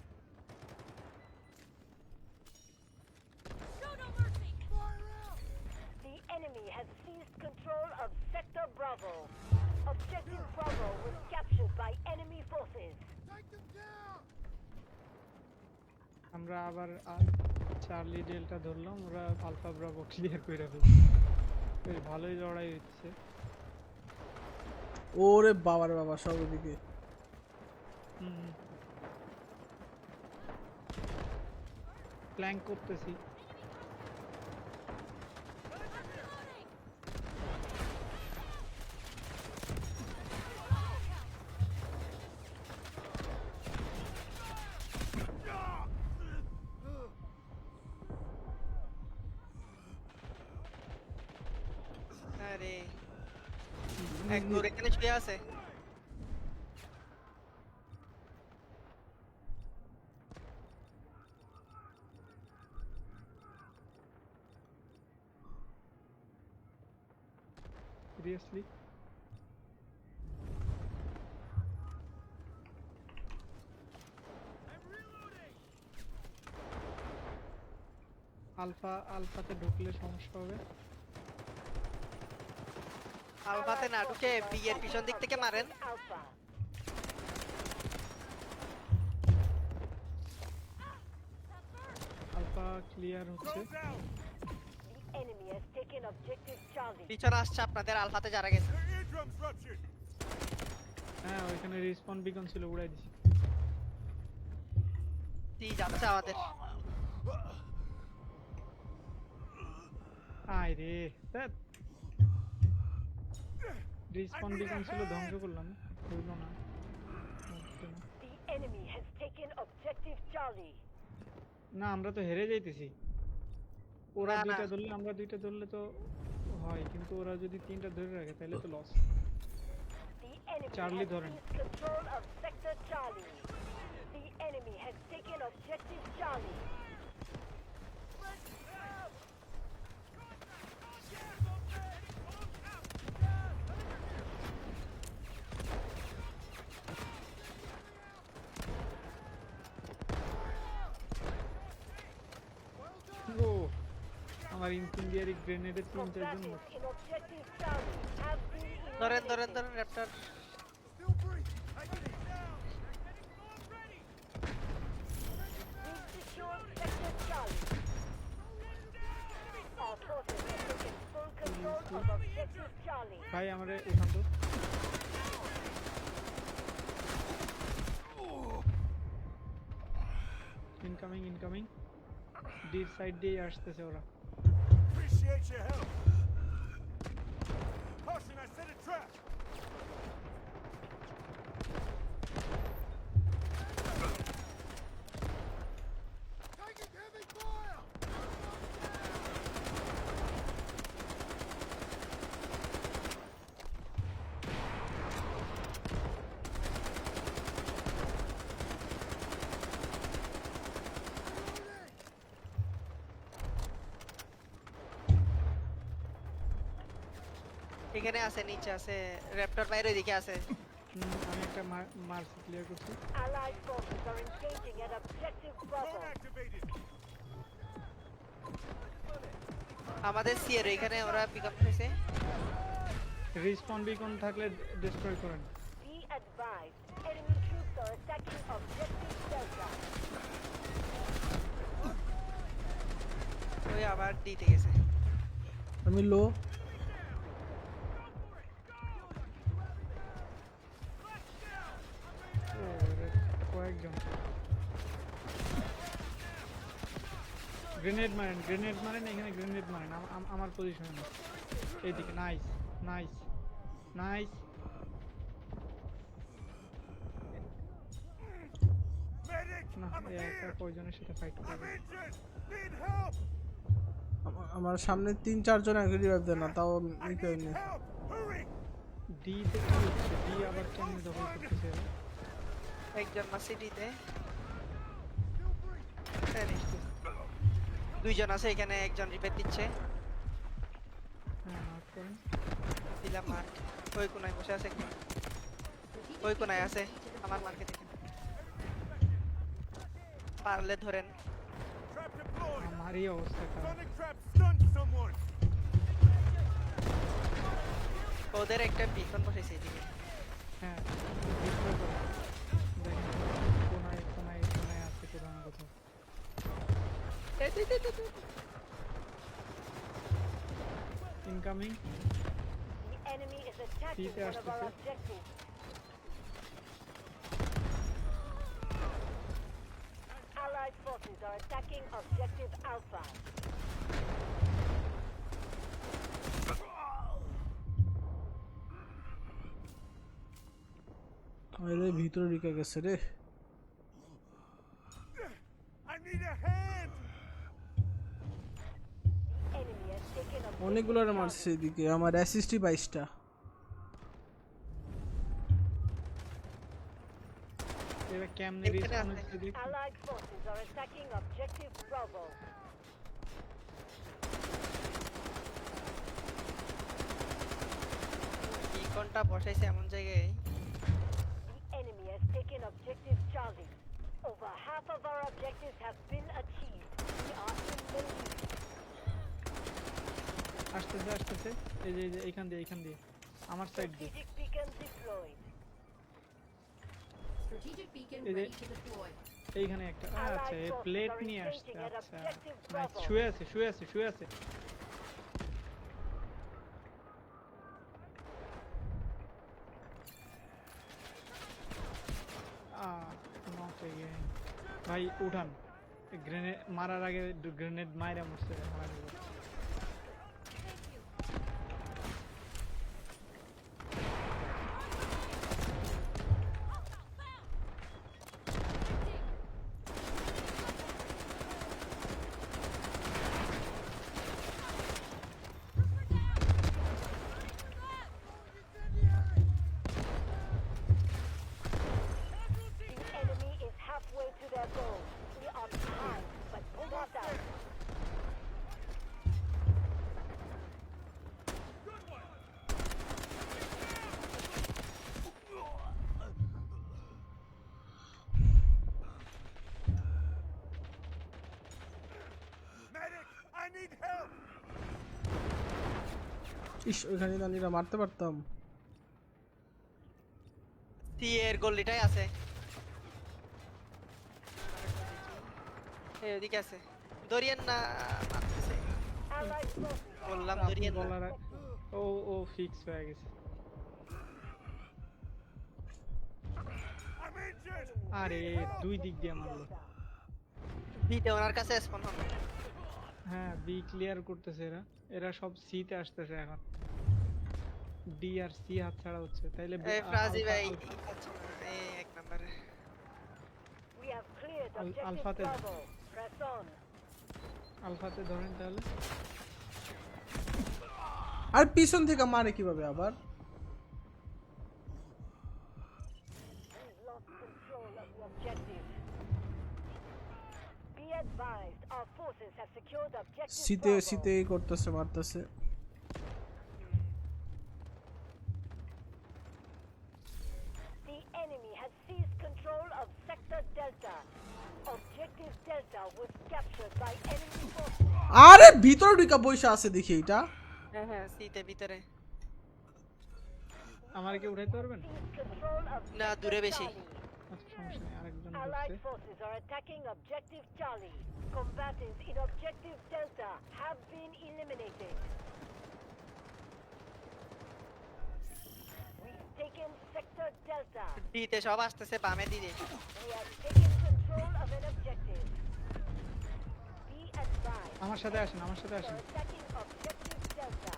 [SPEAKER 6] Show no mercy.
[SPEAKER 3] The enemy has seized control of Sector Bravo. Objective Bravo was captured by enemy forces.
[SPEAKER 7] আমরা আবার Charlie delta ধরলাম, ওরা alpha Bravo clear করে ফেলছে। বেশ ভালোই লড়াই হচ্ছে।
[SPEAKER 2] ওরে বাবারে বাবা, সব ওদিকে।
[SPEAKER 7] প্ল্যাঙ্ক করতেছি।
[SPEAKER 5] আরে এক দূর এখানে শুয়ে আছে।
[SPEAKER 7] সিরিয়াসলি আলফাতে ঢুকলে সমস্যা হবে।
[SPEAKER 5] আলফাতে না ঢুকে বি এর পিছন দিক থেকে মারেন।
[SPEAKER 3] Alpha.
[SPEAKER 7] আলফা ক্লিয়ার হচ্ছে।
[SPEAKER 8] Go down!
[SPEAKER 3] The enemy has taken Objective Charlie.
[SPEAKER 5] পিছনে আসছে আপনাদের আলফাতে যারা গেছে।
[SPEAKER 8] Their eardrums ruptured!
[SPEAKER 7] হ্যাঁ, ওইখানে রেসপন্স বিকন ছিল, উড়াই দিছি।
[SPEAKER 5] সি যাচ্ছে আমাদের।
[SPEAKER 7] আয় রে, রেসপন্স বিকন ছিল, ধ্বংস করলাম, হইলো না।
[SPEAKER 3] The enemy has taken Objective Charlie.
[SPEAKER 7] না, আমরা তো হেরে যাইতেছি। ওরা
[SPEAKER 5] না, না।
[SPEAKER 7] দুইটা ধরলে, আমরা দুইটা ধরলে তো হয়, কিন্তু ওরা যদি তিনটা ধরে রাখে তাহলে তো loss.
[SPEAKER 3] The enemy
[SPEAKER 7] Charlie
[SPEAKER 3] has
[SPEAKER 7] ধরেন।
[SPEAKER 3] seized control of Sector Charlie. enemy has taken objective Charlie.
[SPEAKER 7] ও আমার ইনসেন্ডিয়ারি গ্রেনেডে 3-4 জন
[SPEAKER 3] Combatants in objective Charlie have been
[SPEAKER 5] ধরেন
[SPEAKER 3] eliminated.
[SPEAKER 5] Raptor
[SPEAKER 8] Still breathe. Taking it down.
[SPEAKER 3] We've secured sector Charlie. Our forces have taken full control of objective Charlie.
[SPEAKER 7] ভাই আমারে উঠান তো incoming deep side দিয়ে আসতেছে ওরা
[SPEAKER 8] Appreciate your help. Caution, I set a trap. Taking heavy fire.
[SPEAKER 5] এখানে আছে নিচে আছে র্যাপটর বাইরে দিকে আছে
[SPEAKER 7] আমি একটা মার্স ক্লিয়ার করছি
[SPEAKER 3] Allied forces are engaging at objective
[SPEAKER 8] Drone
[SPEAKER 3] Bravo.
[SPEAKER 8] activated.
[SPEAKER 5] আমাদের সিয়ের এখানে ওরা পিকআপ হয়েছে
[SPEAKER 7] রিসপন বিকন থাকলে ডিস্ট্রয় করেন
[SPEAKER 3] Be advised, enemy troops are attacking objective Delta.
[SPEAKER 5] ওই আবার দিতে গেছে
[SPEAKER 2] আমি লো
[SPEAKER 7] ও কয়েকজন গ্রেনেড মারেন এখানে গ্রেনেড মারেন আমার পজিশনে না এইদিকে নাইস
[SPEAKER 8] Medic,
[SPEAKER 7] না
[SPEAKER 8] I'm
[SPEAKER 7] এই একা
[SPEAKER 8] here.
[SPEAKER 7] কয়জনের সাথে ফাইট
[SPEAKER 8] I'm
[SPEAKER 7] করবে
[SPEAKER 8] injured. Need help.
[SPEAKER 2] আমার সামনে 3-4 জন আগে রিভাইভ দেন না তাও
[SPEAKER 8] I
[SPEAKER 2] নিতে
[SPEAKER 8] need
[SPEAKER 2] নি
[SPEAKER 8] help. Hurry.
[SPEAKER 7] ডি তে কি হচ্ছে ডি আবার কেমনে দখল করতেছে এরা?
[SPEAKER 5] একজন মাসিটিতে দুইজন আছে এখানে একজন রিপেট দিচ্ছে
[SPEAKER 7] হ্যাঁ মার্ক করেন
[SPEAKER 5] দিলাম মার্ক ওই কোনায় বসে আছে একজন ওই কোনায় আছে আমার মার্কে দেখেন পারলে ধরেন
[SPEAKER 8] Trap deployed.
[SPEAKER 7] আমারই অবস্থা খারাপ
[SPEAKER 8] Sonic trap stunned someone.
[SPEAKER 5] ওদের একটা বিকন বসেছে এদিকে
[SPEAKER 7] হ্যাঁ ডিস্ট্রয় করে দেখেন কোনায় আছে কোথাও না কোথাও incoming
[SPEAKER 3] The enemy is attacking
[SPEAKER 7] Peter
[SPEAKER 3] one of our
[SPEAKER 7] আসতেছে।
[SPEAKER 3] objectives. Allied forces are attacking objective Alpha.
[SPEAKER 2] আরে ভিতরে ঢুকে গেছে রে
[SPEAKER 8] I need a hand.
[SPEAKER 3] Enemy has taken objective
[SPEAKER 2] অনেকগুলো
[SPEAKER 3] Charlie.
[SPEAKER 2] মারছে এদিকে আমার অ্যাসিস্টই 22টা
[SPEAKER 7] এরা কেমনে
[SPEAKER 5] এখানে
[SPEAKER 7] রেসপন্স
[SPEAKER 5] আছে।
[SPEAKER 7] হচ্ছে দেখি
[SPEAKER 3] Allied forces are attacking objective Bravo.
[SPEAKER 5] বিকনটা বসাইছে এমন জায়গায়
[SPEAKER 3] The enemy has taken objective Charlie. Over half of our objectives have been achieved. We are in the lead.
[SPEAKER 7] আসতেছে এই যে এইখান দিয়ে আমার সাইড দিয়ে
[SPEAKER 3] Strategic beacon deployed.
[SPEAKER 6] Strategic beacon
[SPEAKER 7] Is
[SPEAKER 6] ready
[SPEAKER 7] it-
[SPEAKER 6] to deploy.
[SPEAKER 7] এইখানে একটা আচ্ছা এই প্লেট নিয়ে আসছে আচ্ছা নাইস শুয়ে আছে নট এগেইন ভাই উঠান গ্রেনেড মারার আগে গ্রেনেড মাইরা মরছে মারা গেল
[SPEAKER 3] The enemy is halfway to
[SPEAKER 2] ইস ওইখানে দানিরা মারতে পারতাম।
[SPEAKER 5] সি এর গলিটাই আছে। এই ওদিকে আছে, দরিয়েন না মারতেছে।
[SPEAKER 3] Allied forces
[SPEAKER 5] বললাম
[SPEAKER 7] আপনি
[SPEAKER 5] দরিয়েন না।
[SPEAKER 7] বলার ও ও ফিক্স হয়ে গেছে।
[SPEAKER 8] I'm injured!
[SPEAKER 7] আরে দুই দিক দিয়ে মারলো।
[SPEAKER 5] বিতে ওনার কাছে স্পন হন।
[SPEAKER 7] হ্যাঁ বি ক্লিয়ার করতেছে এরা, এরা সব সি তে আসতেছে এখন। ডি আর সি হাত ছাড়া হচ্ছে, তাইলে
[SPEAKER 5] এই ফ্রাজি ভাই আচ্ছা, এই এক নম্বরে।
[SPEAKER 3] We have cleared
[SPEAKER 7] Al-
[SPEAKER 3] objective
[SPEAKER 7] Alpha-te-
[SPEAKER 3] Bravo. Press on.
[SPEAKER 7] আলফাতে ধরেন তাহলে।
[SPEAKER 2] আর পিছন থেকে মারে কিভাবে আবার?
[SPEAKER 3] We've lost control of the objective. Be advised, our forces have secured objective
[SPEAKER 2] শীতে
[SPEAKER 3] Bravo.
[SPEAKER 2] শীতে করতেছে মারতেছে।
[SPEAKER 3] The enemy has seized control of Sector Delta. Objective Delta was captured by enemy forces.
[SPEAKER 2] আরে ভিতরে ঢুকা বইসা আছে দেখি এটা।
[SPEAKER 5] হ্যাঁ হ্যাঁ সিতে ভিতরে।
[SPEAKER 7] আমার কি উঠাইতে পারবেন?
[SPEAKER 3] Seized control of
[SPEAKER 5] না
[SPEAKER 3] Sector
[SPEAKER 5] দূরে বেশি।
[SPEAKER 3] Charlie.
[SPEAKER 7] আচ্ছা সমস্যা নেই, আরেকজন
[SPEAKER 3] Allied
[SPEAKER 7] ঢুকছে।
[SPEAKER 3] forces are attacking Objective Charlie. Combatants in Objective Delta have been eliminated. We've taken Sector Delta.
[SPEAKER 5] বিতে সব আসতেছে বামে দিকে।
[SPEAKER 3] We have taken control of an objective. Be advised.
[SPEAKER 7] আমার সাথে আসেন, আমার সাথে
[SPEAKER 3] They
[SPEAKER 7] আসেন।
[SPEAKER 3] are attacking Objective Delta.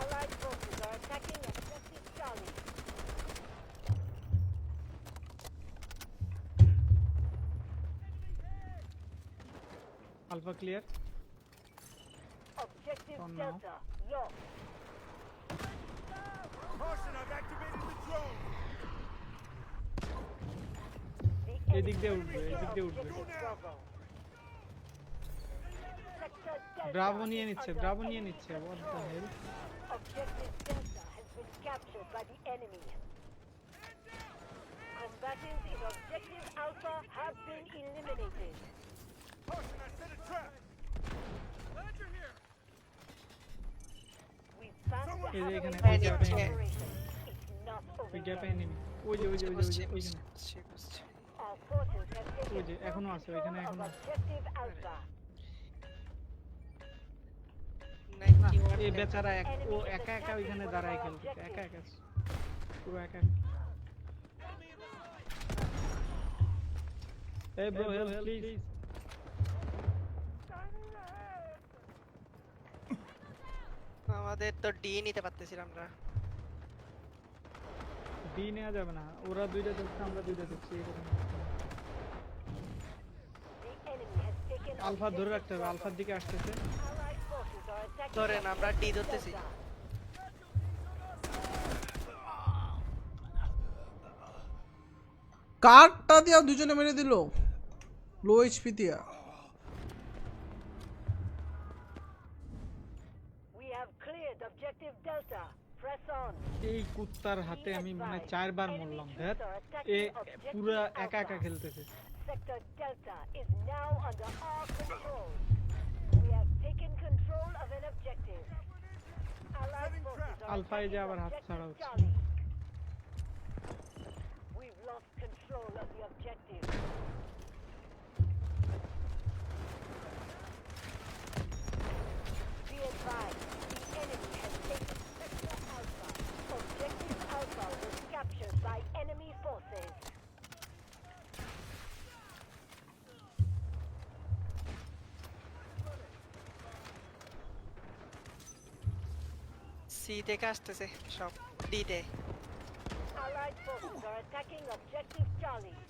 [SPEAKER 3] Allied forces are attacking Objective Charlie.
[SPEAKER 7] Alpha clear.
[SPEAKER 3] Objective
[SPEAKER 7] Oh, no.
[SPEAKER 3] Delta lost.
[SPEAKER 8] Caution, I've activated the drone!
[SPEAKER 3] The
[SPEAKER 7] এদিক দিয়ে
[SPEAKER 3] enemy
[SPEAKER 7] উঠবে,
[SPEAKER 3] has
[SPEAKER 7] এদিক দিয়ে উঠবে।
[SPEAKER 3] Objective Bravo. Sector Delta
[SPEAKER 7] Bravo নিয়ে
[SPEAKER 3] is
[SPEAKER 7] নিচ্ছে,
[SPEAKER 3] under
[SPEAKER 7] Bravo নিয়ে
[SPEAKER 3] enemy
[SPEAKER 7] নিচ্ছে। What the
[SPEAKER 3] control.
[SPEAKER 7] hell?
[SPEAKER 3] Objective Delta has been captured by the enemy. Combatants in Objective Alpha have been eliminated.
[SPEAKER 8] Caution, I set a trap!
[SPEAKER 3] We've found the
[SPEAKER 7] এই যে এখানে,
[SPEAKER 3] Halloween
[SPEAKER 7] ওই
[SPEAKER 5] গ্যাপে।
[SPEAKER 3] operation. It's not
[SPEAKER 7] ওই
[SPEAKER 3] over
[SPEAKER 7] গ্যাপে
[SPEAKER 3] yet.
[SPEAKER 7] Enemy. ওই যে ওই যে ওই যে
[SPEAKER 5] বুঝছি,
[SPEAKER 7] ওইখানে।
[SPEAKER 5] বুঝছি, বুঝছি।
[SPEAKER 3] Our forces have taken
[SPEAKER 7] ওই যে এখনো
[SPEAKER 3] full
[SPEAKER 7] আছে, ওইখানে
[SPEAKER 3] control
[SPEAKER 7] এখনো
[SPEAKER 3] of
[SPEAKER 7] আছে।
[SPEAKER 3] Objective Alpha.
[SPEAKER 5] 91
[SPEAKER 7] এই বেচারা ও একা একা ওইখানে দাঁড়ায় খেলতেছে, একা একা পুরো একা। এই ব্রো হেল্প প্লিজ।
[SPEAKER 5] আমাদের তো ডি নিতে পারতেছিলাম না।
[SPEAKER 7] ডি নেওয়া যাবে না, ওরা দুইটা দেখছে আমরা দুইটা দেখছি এরকম।
[SPEAKER 3] The enemy has taken
[SPEAKER 7] Alpha ধরে
[SPEAKER 3] Objective
[SPEAKER 7] রাখতে হবে,
[SPEAKER 3] Bravo.
[SPEAKER 7] আলফার দিকে আসতেছে।
[SPEAKER 3] Allied forces are attacking
[SPEAKER 5] ধরেন আমরা ডি
[SPEAKER 3] Objective
[SPEAKER 5] ধরতেছি।
[SPEAKER 3] Delta.
[SPEAKER 2] কার্ডটা দিয়া দুজনে মেরে দিল, লো এইচপি দিয়া।
[SPEAKER 3] We have cleared Objective Delta. Press on.
[SPEAKER 7] এই কুত্তার হাতে আমি মানে 4 বার মরলাম। ধ্যাত এ পুরো একা একা খেলতেছে।
[SPEAKER 3] Sector Delta is now under our control. We have taken control of an objective. Allied forces are
[SPEAKER 7] Alpha এই যে
[SPEAKER 3] attacking
[SPEAKER 7] আবার হাত
[SPEAKER 3] Objective
[SPEAKER 7] ছাড়া হচ্ছে।
[SPEAKER 3] Charlie. We've lost control of the objective. Be advised, the enemy has taken Sector Alpha. Objective Alpha was captured by enemy forces.
[SPEAKER 5] C থেকে আসতেছে সব D তে।
[SPEAKER 3] Allied forces are attacking Objective Charlie.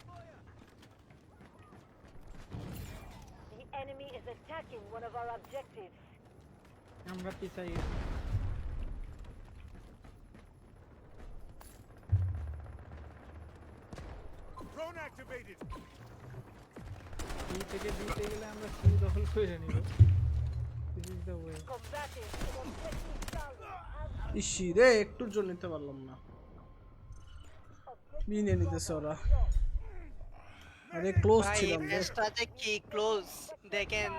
[SPEAKER 3] The enemy is attacking one of our objectives.
[SPEAKER 7] আমরা পিছাই গেছি।
[SPEAKER 8] Drone activated!
[SPEAKER 7] C থেকে দিতে গেলে আমরা সি দখল করে নিব। This is the way.
[SPEAKER 3] Combatants in Objective Charlie have
[SPEAKER 2] EC রে একটুর জন্য নিতে পারলাম না।
[SPEAKER 3] Objective
[SPEAKER 2] নিয়ে নিতেছে ওরা।
[SPEAKER 3] lost.
[SPEAKER 2] আরে ক্লোজ
[SPEAKER 5] ভাই
[SPEAKER 2] ছিলাম রে।
[SPEAKER 5] ম্যাচটা যে কি ক্লোজ দেখেন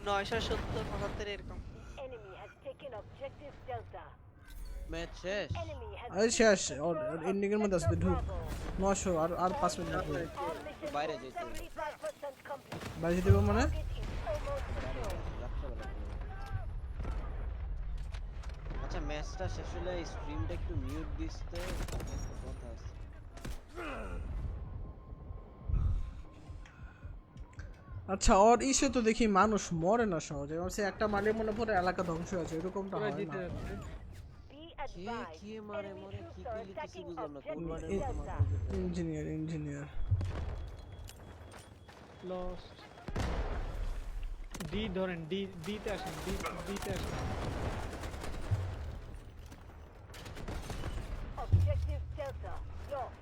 [SPEAKER 5] 970 75 এরকম।
[SPEAKER 3] Enemy has taken objective Delta.
[SPEAKER 1] Match শেষ।
[SPEAKER 3] Enemy has
[SPEAKER 2] আরে
[SPEAKER 3] seized
[SPEAKER 2] শেষ
[SPEAKER 3] control of
[SPEAKER 2] এন্ডিং এর মধ্যে আছে
[SPEAKER 3] sector
[SPEAKER 2] ঢুক
[SPEAKER 3] Bravo.
[SPEAKER 2] 900 আর 5 মিনিট লাগবে
[SPEAKER 3] Our mission
[SPEAKER 1] বাইরে
[SPEAKER 3] is
[SPEAKER 1] যেতে হবে।
[SPEAKER 3] 75% complete.
[SPEAKER 2] বাইরে যেতে হবে মানে
[SPEAKER 3] Target is almost secure.
[SPEAKER 1] রাত্রেবেলা করে। আচ্ছা ম্যাচটা শেষ হলে স্ট্রিমটা একটু মিউট দিতে একটা কথা আছে।
[SPEAKER 2] আচ্ছা ওর ইসে তো দেখি মানুষ মরে না সহজে সে একটা মারলে মনে পড়ে এলাকা ধ্বংস হয়েছে এরকমটা
[SPEAKER 7] ওরা
[SPEAKER 2] হয়
[SPEAKER 7] জিতে
[SPEAKER 2] না
[SPEAKER 7] যাচ্ছে।
[SPEAKER 3] Be
[SPEAKER 1] কে
[SPEAKER 3] advised,
[SPEAKER 1] কে মারে
[SPEAKER 3] enemy
[SPEAKER 1] মরে কি
[SPEAKER 3] troops are
[SPEAKER 1] কি লিখেছি
[SPEAKER 3] attacking
[SPEAKER 1] বুঝলাম না কোন
[SPEAKER 3] objective
[SPEAKER 1] ওয়ার্ডের মতো
[SPEAKER 3] Delta.
[SPEAKER 1] মারতে
[SPEAKER 2] ইঞ্জিনিয়ার
[SPEAKER 7] লস্ট ডি ধরেন ডি তে আসেন ডি তে আসেন।
[SPEAKER 3] Objective Delta lost.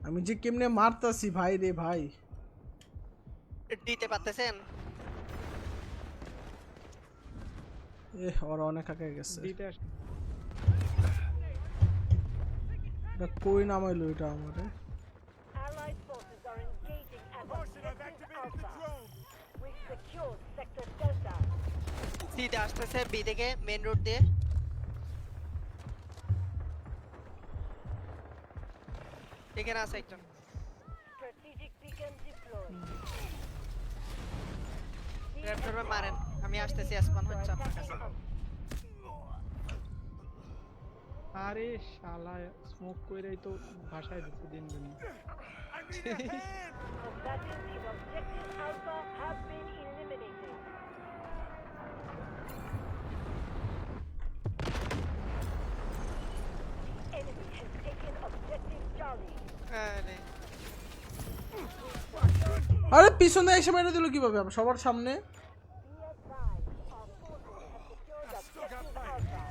[SPEAKER 2] আমি যে কেমনে মারতাছি ভাই রে ভাই
[SPEAKER 5] দিতে পারতেছেন?
[SPEAKER 2] ওর অনেক আগে গেছে
[SPEAKER 7] ডি তে আসেন।
[SPEAKER 2] এটা কই নামাইলো এটা আমারে
[SPEAKER 3] Allied forces are engaging at
[SPEAKER 8] Caution, I've
[SPEAKER 3] objective
[SPEAKER 8] activated the
[SPEAKER 3] Alpha.
[SPEAKER 8] drone.
[SPEAKER 3] We've secured sector Delta.
[SPEAKER 5] দিতে আসতেছে বি থেকে মেইন রোড দিয়ে। এখানে আছে একজন।
[SPEAKER 3] Strategic beacon deployed.
[SPEAKER 5] র্যাপটর মারেন, আমি আসতেছি আসমান হচ্ছে আপনার কাছে।
[SPEAKER 7] আরে শালা স্মোক কইরাই তো ভাষায় দিচ্ছে দিন দিন।
[SPEAKER 8] I need a hand.
[SPEAKER 3] Combatants in objective Alpha have been eliminated. The enemy has taken objective Charlie.
[SPEAKER 5] আরে
[SPEAKER 2] আরে পিছনে এসে মেরে দিল কিভাবে সবার সামনে
[SPEAKER 3] Be advised, our forces have secured objective Alpha.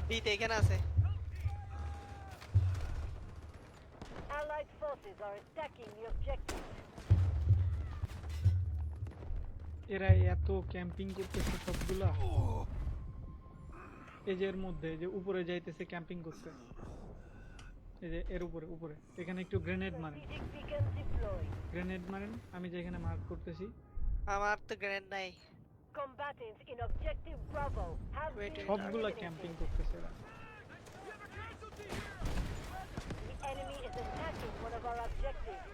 [SPEAKER 5] ডিতে এখানে আছে।
[SPEAKER 3] Allied forces are attacking the objective.
[SPEAKER 7] এরা এত ক্যাম্পিং করতেছে সবগুলা। এই যে এর মধ্যে যে উপরে যাইতেছে ক্যাম্পিং করতে। এই যে এর উপরে এখানে একটু গ্রেনেড মারেন,
[SPEAKER 3] Strategic beacon deployed.
[SPEAKER 7] গ্রেনেড মারেন। আমি যেখানে মার্ক করতেছি
[SPEAKER 5] আমার তো গ্রেনেড নাই।
[SPEAKER 3] Combatants in objective Bravo have
[SPEAKER 5] Wait,
[SPEAKER 3] been
[SPEAKER 7] সবগুলা
[SPEAKER 3] eliminated.
[SPEAKER 7] ক্যাম্পিং করতেছে এরা।
[SPEAKER 3] The enemy is attacking one of our objectives.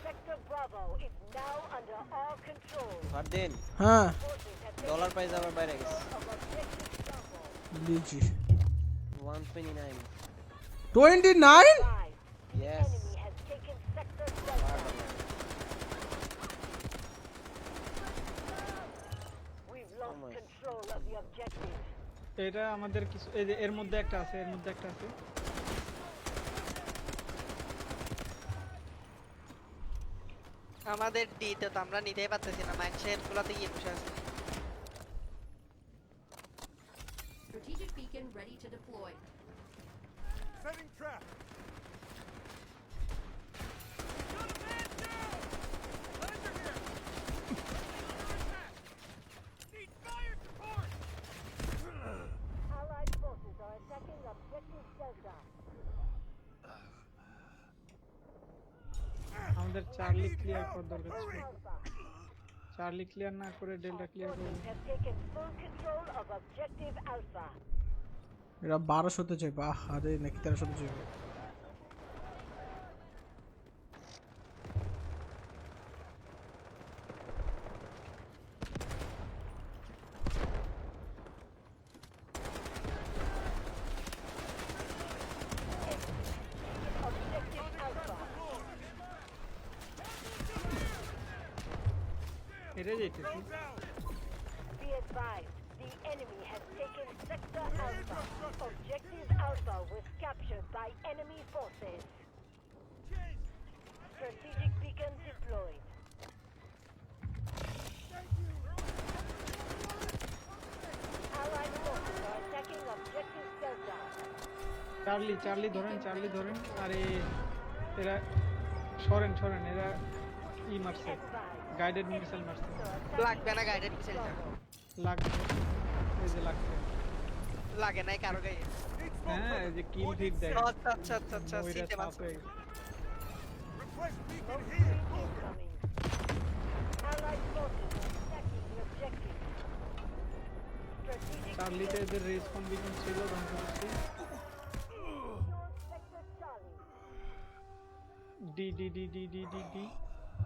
[SPEAKER 3] Sector Bravo is now under our control.
[SPEAKER 1] Fardin
[SPEAKER 2] হ্যাঁ
[SPEAKER 3] Forces have taken
[SPEAKER 1] dollar prize আবার বাইরে গেছে
[SPEAKER 3] control of objective Bravo.
[SPEAKER 2] দিচ্ছি
[SPEAKER 1] 129
[SPEAKER 2] 29
[SPEAKER 3] Five. The
[SPEAKER 1] Yes.
[SPEAKER 3] enemy has taken Sector Delta. We've lost
[SPEAKER 1] my
[SPEAKER 3] control of the objective.
[SPEAKER 7] এটা আমাদের কিছু এই যে এর মধ্যে একটা আছে, এর মধ্যে একটা আছে।
[SPEAKER 5] আমাদের ডিতে তো আমরা নিতেই পারতেছি না, মাইন্ডসেট গুলাতে গিয়ে বসে আছে।
[SPEAKER 6] Strategic beacon ready to deploy.
[SPEAKER 8] Setting trap.
[SPEAKER 4] Need fire support!
[SPEAKER 3] Allied forces are attacking objective Delta.
[SPEAKER 7] আমাদের চার্লি ক্লিয়ার করার দরকার ছিল।
[SPEAKER 3] Alpha.
[SPEAKER 7] চার্লি ক্লিয়ার না করে ডেল্টা ক্লিয়ার করব।
[SPEAKER 3] Forces have taken full control of objective Alpha.
[SPEAKER 2] এরা 1200 তে যাবে আরে নাকি 1300 তে যাবে
[SPEAKER 3] Objective Alpha.
[SPEAKER 7] এটা যাইতেছি।
[SPEAKER 3] Be advised, the enemy has taken Sector Alpha. Objective Alpha was captured by enemy forces. Strategic beacon deployed. Allied forces are attacking objective Delta.
[SPEAKER 7] Charlie ধরেন, চার্লি ধরেন। আরে এরা সরেন এরা ই মারছে, গাইডেড মিসাইল মারছে।
[SPEAKER 5] লাগবে না গাইডেড মিসাইলটা,
[SPEAKER 7] লাগছে, এই যে লাগছে।
[SPEAKER 5] লাগে নাই কারো গায়ে।
[SPEAKER 7] হ্যাঁ, এই যে কিল ফিট দেয়।
[SPEAKER 5] আচ্ছা আচ্ছা আচ্ছা আচ্ছা
[SPEAKER 7] ময়রা
[SPEAKER 5] সিটে
[SPEAKER 7] সাপ
[SPEAKER 5] মারছে।
[SPEAKER 7] হয়ে গেছে।
[SPEAKER 8] Request beacon here.
[SPEAKER 3] Incoming. Allied forces are attacking the objective. Strategic
[SPEAKER 7] চার্লিতে এদের রেসপন্স বিকন ছিল, ধ্বংস করছি।
[SPEAKER 3] sector Charlie.
[SPEAKER 7] D D D D D D D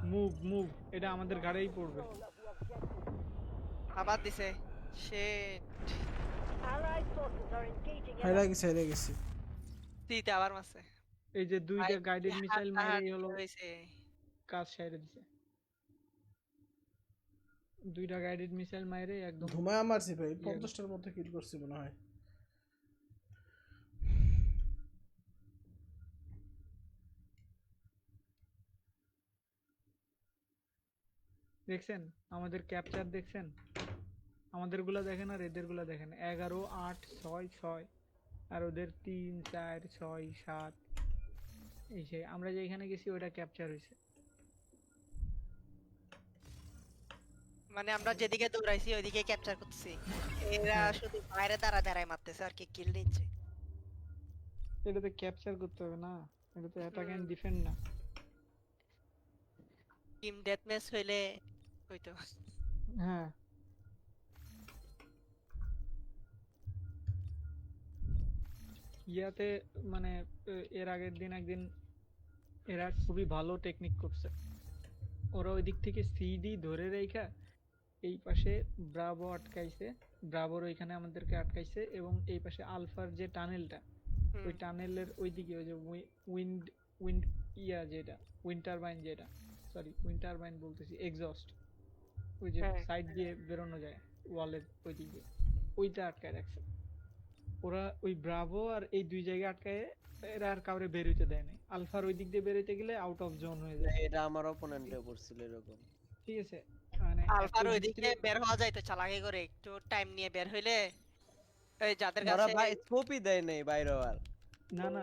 [SPEAKER 7] move move, এটা আমাদের গাড়িই পড়বে।
[SPEAKER 3] Control of the objective.
[SPEAKER 5] আবার দিছে, sheet.
[SPEAKER 3] Allied forces are engaging
[SPEAKER 2] হেরে গেছি
[SPEAKER 5] সিটে আবার মারছে।
[SPEAKER 7] এই যে দুইটা গাইডেড মিসাইল মাইরে হলো
[SPEAKER 5] হইছে।
[SPEAKER 7] কাজ সেরে দিছে। দুইটা গাইডেড মিসাইল মাইরে একদম
[SPEAKER 2] ধুমায় মারছি ভাই, 50টার মধ্যে কিল করছি মনে হয়।
[SPEAKER 7] দেখছেন আমাদের ক্যাপচার, দেখছেন আমাদের গুলা দেখেন আর এদের গুলা দেখেন, 11 8 6 6 আর ওদের 3 4 6 7। এই যে আমরা যেখানে গেছি ওটা ক্যাপচার হইছে।
[SPEAKER 5] মানে আমরা যেদিকে দৌড়াইছি ওইদিকে ক্যাপচার করছি। এরা শুধু বাইরে দাঁড়ায় মারতেছে আর কি কিল নিচ্ছে।
[SPEAKER 7] এটা তো ক্যাপচার করতে হবে না, এটা তো অ্যাটাক এন্ড ডিফেন্ড না।
[SPEAKER 5] টিম ডেথ ম্যাচ হইলে হইতো।
[SPEAKER 7] হ্যাঁ, ইয়াতে মানে এর আগের দিন একদিন এরা খুবই ভালো টেকনিক করছে। ওরা ওই দিক থেকে সিডি ধরে রেখা এই পাশে ব্রাভো আটকাইছে, ব্রাভোর ওইখানে আমাদেরকে আটকাইছে, এবং এই পাশে আলফার যে টানেলটা, ওই টানেলের ওইদিকে ওই যে উইন্ড উইন্ড ইয়া যেটা উইন্ড টারবাইন, যেটা সরি উইন্ড টারবাইন বলতেছি, এক্সস্ট, ওই যে
[SPEAKER 5] হ্যাঁ।
[SPEAKER 7] সাইড দিয়ে বেরোনো যায় ওয়ালের ওই দিকে, ওইটা আটকায় রাখছে ওরা। ওই ব্রাভো আর এই দুই জায়গায় আটকায় এরা আর কাউরে বের হইতে দেয় নাই। আলফার ওই দিক দিয়ে বের হইতে গেলে আউট অফ জোন হয়ে যায়।
[SPEAKER 1] এটা আমার অপোনেন্টে করছিল এরকম।
[SPEAKER 7] ঠিক আছে, মানে
[SPEAKER 5] আলফার
[SPEAKER 7] একটু
[SPEAKER 5] ওইদিকে
[SPEAKER 7] distance-
[SPEAKER 5] বের হওয়া যায় তো চালাকি করে, একটু টাইম নিয়ে বের হইলে ওই যাদের
[SPEAKER 1] ওরা
[SPEAKER 5] কাছে
[SPEAKER 1] ভাই স্কোপই দেয় নাই বাইরে আর।
[SPEAKER 7] না না